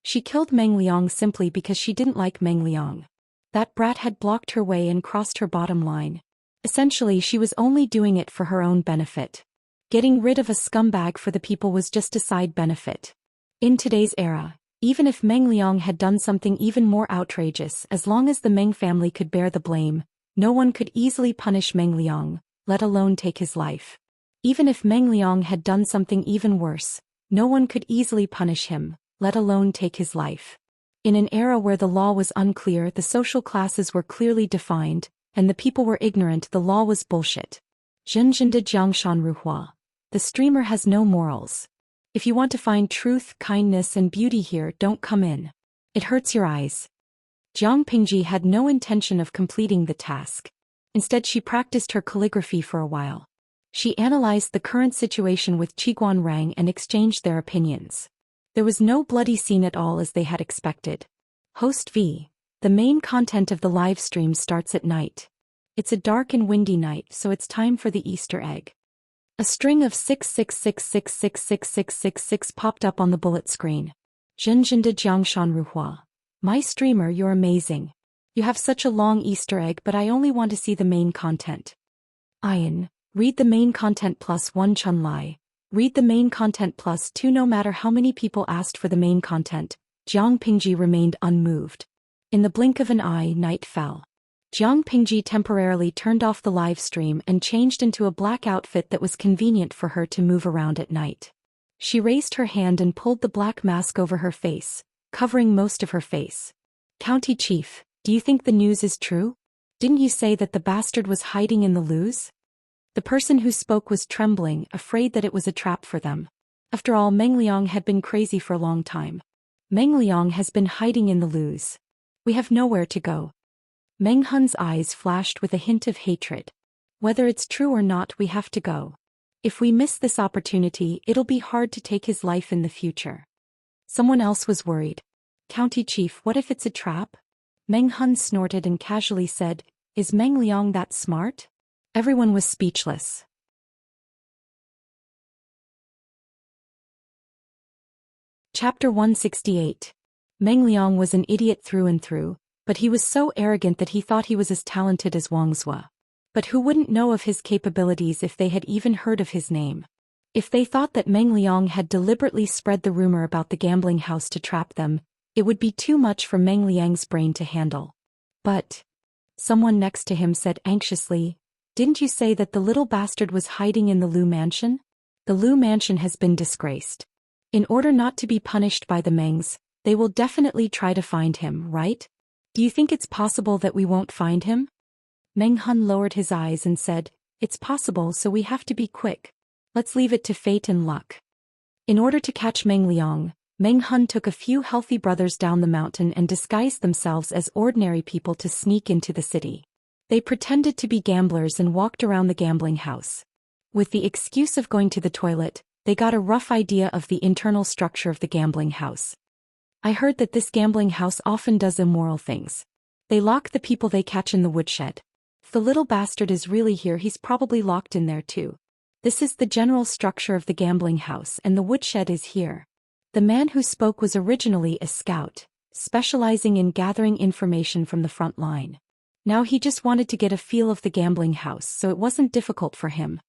She killed Meng Liang simply because she didn't like Meng Liang. That brat had blocked her way and crossed her bottom line. Essentially, she was only doing it for her own benefit. Getting rid of a scumbag for the people was just a side benefit. In today's era, even if Meng Liang had done something even more outrageous, as long as the Meng family could bear the blame, no one could easily punish Meng Liang, let alone take his life. Even if Meng Liang had done something even worse, no one could easily punish him, let alone take his life. In an era where the law was unclear, the social classes were clearly defined, and the people were ignorant, the law was bullshit. Zhenzhenda Jiangshan Ruhua. The streamer has no morals. If you want to find truth, kindness and beauty here, don't come in. It hurts your eyes. Jiang Pingji had no intention of completing the task. Instead, she practiced her calligraphy for a while. She analyzed the current situation with Qiguan Rang and exchanged their opinions. There was no bloody scene at all as they had expected. Host V. The main content of the live stream starts at night. It's a dark and windy night, so it's time for the Easter egg. A string of 666666666 popped up on the bullet screen. Zhenzhenda Jiangshan Ruhua. My streamer, you're amazing. You have such a long Easter egg, but I only want to see the main content. Ian. Read the main content +1 Chun Lai. Read the main content +2. No matter how many people asked for the main content, Jiang Pingji remained unmoved. In the blink of an eye, night fell. Jiang Pingji temporarily turned off the live stream and changed into a black outfit that was convenient for her to move around at night. She raised her hand and pulled the black mask over her face, covering most of her face. County Chief, do you think the news is true? Didn't you say that the bastard was hiding in the loos? The person who spoke was trembling, afraid that it was a trap for them. After all, Meng Liang had been crazy for a long time. Meng Liang has been hiding in the loos. We have nowhere to go. Meng Hun's eyes flashed with a hint of hatred. Whether it's true or not, we have to go. If we miss this opportunity, it'll be hard to take his life in the future. Someone else was worried. County Chief, what if it's a trap? Meng Hun snorted and casually said, Is Meng Liang that smart? Everyone was speechless. Chapter 168. Meng Liang was an idiot through and through, but he was so arrogant that he thought he was as talented as Wang Zue. But who wouldn't know of his capabilities if they had even heard of his name? If they thought that Meng Liang had deliberately spread the rumor about the gambling house to trap them, it would be too much for Meng Liang's brain to handle. But someone next to him said anxiously, Didn't you say that the little bastard was hiding in the Lu mansion? The Lu mansion has been disgraced. In order not to be punished by the Mengs, they will definitely try to find him, right? Do you think it's possible that we won't find him? Meng Hun lowered his eyes and said, It's possible, so we have to be quick. Let's leave it to fate and luck. In order to catch Meng Liang, Meng Hun took a few healthy brothers down the mountain and disguised themselves as ordinary people to sneak into the city. They pretended to be gamblers and walked around the gambling house. With the excuse of going to the toilet, they got a rough idea of the internal structure of the gambling house. I heard that this gambling house often does immoral things. They lock the people they catch in the woodshed. If the little bastard is really here, he's probably locked in there too. This is the general structure of the gambling house, and the woodshed is here. The man who spoke was originally a scout, specializing in gathering information from the front line. Now he just wanted to get a feel of the gambling house, so it wasn't difficult for him.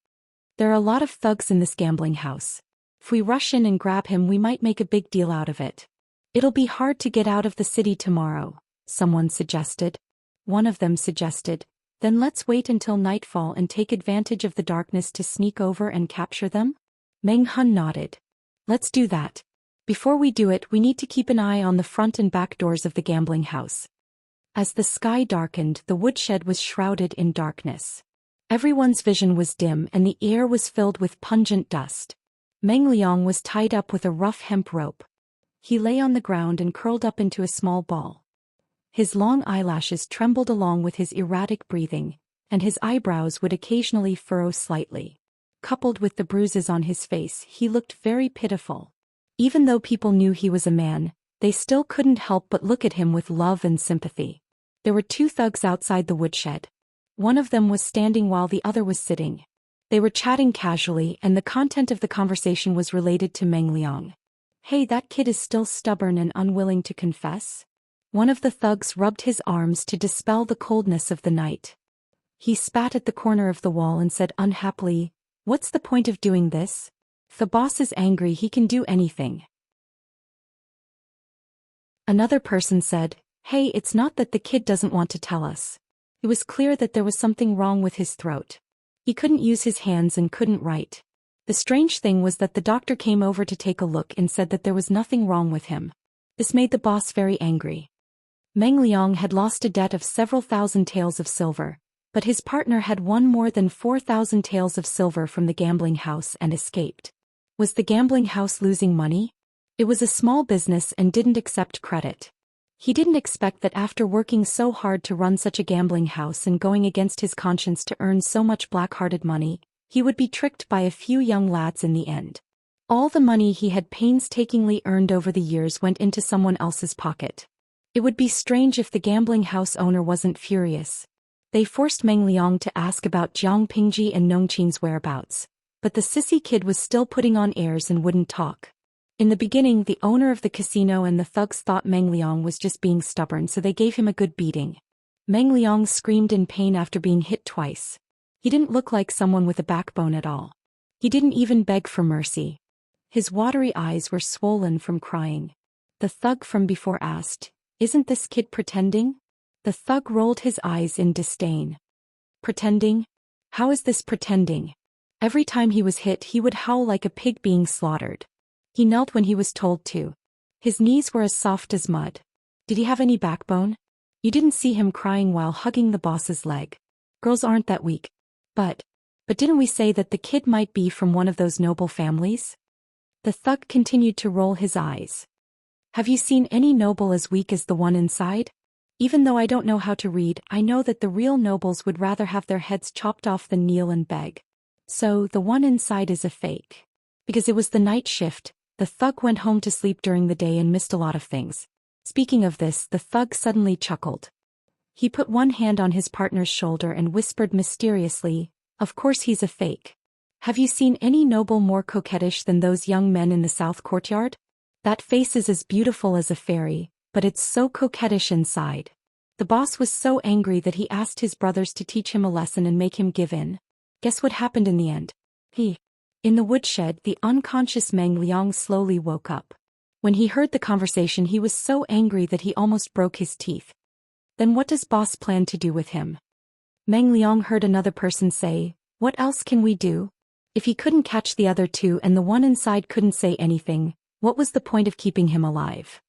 There are a lot of thugs in this gambling house. If we rush in and grab him, we might make a big deal out of it. It'll be hard to get out of the city tomorrow, someone suggested. One of them suggested, Then let's wait until nightfall and take advantage of the darkness to sneak over and capture them? Meng Hun nodded. Let's do that. Before we do it, we need to keep an eye on the front and back doors of the gambling house. As the sky darkened, the woodshed was shrouded in darkness. Everyone's vision was dim and the air was filled with pungent dust. Meng Liang was tied up with a rough hemp rope. He lay on the ground and curled up into a small ball. His long eyelashes trembled along with his erratic breathing, and his eyebrows would occasionally furrow slightly. Coupled with the bruises on his face, he looked very pitiful. Even though people knew he was a man, they still couldn't help but look at him with love and sympathy. There were two thugs outside the woodshed. One of them was standing while the other was sitting. They were chatting casually, and the content of the conversation was related to Meng Liang. Hey, that kid is still stubborn and unwilling to confess? One of the thugs rubbed his arms to dispel the coldness of the night. He spat at the corner of the wall and said unhappily, What's the point of doing this? If the boss is angry, he can do anything. Another person said, "Hey, it's not that the kid doesn't want to tell us. It was clear that there was something wrong with his throat. He couldn't use his hands and couldn't write. The strange thing was that the doctor came over to take a look and said that there was nothing wrong with him." This made the boss very angry. Meng Liang had lost a debt of several thousand taels of silver, but his partner had won more than 4,000 taels of silver from the gambling house and escaped. Was the gambling house losing money? It was a small business and didn't accept credit. He didn't expect that after working so hard to run such a gambling house and going against his conscience to earn so much black-hearted money, he would be tricked by a few young lads in the end. All the money he had painstakingly earned over the years went into someone else's pocket. It would be strange if the gambling house owner wasn't furious. They forced Meng Liang to ask about Jiang Pingji and Nongqing's whereabouts, but the sissy kid was still putting on airs and wouldn't talk. In the beginning, the owner of the casino and the thugs thought Meng Liang was just being stubborn, so they gave him a good beating. Meng Liang screamed in pain after being hit twice. He didn't look like someone with a backbone at all. He didn't even beg for mercy. His watery eyes were swollen from crying. The thug from before asked, "Isn't this kid pretending?" The thug rolled his eyes in disdain. "Pretending? How is this pretending?" Every time he was hit, he would howl like a pig being slaughtered. He knelt when he was told to. His knees were as soft as mud. Did he have any backbone? You didn't see him crying while hugging the boss's leg. Girls aren't that weak. But didn't we say that the kid might be from one of those noble families? The thug continued to roll his eyes. Have you seen any noble as weak as the one inside? Even though I don't know how to read, I know that the real nobles would rather have their heads chopped off than kneel and beg. So the one inside is a fake. Because it was the night shift, the thug went home to sleep during the day and missed a lot of things. Speaking of this, the thug suddenly chuckled. He put one hand on his partner's shoulder and whispered mysteriously, "Of course he's a fake. Have you seen any noble more coquettish than those young men in the south courtyard? That face is as beautiful as a fairy, but it's so coquettish inside." The boss was so angry that he asked his brothers to teach him a lesson and make him give in. Guess what happened in the end? In the woodshed, the unconscious Meng Liang slowly woke up. When he heard the conversation, he was so angry that he almost broke his teeth. Then what does boss plan to do with him? Meng Liang heard another person say, "What else can we do? If he couldn't catch the other two and the one inside couldn't say anything, what was the point of keeping him alive?"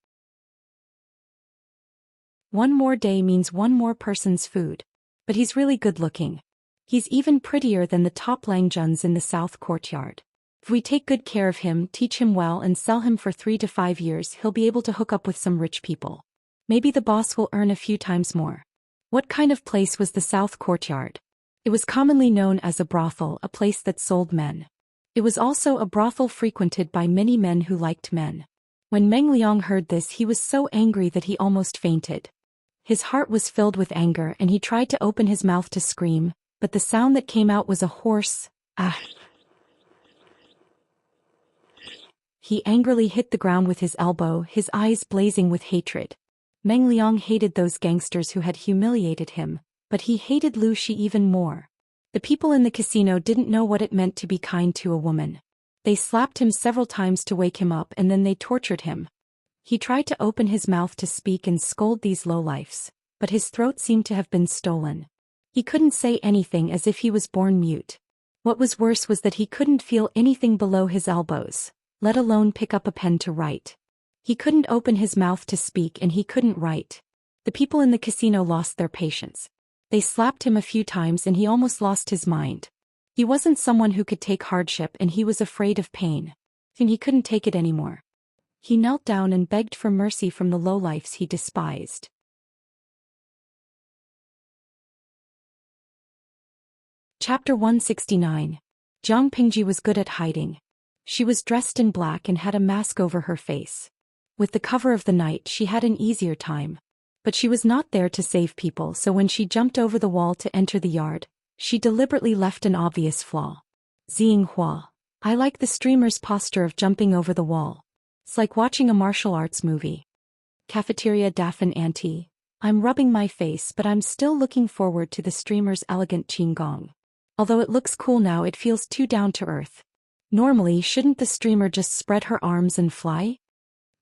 One more day means one more person's food. But he's really good looking. He's even prettier than the top Langjuns in the south courtyard. If we take good care of him, teach him well and sell him for 3 to 5 years, he'll be able to hook up with some rich people. Maybe the boss will earn a few times more. What kind of place was the south courtyard? It was commonly known as a brothel, a place that sold men. It was also a brothel frequented by many men who liked men. When Meng Liang heard this, he was so angry that he almost fainted. His heart was filled with anger and he tried to open his mouth to scream, but the sound that came out was a hoarse, "Ah." He angrily hit the ground with his elbow, his eyes blazing with hatred. Meng Liang hated those gangsters who had humiliated him, but he hated Lu Shi even more. The people in the casino didn't know what it meant to be kind to a woman. They slapped him several times to wake him up and then they tortured him. He tried to open his mouth to speak and scold these lowlifes, but his throat seemed to have been stolen. He couldn't say anything, as if he was born mute. What was worse was that he couldn't feel anything below his elbows, let alone pick up a pen to write. He couldn't open his mouth to speak and he couldn't write. The people in the casino lost their patience. They slapped him a few times and he almost lost his mind. He wasn't someone who could take hardship and he was afraid of pain. And he couldn't take it anymore. He knelt down and begged for mercy from the lowlifes he despised. Chapter 169. Jiang Pingji was good at hiding. She was dressed in black and had a mask over her face. With the cover of the night, she had an easier time. But she was not there to save people, so when she jumped over the wall to enter the yard, she deliberately left an obvious flaw. Xinghua. I like the streamer's posture of jumping over the wall. It's like watching a martial arts movie. Cafeteria Daffin Auntie. I'm rubbing my face, but I'm still looking forward to the streamer's elegant qigong. Although it looks cool now, it feels too down to earth. Normally, shouldn't the streamer just spread her arms and fly?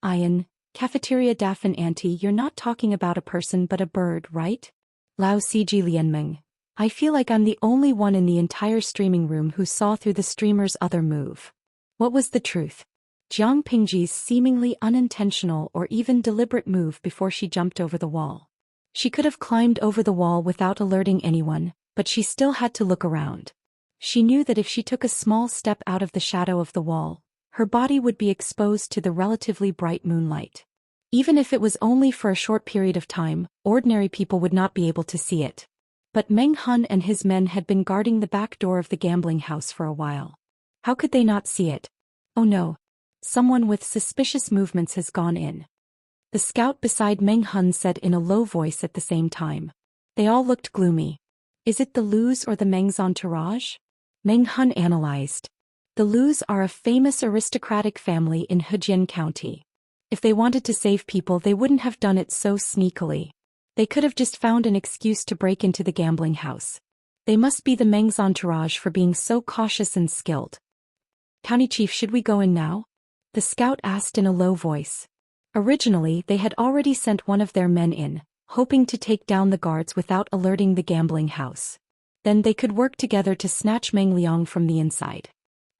Ian, Cafeteria Daffin Auntie, you're not talking about a person but a bird, right? Lao Ciji Lianmeng. I feel like I'm the only one in the entire streaming room who saw through the streamer's other move. What was the truth? Jiang Pingji's seemingly unintentional or even deliberate move before she jumped over the wall. She could have climbed over the wall without alerting anyone, but she still had to look around. She knew that if she took a small step out of the shadow of the wall, her body would be exposed to the relatively bright moonlight. Even if it was only for a short period of time, ordinary people would not be able to see it. But Meng Hun and his men had been guarding the back door of the gambling house for a while. How could they not see it? Oh no. Someone with suspicious movements has gone in. The scout beside Meng Hun said in a low voice at the same time. They all looked gloomy. Is it the Lus or the Meng's entourage? Meng Hun analyzed. The Lus are a famous aristocratic family in Hejian County. If they wanted to save people, they wouldn't have done it so sneakily. They could have just found an excuse to break into the gambling house. They must be the Meng's entourage for being so cautious and skilled. County Chief, should we go in now? The scout asked in a low voice. Originally, they had already sent one of their men in, hoping to take down the guards without alerting the gambling house. Then they could work together to snatch Meng Liang from the inside.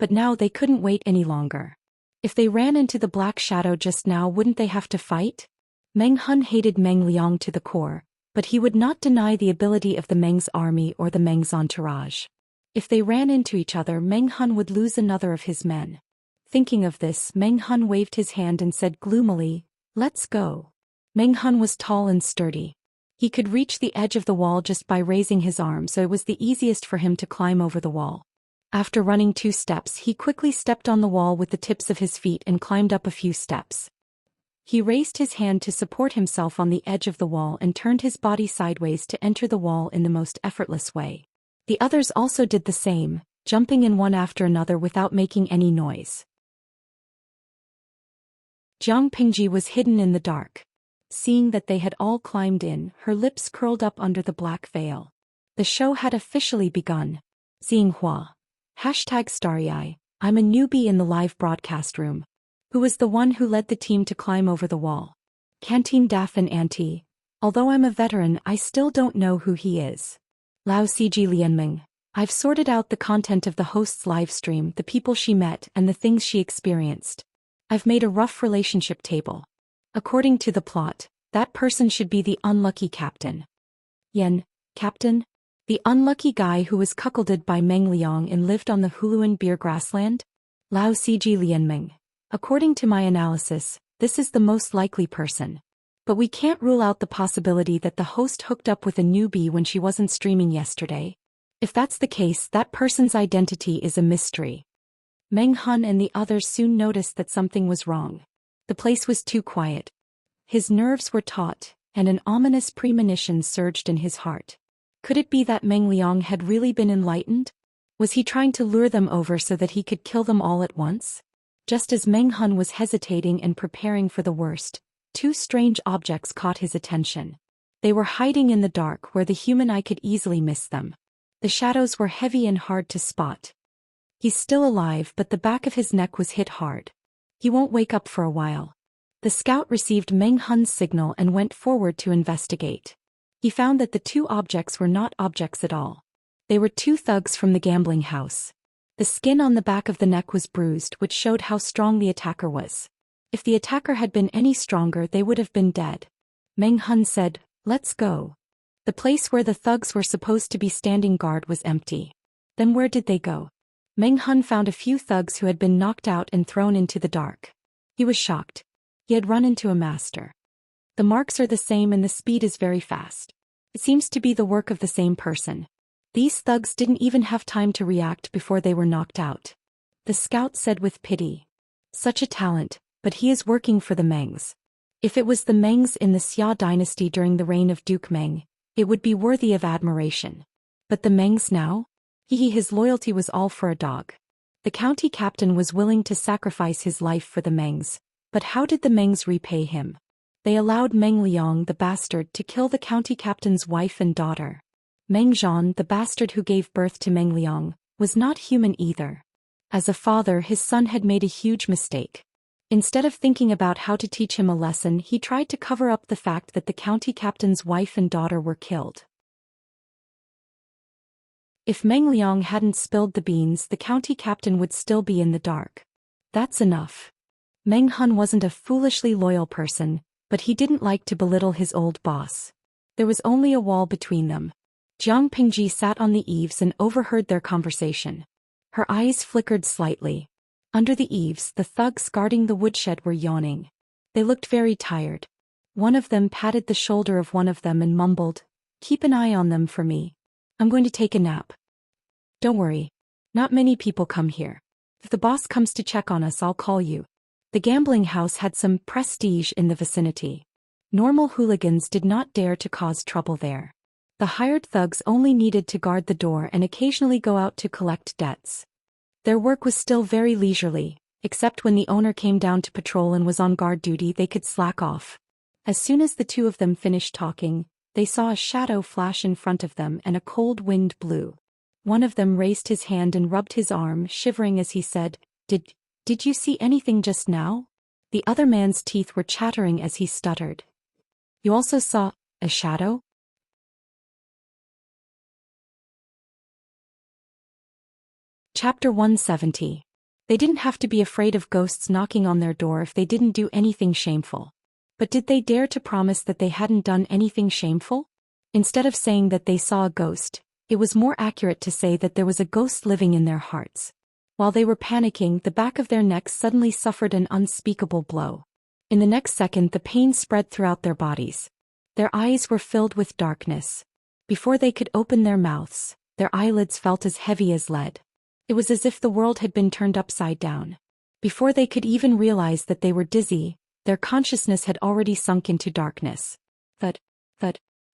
But now they couldn't wait any longer. If they ran into the black shadow just now, wouldn't they have to fight? Meng Hun hated Meng Liang to the core, but he would not deny the ability of the Meng's army or the Meng's entourage. If they ran into each other, Meng Hun would lose another of his men. Thinking of this, Meng Hun waved his hand and said gloomily, "Let's go." Meng Hun was tall and sturdy. He could reach the edge of the wall just by raising his arm, so it was the easiest for him to climb over the wall. After running 2 steps, he quickly stepped on the wall with the tips of his feet and climbed up a few steps. He raised his hand to support himself on the edge of the wall and turned his body sideways to enter the wall in the most effortless way. The others also did the same, jumping in one after another without making any noise. Jiang Pingji was hidden in the dark. Seeing that they had all climbed in, her lips curled up under the black veil. The show had officially begun. Xinghua. #StarryEye. I'm a newbie in the live broadcast room. Who was the one who led the team to climb over the wall? Canteen Daffin Auntie. Although I'm a veteran, I still don't know who he is. Lao Ciji Lianmeng. I've sorted out the content of the host's live stream, the people she met, and the things she experienced. I've made a rough relationship table. According to the plot, that person should be the unlucky captain. Yen, captain? The unlucky guy who was cuckolded by Meng Liang and lived on the Huluan beer grassland? Lao Ciji Lianmeng. According to my analysis, this is the most likely person. But we can't rule out the possibility that the host hooked up with a newbie when she wasn't streaming yesterday. If that's the case, that person's identity is a mystery. Meng Hun and the others soon noticed that something was wrong. The place was too quiet. His nerves were taut, and an ominous premonition surged in his heart. Could it be that Meng Liang had really been enlightened? Was he trying to lure them over so that he could kill them all at once? Just as Meng Hun was hesitating and preparing for the worst, 2 strange objects caught his attention. They were hiding in the dark where the human eye could easily miss them. The shadows were heavy and hard to spot. He's still alive, but the back of his neck was hit hard. He won't wake up for a while. The scout received Meng Hun's signal and went forward to investigate. He found that the 2 objects were not objects at all. They were 2 thugs from the gambling house. The skin on the back of the neck was bruised, which showed how strong the attacker was. If the attacker had been any stronger, they would have been dead. Meng Hun said, "Let's go." The place where the thugs were supposed to be standing guard was empty. Then where did they go? Meng Hun found a few thugs who had been knocked out and thrown into the dark. He was shocked. He had run into a master. The marks are the same and the speed is very fast. It seems to be the work of the same person. These thugs didn't even have time to react before they were knocked out. The scout said with pity. Such a talent, but he is working for the Mengs. If it was the Mengs in the Xia dynasty during the reign of Duke Meng, it would be worthy of admiration. But the Mengs now? His loyalty was all for a dog. The county captain was willing to sacrifice his life for the Mengs, but how did the Mengs repay him? They allowed Meng Liang, the bastard, to kill the county captain's wife and daughter. Meng Zhan, the bastard who gave birth to Meng Liang, was not human either. As a father, his son had made a huge mistake. Instead of thinking about how to teach him a lesson, he tried to cover up the fact that the county captain's wife and daughter were killed. If Meng Liang hadn't spilled the beans, the county captain would still be in the dark. That's enough. Meng Hun wasn't a foolishly loyal person, but he didn't like to belittle his old boss. There was only a wall between them. Jiang Pingji sat on the eaves and overheard their conversation. Her eyes flickered slightly. Under the eaves, the thugs guarding the woodshed were yawning. They looked very tired. One of them patted the shoulder of one of them and mumbled, "Keep an eye on them for me. I'm going to take a nap." "Don't worry. Not many people come here. If the boss comes to check on us, I'll call you." The gambling house had some prestige in the vicinity. Normal hooligans did not dare to cause trouble there. The hired thugs only needed to guard the door and occasionally go out to collect debts. Their work was still very leisurely, except when the owner came down to patrol and was on guard duty they could slack off. As soon as the two of them finished talking, they saw a shadow flash in front of them and a cold wind blew. One of them raised his hand and rubbed his arm, shivering as he said, Did you see anything just now?" The other man's teeth were chattering as he stuttered. "You also saw a shadow?" Chapter 170. They didn't have to be afraid of ghosts knocking on their door if they didn't do anything shameful. But did they dare to promise that they hadn't done anything shameful? Instead of saying that they saw a ghost, it was more accurate to say that there was a ghost living in their hearts. While they were panicking, the back of their necks suddenly suffered an unspeakable blow. In the next second, the pain spread throughout their bodies. Their eyes were filled with darkness. Before they could open their mouths, their eyelids felt as heavy as lead. It was as if the world had been turned upside down. Before they could even realize that they were dizzy, their consciousness had already sunk into darkness. Thud.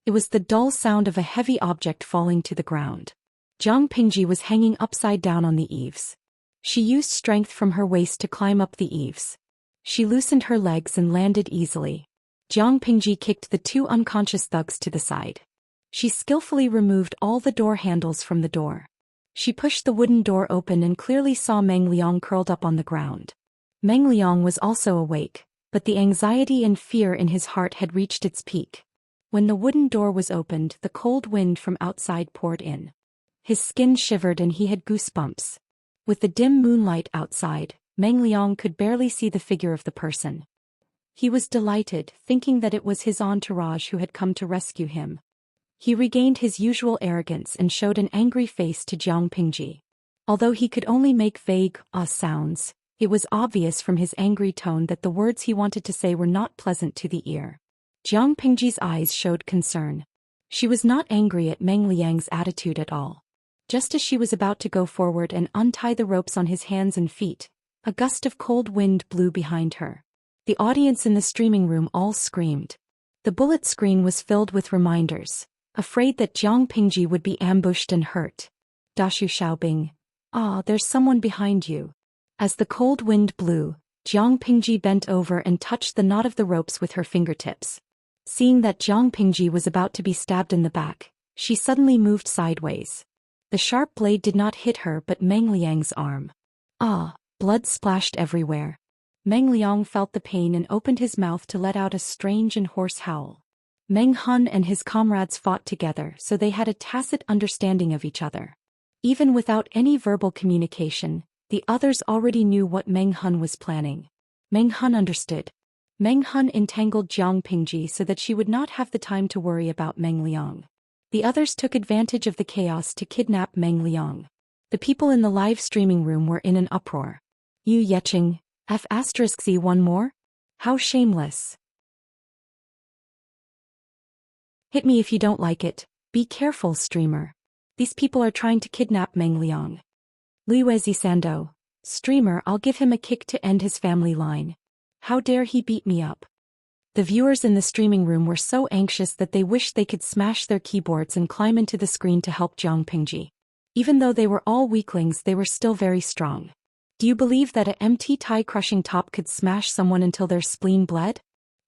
It was the dull sound of a heavy object falling to the ground. Jiang Pingji was hanging upside down on the eaves. She used strength from her waist to climb up the eaves. She loosened her legs and landed easily. Jiang Pingji kicked the two unconscious thugs to the side. She skillfully removed all the door handles from the door. She pushed the wooden door open and clearly saw Meng Liang curled up on the ground. Meng Liang was also awake, but the anxiety and fear in his heart had reached its peak. When the wooden door was opened, the cold wind from outside poured in. His skin shivered and he had goosebumps. With the dim moonlight outside, Meng Liang could barely see the figure of the person. He was delighted, thinking that it was his entourage who had come to rescue him. He regained his usual arrogance and showed an angry face to Jiang Pingji. Although he could only make vague sounds, it was obvious from his angry tone that the words he wanted to say were not pleasant to the ear. Jiang Pingji's eyes showed concern. She was not angry at Meng Liang's attitude at all. Just as she was about to go forward and untie the ropes on his hands and feet, a gust of cold wind blew behind her. The audience in the streaming room all screamed. The bullet screen was filled with reminders, afraid that Jiang Pingji would be ambushed and hurt. "Dashu Xiaobing. There's someone behind you." As the cold wind blew, Jiang Pingji bent over and touched the knot of the ropes with her fingertips. Seeing that Jiang Pingji was about to be stabbed in the back, she suddenly moved sideways. The sharp blade did not hit her but Meng Liang's arm. Blood splashed everywhere. Meng Liang felt the pain and opened his mouth to let out a strange and hoarse howl. Meng Hun and his comrades fought together, so they had a tacit understanding of each other. Even without any verbal communication, the others already knew what Meng Hun was planning. Meng Hun understood. Meng Hun entangled Jiang Pingji so that she would not have the time to worry about Meng Liang. The others took advantage of the chaos to kidnap Meng Liang. The people in the live streaming room were in an uproar. "Yu Yecheng, F***Z one more? How shameless. Hit me if you don't like it. Be careful, streamer. These people are trying to kidnap Meng Liang. Liuezi Sando. Streamer, I'll give him a kick to end his family line. How dare he beat me up." The viewers in the streaming room were so anxious that they wished they could smash their keyboards and climb into the screen to help Jiang Pingji. Even though they were all weaklings, they were still very strong. Do you believe that a MT tie-crushing top could smash someone until their spleen bled?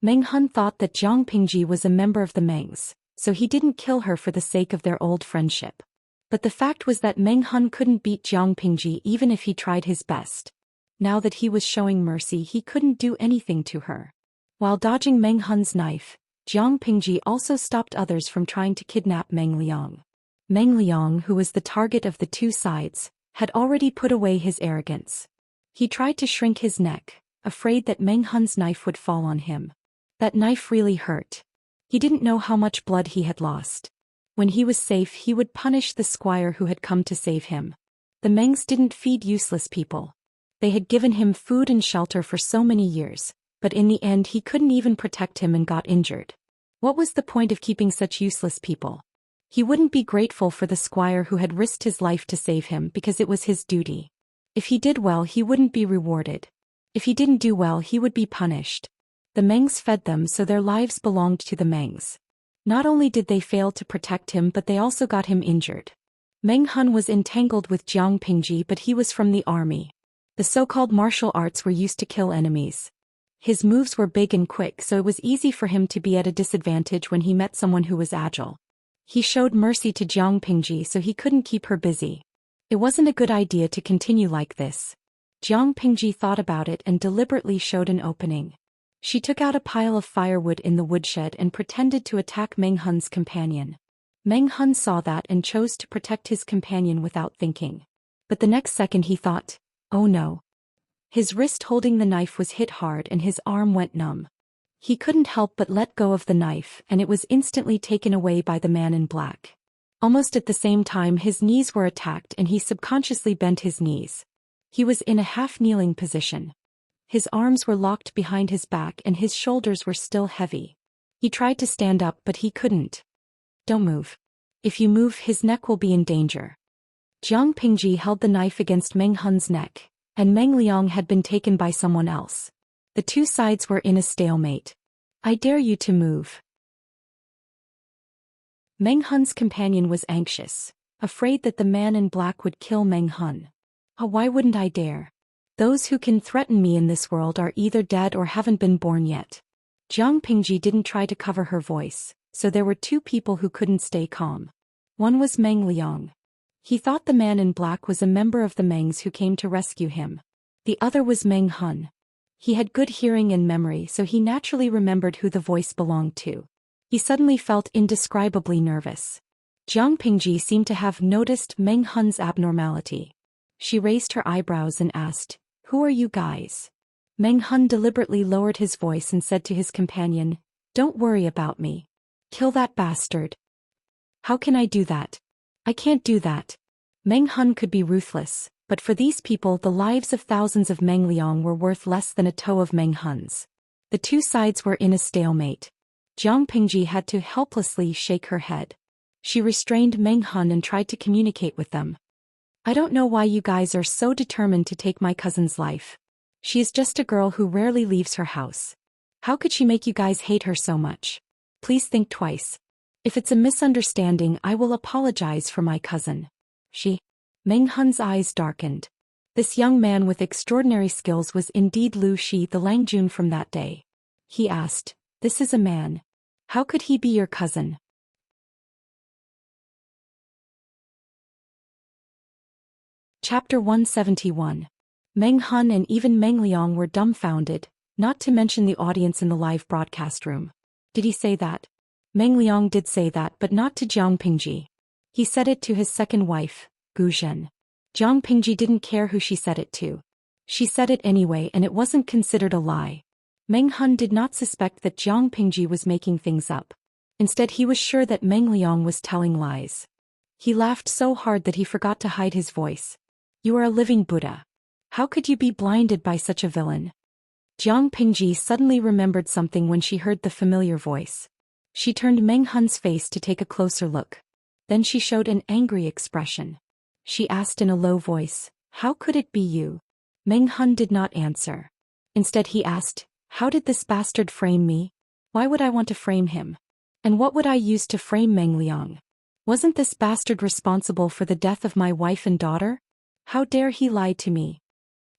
Meng Hun thought that Jiang Pingji was a member of the Mengs, so he didn't kill her for the sake of their old friendship. But the fact was that Meng Hun couldn't beat Jiang Pingji even if he tried his best. Now that he was showing mercy, he couldn't do anything to her. While dodging Meng Hun's knife, Jiang Pingji also stopped others from trying to kidnap Meng Liang. Meng Liang, who was the target of the two sides, had already put away his arrogance. He tried to shrink his neck, afraid that Meng Hun's knife would fall on him. That knife really hurt. He didn't know how much blood he had lost. When he was safe, he would punish the squire who had come to save him. The Mengs didn't feed useless people. They had given him food and shelter for so many years, but in the end he couldn't even protect him and got injured. What was the point of keeping such useless people? He wouldn't be grateful for the squire who had risked his life to save him because it was his duty. If he did well, he wouldn't be rewarded. If he didn't do well, he would be punished. The Mengs fed them, so their lives belonged to the Mengs. Not only did they fail to protect him, but they also got him injured. Meng Hun was entangled with Jiang Pingji, but he was from the army. The so-called martial arts were used to kill enemies. His moves were big and quick, so it was easy for him to be at a disadvantage when he met someone who was agile. He showed mercy to Jiang Pingji, so he couldn't keep her busy. It wasn't a good idea to continue like this. Jiang Pingji thought about it and deliberately showed an opening. She took out a pile of firewood in the woodshed and pretended to attack Meng Hun's companion. Meng Hun saw that and chose to protect his companion without thinking. But the next second he thought, oh no. His wrist holding the knife was hit hard and his arm went numb. He couldn't help but let go of the knife, and it was instantly taken away by the man in black. Almost at the same time, his knees were attacked and he subconsciously bent his knees. He was in a half-kneeling position. His arms were locked behind his back and his shoulders were still heavy. He tried to stand up, but he couldn't. Don't move. If you move, his neck will be in danger. Jiang Pingji held the knife against Meng Hun's neck, and Meng Liang had been taken by someone else. The two sides were in a stalemate. I dare you to move. Meng Hun's companion was anxious, afraid that the man in black would kill Meng Hun. Oh, why wouldn't I dare? Those who can threaten me in this world are either dead or haven't been born yet. Jiang Pingji didn't try to cover her voice, so there were two people who couldn't stay calm. One was Meng Liang. He thought the man in black was a member of the Mengs who came to rescue him. The other was Meng Hun. He had good hearing and memory, so he naturally remembered who the voice belonged to. He suddenly felt indescribably nervous. Jiang Pingji seemed to have noticed Meng Hun's abnormality. She raised her eyebrows and asked, "Who are you guys?" Meng Hun deliberately lowered his voice and said to his companion, "Don't worry about me. Kill that bastard." "How can I do that? I can't do that." Meng Hun could be ruthless, but for these people the lives of thousands of Meng Liang were worth less than a toe of Meng Hun's. The two sides were in a stalemate. Jiang Pingji had to helplessly shake her head. She restrained Meng Hun and tried to communicate with them. "I don't know why you guys are so determined to take my cousin's life. She is just a girl who rarely leaves her house. How could she make you guys hate her so much? Please think twice. If it's a misunderstanding, I will apologize for my cousin." Meng Hun's eyes darkened. This young man with extraordinary skills was indeed Lu Shi, the Langjun from that day. He asked, "This is a man. How could he be your cousin?" Chapter 171. Meng Hun and even Meng Liang were dumbfounded, not to mention the audience in the live broadcast room. Did he say that? Meng Liang did say that, but not to Jiang Pingji. He said it to his second wife, Gu Zhen. Jiang Pingji didn't care who she said it to. She said it anyway, and it wasn't considered a lie. Meng Hun did not suspect that Jiang Pingji was making things up. Instead, he was sure that Meng Liang was telling lies. He laughed so hard that he forgot to hide his voice. "You are a living Buddha. How could you be blinded by such a villain?" Jiang Pingji suddenly remembered something when she heard the familiar voice. She turned Meng Hun's face to take a closer look. Then she showed an angry expression. She asked in a low voice, "How could it be you?" Meng Hun did not answer. Instead he asked, "How did this bastard frame me? Why would I want to frame him? And what would I use to frame Meng Liang? Wasn't this bastard responsible for the death of my wife and daughter? How dare he lie to me?"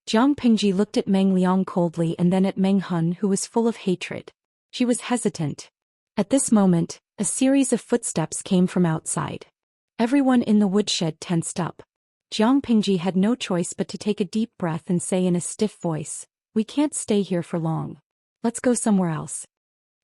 Jiang Pingji looked at Meng Liang coldly and then at Meng Hun, who was full of hatred. She was hesitant. At this moment, a series of footsteps came from outside. Everyone in the woodshed tensed up. Jiang Pingji had no choice but to take a deep breath and say in a stiff voice, "We can't stay here for long. Let's go somewhere else."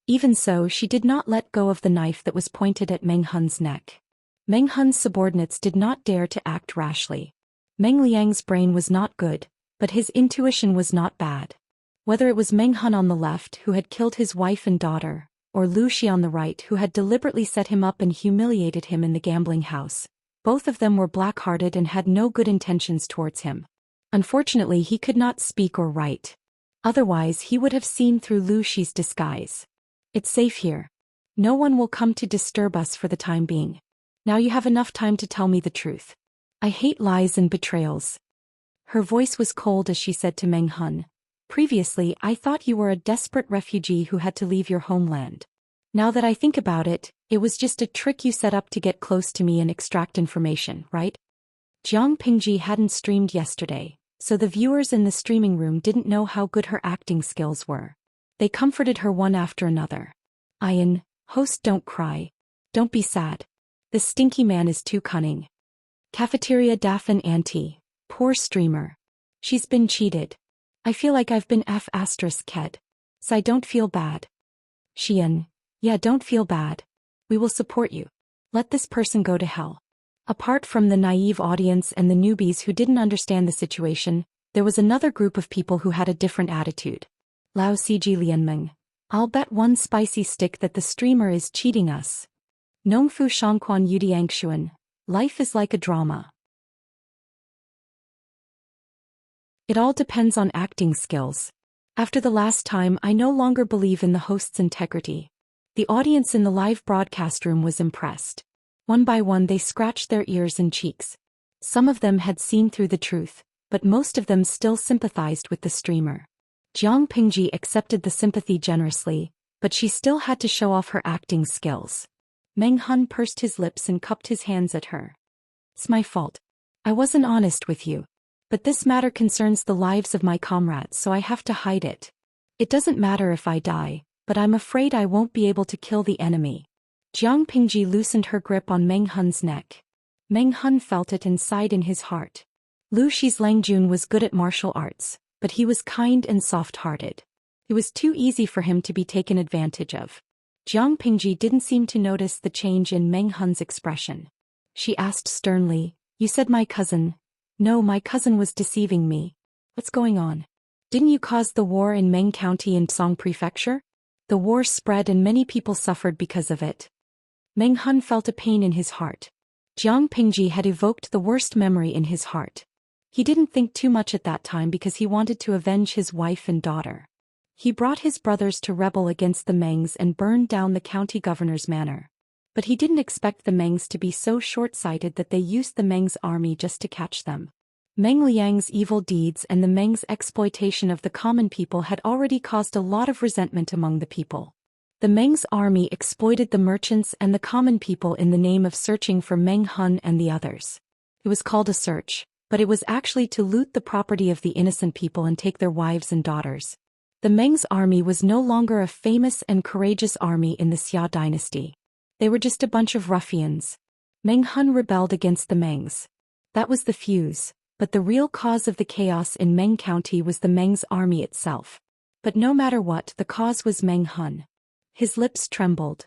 Even so, she did not let go of the knife that was pointed at Meng Hun's neck. Meng Hun's subordinates did not dare to act rashly. Meng Liang's brain was not good, but his intuition was not bad. Whether it was Meng Hun on the left who had killed his wife and daughter, or Liu Xi on the right who had deliberately set him up and humiliated him in the gambling house, both of them were black-hearted and had no good intentions towards him. Unfortunately, he could not speak or write. Otherwise, he would have seen through Liu Xi's disguise. "It's safe here. No one will come to disturb us for the time being. Now you have enough time to tell me the truth. I hate lies and betrayals." Her voice was cold as she said to Meng Hun, "Previously, I thought you were a desperate refugee who had to leave your homeland. Now that I think about it, it was just a trick you set up to get close to me and extract information, right?" Jiang Pingji hadn't streamed yesterday, so the viewers in the streaming room didn't know how good her acting skills were. They comforted her one after another. "Ian, host, don't cry. Don't be sad. The stinky man is too cunning. Cafeteria Daffin Auntie, poor streamer. She's been cheated. I feel like I've been F***ked. So I don't feel bad. Xian, yeah, don't feel bad. We will support you. Let this person go to hell." Apart from the naive audience and the newbies who didn't understand the situation, there was another group of people who had a different attitude. "Lao Cg Lianmeng. I'll bet one spicy stick that the streamer is cheating us. Nongfu Shangquan Yudiangshuan. Life is like a drama. It all depends on acting skills. After the last time, I no longer believe in the host's integrity." The audience in the live broadcast room was impressed. One by one they scratched their ears and cheeks. Some of them had seen through the truth, but most of them still sympathized with the streamer. Jiang Pingji accepted the sympathy generously, but she still had to show off her acting skills. Meng Hun pursed his lips and cupped his hands at her. "It's my fault. I wasn't honest with you. But this matter concerns the lives of my comrades, so I have to hide it. It doesn't matter if I die, but I'm afraid I won't be able to kill the enemy." Jiang Pingji loosened her grip on Meng Hun's neck. Meng Hun felt it and sighed in his heart. Liu Xi's Lang Jun was good at martial arts, but he was kind and soft-hearted. It was too easy for him to be taken advantage of. Jiang Pingji didn't seem to notice the change in Meng Hun's expression. She asked sternly, "You said my cousin." "No, my cousin was deceiving me. What's going on? Didn't you cause the war in Meng County and Song Prefecture? The war spread and many people suffered because of it." Meng Hun felt a pain in his heart. Jiang Pingji had evoked the worst memory in his heart. He didn't think too much at that time because he wanted to avenge his wife and daughter. He brought his brothers to rebel against the Mengs and burned down the county governor's manor. But he didn't expect the Mengs to be so short-sighted that they used the Mengs' army just to catch them. Meng Liang's evil deeds and the Mengs' exploitation of the common people had already caused a lot of resentment among the people. The Mengs' army exploited the merchants and the common people in the name of searching for Meng Hun and the others. It was called a search, but it was actually to loot the property of the innocent people and take their wives and daughters. The Mengs' army was no longer a famous and courageous army in the Xia dynasty. They were just a bunch of ruffians. Meng Hun rebelled against the Mengs. That was the fuse, but the real cause of the chaos in Meng County was the Mengs' army itself. But no matter what, the cause was Meng Hun. His lips trembled.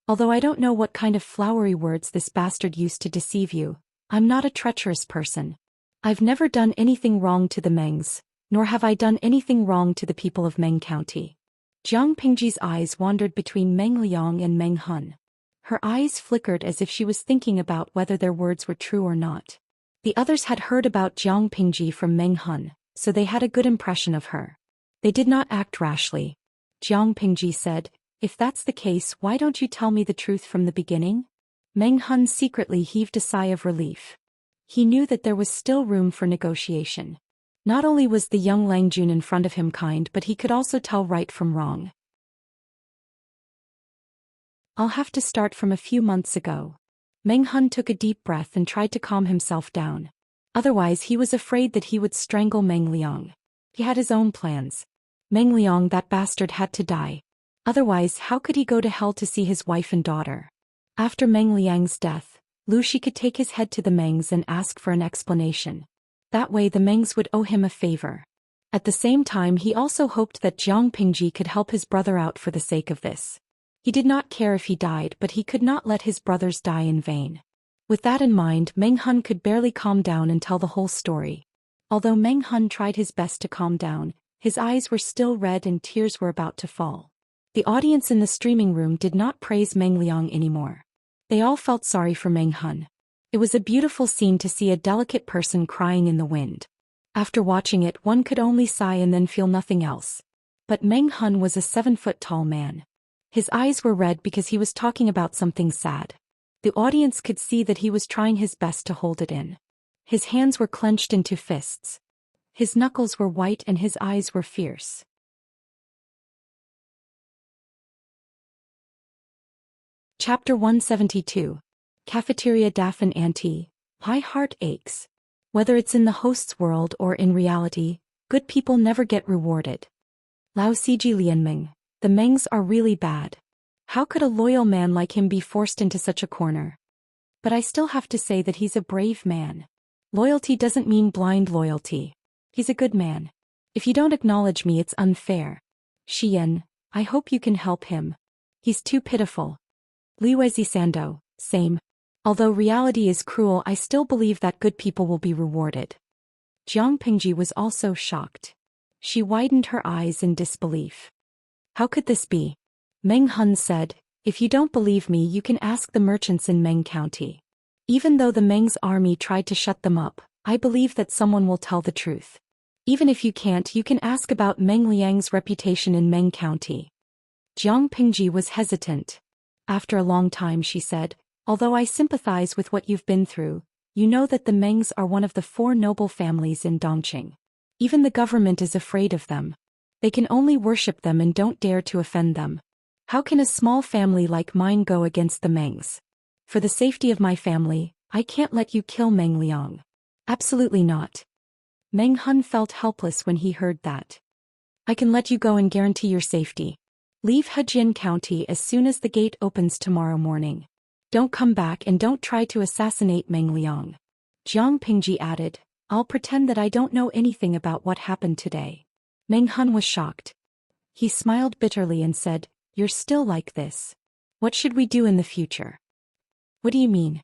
"Although I don't know what kind of flowery words this bastard used to deceive you, I'm not a treacherous person. I've never done anything wrong to the Mengs, nor have I done anything wrong to the people of Meng County." Jiang Pingji's eyes wandered between Meng Liang and Meng Hun. Her eyes flickered as if she was thinking about whether their words were true or not. The others had heard about Jiang Pingji from Meng Hun, so they had a good impression of her. They did not act rashly. Jiang Pingji said, "If that's the case, why don't you tell me the truth from the beginning?" Meng Hun secretly heaved a sigh of relief. He knew that there was still room for negotiation. Not only was the young Lang Jun in front of him kind, but he could also tell right from wrong. "I'll have to start from a few months ago." Meng Hun took a deep breath and tried to calm himself down. Otherwise he was afraid that he would strangle Meng Liang. He had his own plans. Meng Liang, that bastard, had to die. Otherwise, how could he go to hell to see his wife and daughter? After Meng Liang's death, Shi could take his head to the Mengs and ask for an explanation. That way the Mengs would owe him a favor. At the same time he also hoped that Jiang Pingji could help his brother out for the sake of this. He did not care if he died, but he could not let his brothers die in vain. With that in mind, Meng Hun could barely calm down and tell the whole story. Although Meng Hun tried his best to calm down, his eyes were still red and tears were about to fall. The audience in the streaming room did not praise Meng Liang anymore. They all felt sorry for Meng Hun. It was a beautiful scene to see a delicate person crying in the wind. After watching it, one could only sigh and then feel nothing else. But Meng Hun was a 7-foot-tall man. His eyes were red because he was talking about something sad. The audience could see that he was trying his best to hold it in. His hands were clenched into fists. His knuckles were white and his eyes were fierce. Chapter 172. Cafeteria Daffin Auntie. My heart aches. Whether it's in the host's world or in reality, good people never get rewarded. Lao Siji Lianming. The Mengs are really bad. How could a loyal man like him be forced into such a corner? But I still have to say that he's a brave man. Loyalty doesn't mean blind loyalty. He's a good man. If you don't acknowledge me, it's unfair. Xian, I hope you can help him. He's too pitiful. Liwezi Sando, same. Although reality is cruel, I still believe that good people will be rewarded. Jiang Pingji was also shocked. She widened her eyes in disbelief. How could this be? Meng Hun said, if you don't believe me, you can ask the merchants in Meng County. Even though the Meng's army tried to shut them up, I believe that someone will tell the truth. Even if you can't, you can ask about Meng Liang's reputation in Meng County. Jiang Pingji was hesitant. After a long time she said, although I sympathize with what you've been through, you know that the Mengs are one of the 4 noble families in Dongqing. Even the government is afraid of them. They can only worship them and don't dare to offend them. How can a small family like mine go against the Mengs? For the safety of my family, I can't let you kill Meng Liang. Absolutely not. Meng Hun felt helpless when he heard that. I can let you go and guarantee your safety. Leave Hejian County as soon as the gate opens tomorrow morning. Don't come back and don't try to assassinate Meng Liang. Jiang Pingji added, I'll pretend that I don't know anything about what happened today. Meng Hun was shocked. He smiled bitterly and said, you're still like this. What should we do in the future? What do you mean?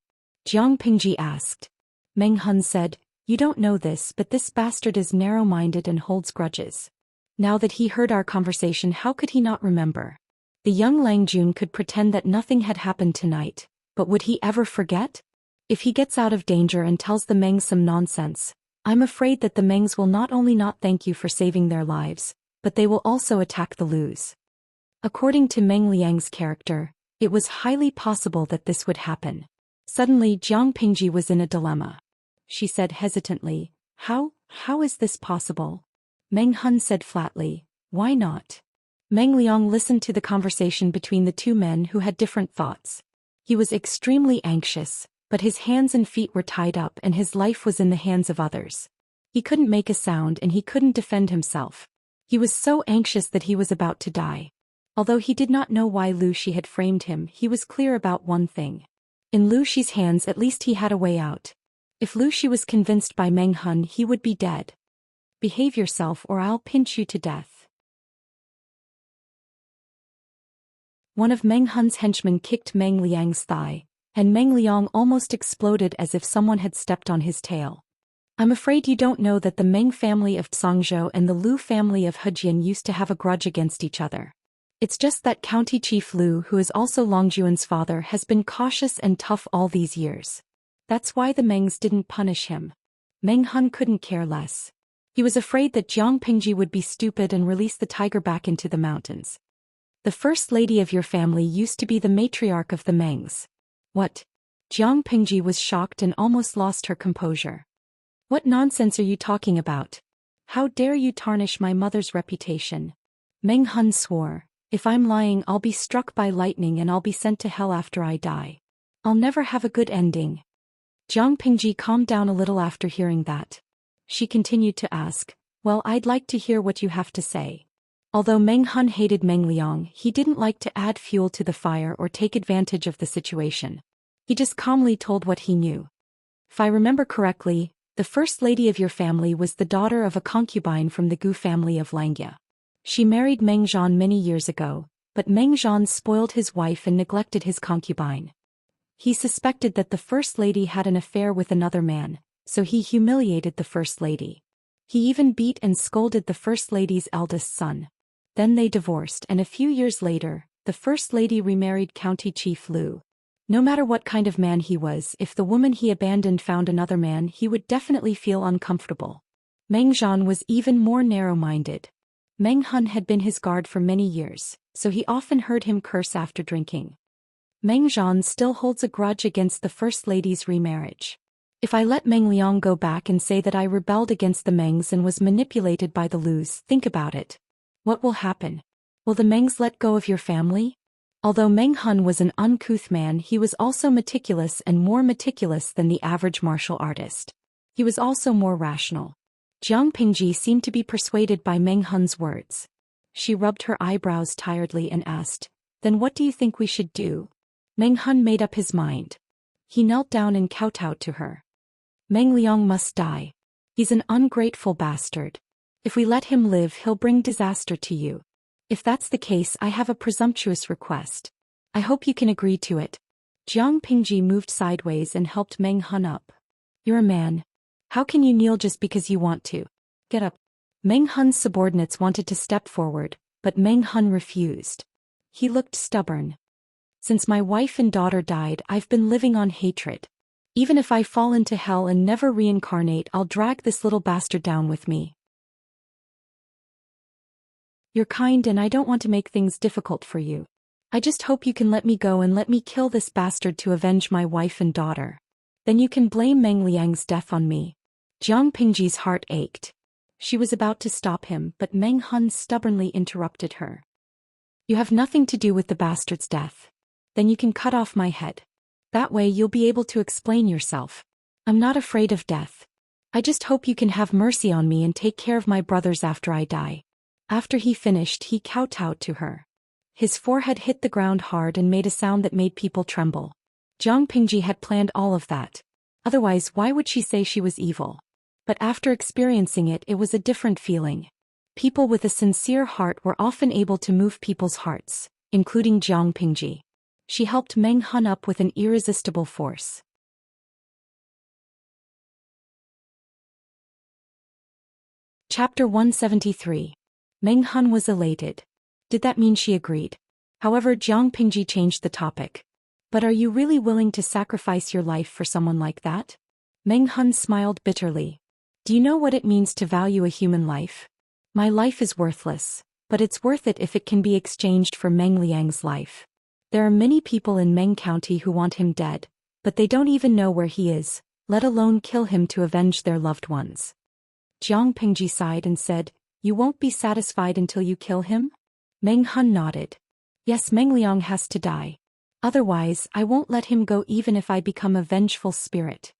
Jiang Pingji asked. Meng Hun said, you don't know this, but this bastard is narrow-minded and holds grudges. Now that he heard our conversation, how could he not remember? The young Lang Jun could pretend that nothing had happened tonight, but would he ever forget? If he gets out of danger and tells the Mengs some nonsense, I'm afraid that the Mengs will not only not thank you for saving their lives, but they will also attack the Lus. According to Meng Liang's character, it was highly possible that this would happen. Suddenly Jiang Pingji was in a dilemma. She said hesitantly, How is this possible? Meng Hun said flatly, why not? Meng Liang listened to the conversation between the 2 men who had different thoughts. He was extremely anxious, but his hands and feet were tied up and his life was in the hands of others. He couldn't make a sound and he couldn't defend himself. He was so anxious that he was about to die. Although he did not know why Lu Shi had framed him, he was clear about one thing. In Lu Shi's hands at least he had a way out. If Lu Shi was convinced by Meng Hun, he would be dead. Behave yourself or I'll pinch you to death. One of Meng Hun's henchmen kicked Meng Liang's thigh, and Meng Liang almost exploded as if someone had stepped on his tail. I'm afraid you don't know that the Meng family of Zhangzhou and the Lu family of Hejian used to have a grudge against each other. It's just that County Chief Lu, who is also Long Juan's father, has been cautious and tough all these years. That's why the Mengs didn't punish him. Meng Hun couldn't care less. He was afraid that Jiang Pingji would be stupid and release the tiger back into the mountains. The first lady of your family used to be the matriarch of the Mengs. What? Jiang Pingji was shocked and almost lost her composure. What nonsense are you talking about? How dare you tarnish my mother's reputation? Meng Hun swore, if I'm lying, I'll be struck by lightning and I'll be sent to hell after I die. I'll never have a good ending. Jiang Pingji calmed down a little after hearing that. She continued to ask, well, I'd like to hear what you have to say. Although Meng Hun hated Meng Liang, he didn't like to add fuel to the fire or take advantage of the situation. He just calmly told what he knew. If I remember correctly, the first lady of your family was the daughter of a concubine from the Gu family of Xianxia. She married Meng Zhan many years ago, but Meng Zhan spoiled his wife and neglected his concubine. He suspected that the first lady had an affair with another man, so he humiliated the first lady. He even beat and scolded the first lady's eldest son. Then they divorced, and a few years later, the first lady remarried County Chief Lu. No matter what kind of man he was, if the woman he abandoned found another man, he would definitely feel uncomfortable. Meng Zhan was even more narrow-minded. Meng Hun had been his guard for many years, so he often heard him curse after drinking. Meng Zhan still holds a grudge against the first lady's remarriage. If I let Meng Liang go back and say that I rebelled against the Mengs and was manipulated by the Lus, think about it. What will happen? Will the Mengs let go of your family? Although Meng Hun was an uncouth man, he was also meticulous and more meticulous than the average martial artist. He was also more rational. Jiang Pingji seemed to be persuaded by Meng Hun's words. She rubbed her eyebrows tiredly and asked, "Then what do you think we should do?" Meng Hun made up his mind. He knelt down and kowtowed to her. "Meng Liang must die. He's an ungrateful bastard. If we let him live, he'll bring disaster to you. If that's the case, I have a presumptuous request. I hope you can agree to it." Jiang Pingji moved sideways and helped Meng Hun up. "You're a man. How can you kneel just because you want to? Get up." Meng Hun's subordinates wanted to step forward, but Meng Hun refused. He looked stubborn. "Since my wife and daughter died, I've been living on hatred. Even if I fall into hell and never reincarnate, I'll drag this little bastard down with me. You're kind and I don't want to make things difficult for you. I just hope you can let me go and let me kill this bastard to avenge my wife and daughter. Then you can blame Meng Liang's death on me." Jiang Pingji's heart ached. She was about to stop him, but Meng Hun stubbornly interrupted her. "You have nothing to do with the bastard's death. Then you can cut off my head. That way you'll be able to explain yourself. I'm not afraid of death. I just hope you can have mercy on me and take care of my brothers after I die." After he finished, he kowtowed to her. His forehead hit the ground hard and made a sound that made people tremble. Jiang Pingji had planned all of that. Otherwise, why would she say she was evil? But after experiencing it, it was a different feeling. People with a sincere heart were often able to move people's hearts, including Jiang Pingji. She helped Meng Hun up with an irresistible force. Chapter 173. Meng Hun was elated. Did that mean she agreed? However, Jiang Pingji changed the topic. "But are you really willing to sacrifice your life for someone like that?" Meng Hun smiled bitterly. "Do you know what it means to value a human life? My life is worthless, but it's worth it if it can be exchanged for Meng Liang's life. There are many people in Meng County who want him dead, but they don't even know where he is, let alone kill him to avenge their loved ones." Jiang Pingji sighed and said, "You won't be satisfied until you kill him?" Meng Hun nodded. "Yes, Meng Liang has to die. Otherwise, I won't let him go even if I become a vengeful spirit."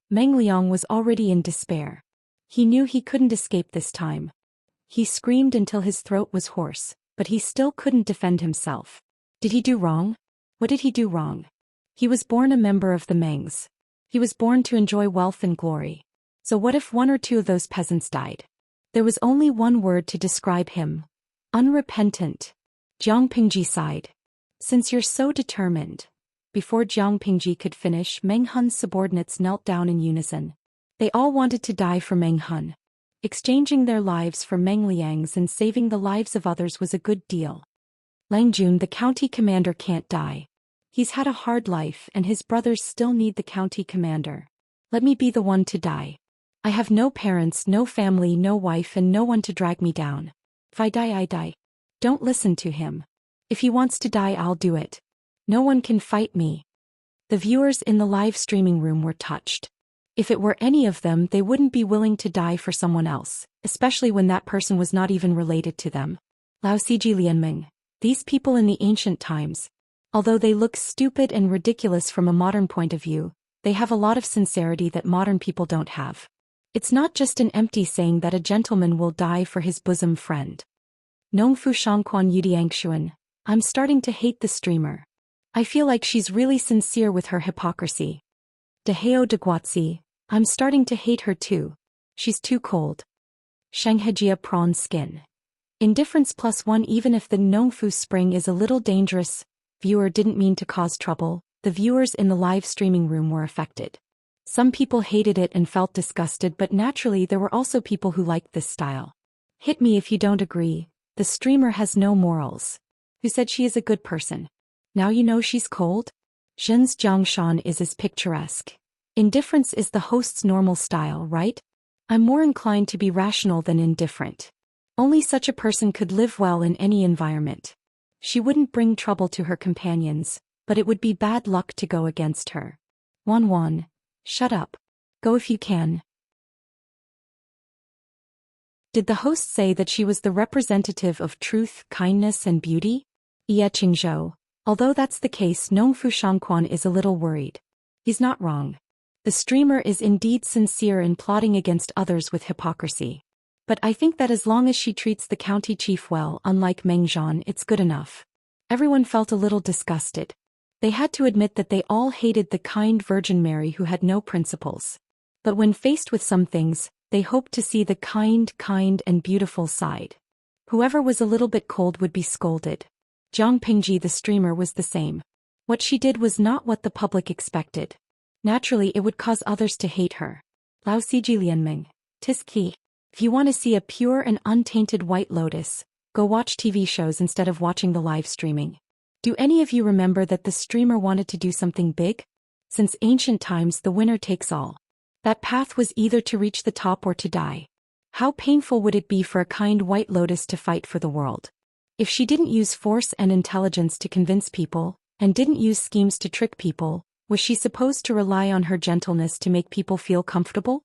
Meng Liang was already in despair. He knew he couldn't escape this time. He screamed until his throat was hoarse, but he still couldn't defend himself. Did he do wrong? What did he do wrong? He was born a member of the Mengs. He was born to enjoy wealth and glory. So what if one or two of those peasants died? There was only one word to describe him: unrepentant. Jiang Pingji sighed. "Since you're so determined." Before Jiang Pingji could finish, Meng Hun's subordinates knelt down in unison. They all wanted to die for Meng Hun. Exchanging their lives for Meng Liang's and saving the lives of others was a good deal. Lang Jun, the county commander, can't die. He's had a hard life and his brothers still need the county commander. Let me be the one to die. I have no parents, no family, no wife, and no one to drag me down. If I die, I die. Don't listen to him. If he wants to die, I'll do it. No one can fight me." The viewers in the live streaming room were touched. If it were any of them, they wouldn't be willing to die for someone else, especially when that person was not even related to them. Lao Siji Lianming. These people in the ancient times, although they look stupid and ridiculous from a modern point of view, they have a lot of sincerity that modern people don't have. It's not just an empty saying that a gentleman will die for his bosom friend. Nongfu Shangquan Yudiangshuan. I'm starting to hate the streamer. I feel like she's really sincere with her hypocrisy. Deheo de Guatsi, I'm starting to hate her too. She's too cold. Xianxia prawn skin. Indifference +1. Even if the Nongfu spring is a little dangerous, viewer didn't mean to cause trouble. The viewers in the live streaming room were affected. Some people hated it and felt disgusted, but naturally there were also people who liked this style. Hit me if you don't agree. The streamer has no morals. Who said she is a good person? Now you know she's cold? Zhen's Jiangshan is as picturesque. Indifference is the host's normal style, right? I'm more inclined to be rational than indifferent. Only such a person could live well in any environment. She wouldn't bring trouble to her companions, but it would be bad luck to go against her. 1-1. Shut up. Go if you can. Did the host say that she was the representative of truth, kindness and beauty? Ye Qingzhou. Although that's the case, Nongfu Shangquan is a little worried. He's not wrong. The streamer is indeed sincere in plotting against others with hypocrisy. But I think that as long as she treats the county chief well, unlike Meng Zhan, it's good enough. Everyone felt a little disgusted. They had to admit that they all hated the kind Virgin Mary who had no principles. But when faced with some things, they hoped to see the kind and beautiful side. Whoever was a little bit cold would be scolded. Jiang Pingji the streamer was the same. What she did was not what the public expected. Naturally it would cause others to hate her. Lao Siji Lianming. Tis key. If you want to see a pure and untainted White Lotus, go watch TV shows instead of watching the live streaming. Do any of you remember that the streamer wanted to do something big? Since ancient times the winner takes all. That path was either to reach the top or to die. How painful would it be for a kind White Lotus to fight for the world? If she didn't use force and intelligence to convince people, and didn't use schemes to trick people, was she supposed to rely on her gentleness to make people feel comfortable?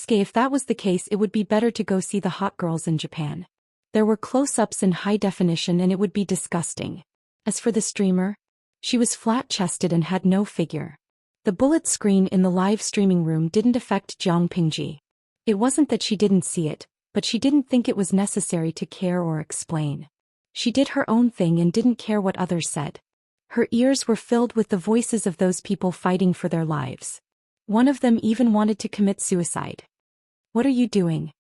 If that was the case, it would be better to go see the hot girls in Japan. There were close-ups in high definition and it would be disgusting. As for the streamer, she was flat-chested and had no figure. The bullet screen in the live streaming room didn't affect Jiang Pingji. It wasn't that she didn't see it, but she didn't think it was necessary to care or explain. She did her own thing and didn't care what others said. Her ears were filled with the voices of those people fighting for their lives. One of them even wanted to commit suicide. What are you doing?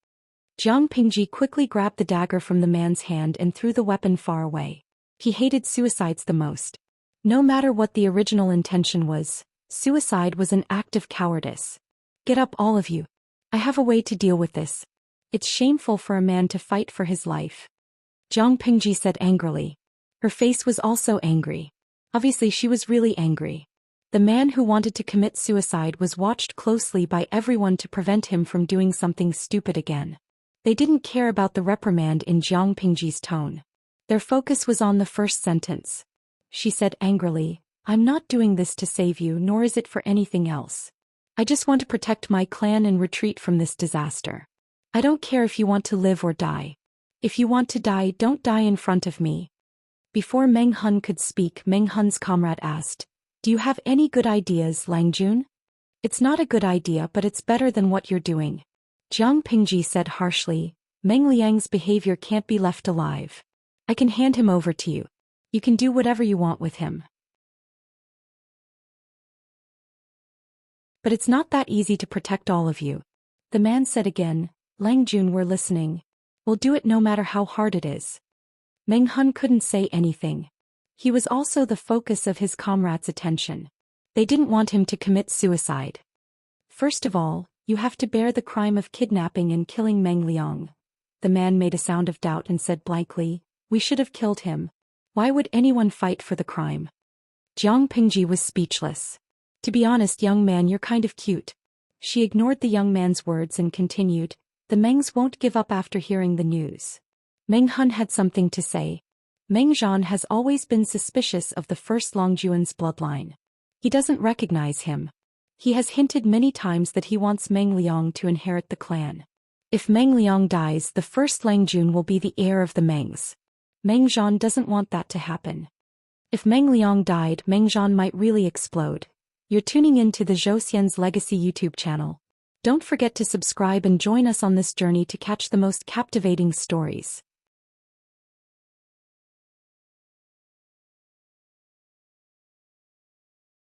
Jiang Pingji quickly grabbed the dagger from the man's hand and threw the weapon far away. He hated suicides the most. No matter what the original intention was, suicide was an act of cowardice. Get up, all of you. I have a way to deal with this. It's shameful for a man to fight for his life. Jiang Pingji said angrily. Her face was also angry. Obviously she was really angry. The man who wanted to commit suicide was watched closely by everyone to prevent him from doing something stupid again. They didn't care about the reprimand in Jiang Pingji's tone. Their focus was on the first sentence. She said angrily, I'm not doing this to save you, nor is it for anything else. I just want to protect my clan and retreat from this disaster. I don't care if you want to live or die. If you want to die, don't die in front of me. Before Meng Hun could speak, Meng Hun's comrade asked, Do you have any good ideas, Lang Jun? It's not a good idea, but it's better than what you're doing. Jiang Pingji said harshly, Meng Liang's behavior can't be left alive. I can hand him over to you. You can do whatever you want with him. But it's not that easy to protect all of you. The man said again, Lang Jun, we're listening. We'll do it no matter how hard it is. Meng Hun couldn't say anything. He was also the focus of his comrades' attention. They didn't want him to commit suicide. First of all, you have to bear the crime of kidnapping and killing Meng Liang. The man made a sound of doubt and said blankly, We should have killed him. Why would anyone fight for the crime? Jiang Pingji was speechless. To be honest, young man, you're kind of cute. She ignored the young man's words and continued, The Mengs won't give up after hearing the news. Meng Hun had something to say. Meng Zhan has always been suspicious of the first Longjuan's bloodline. He doesn't recognize him. He has hinted many times that he wants Meng Liang to inherit the clan. If Meng Liang dies, the first Langjun will be the heir of the Mengs. Meng Zhan doesn't want that to happen. If Meng Liang died, Meng Zhan might really explode. You're tuning in to the Zhou Xian's Legacy YouTube channel. Don't forget to subscribe and join us on this journey to catch the most captivating stories.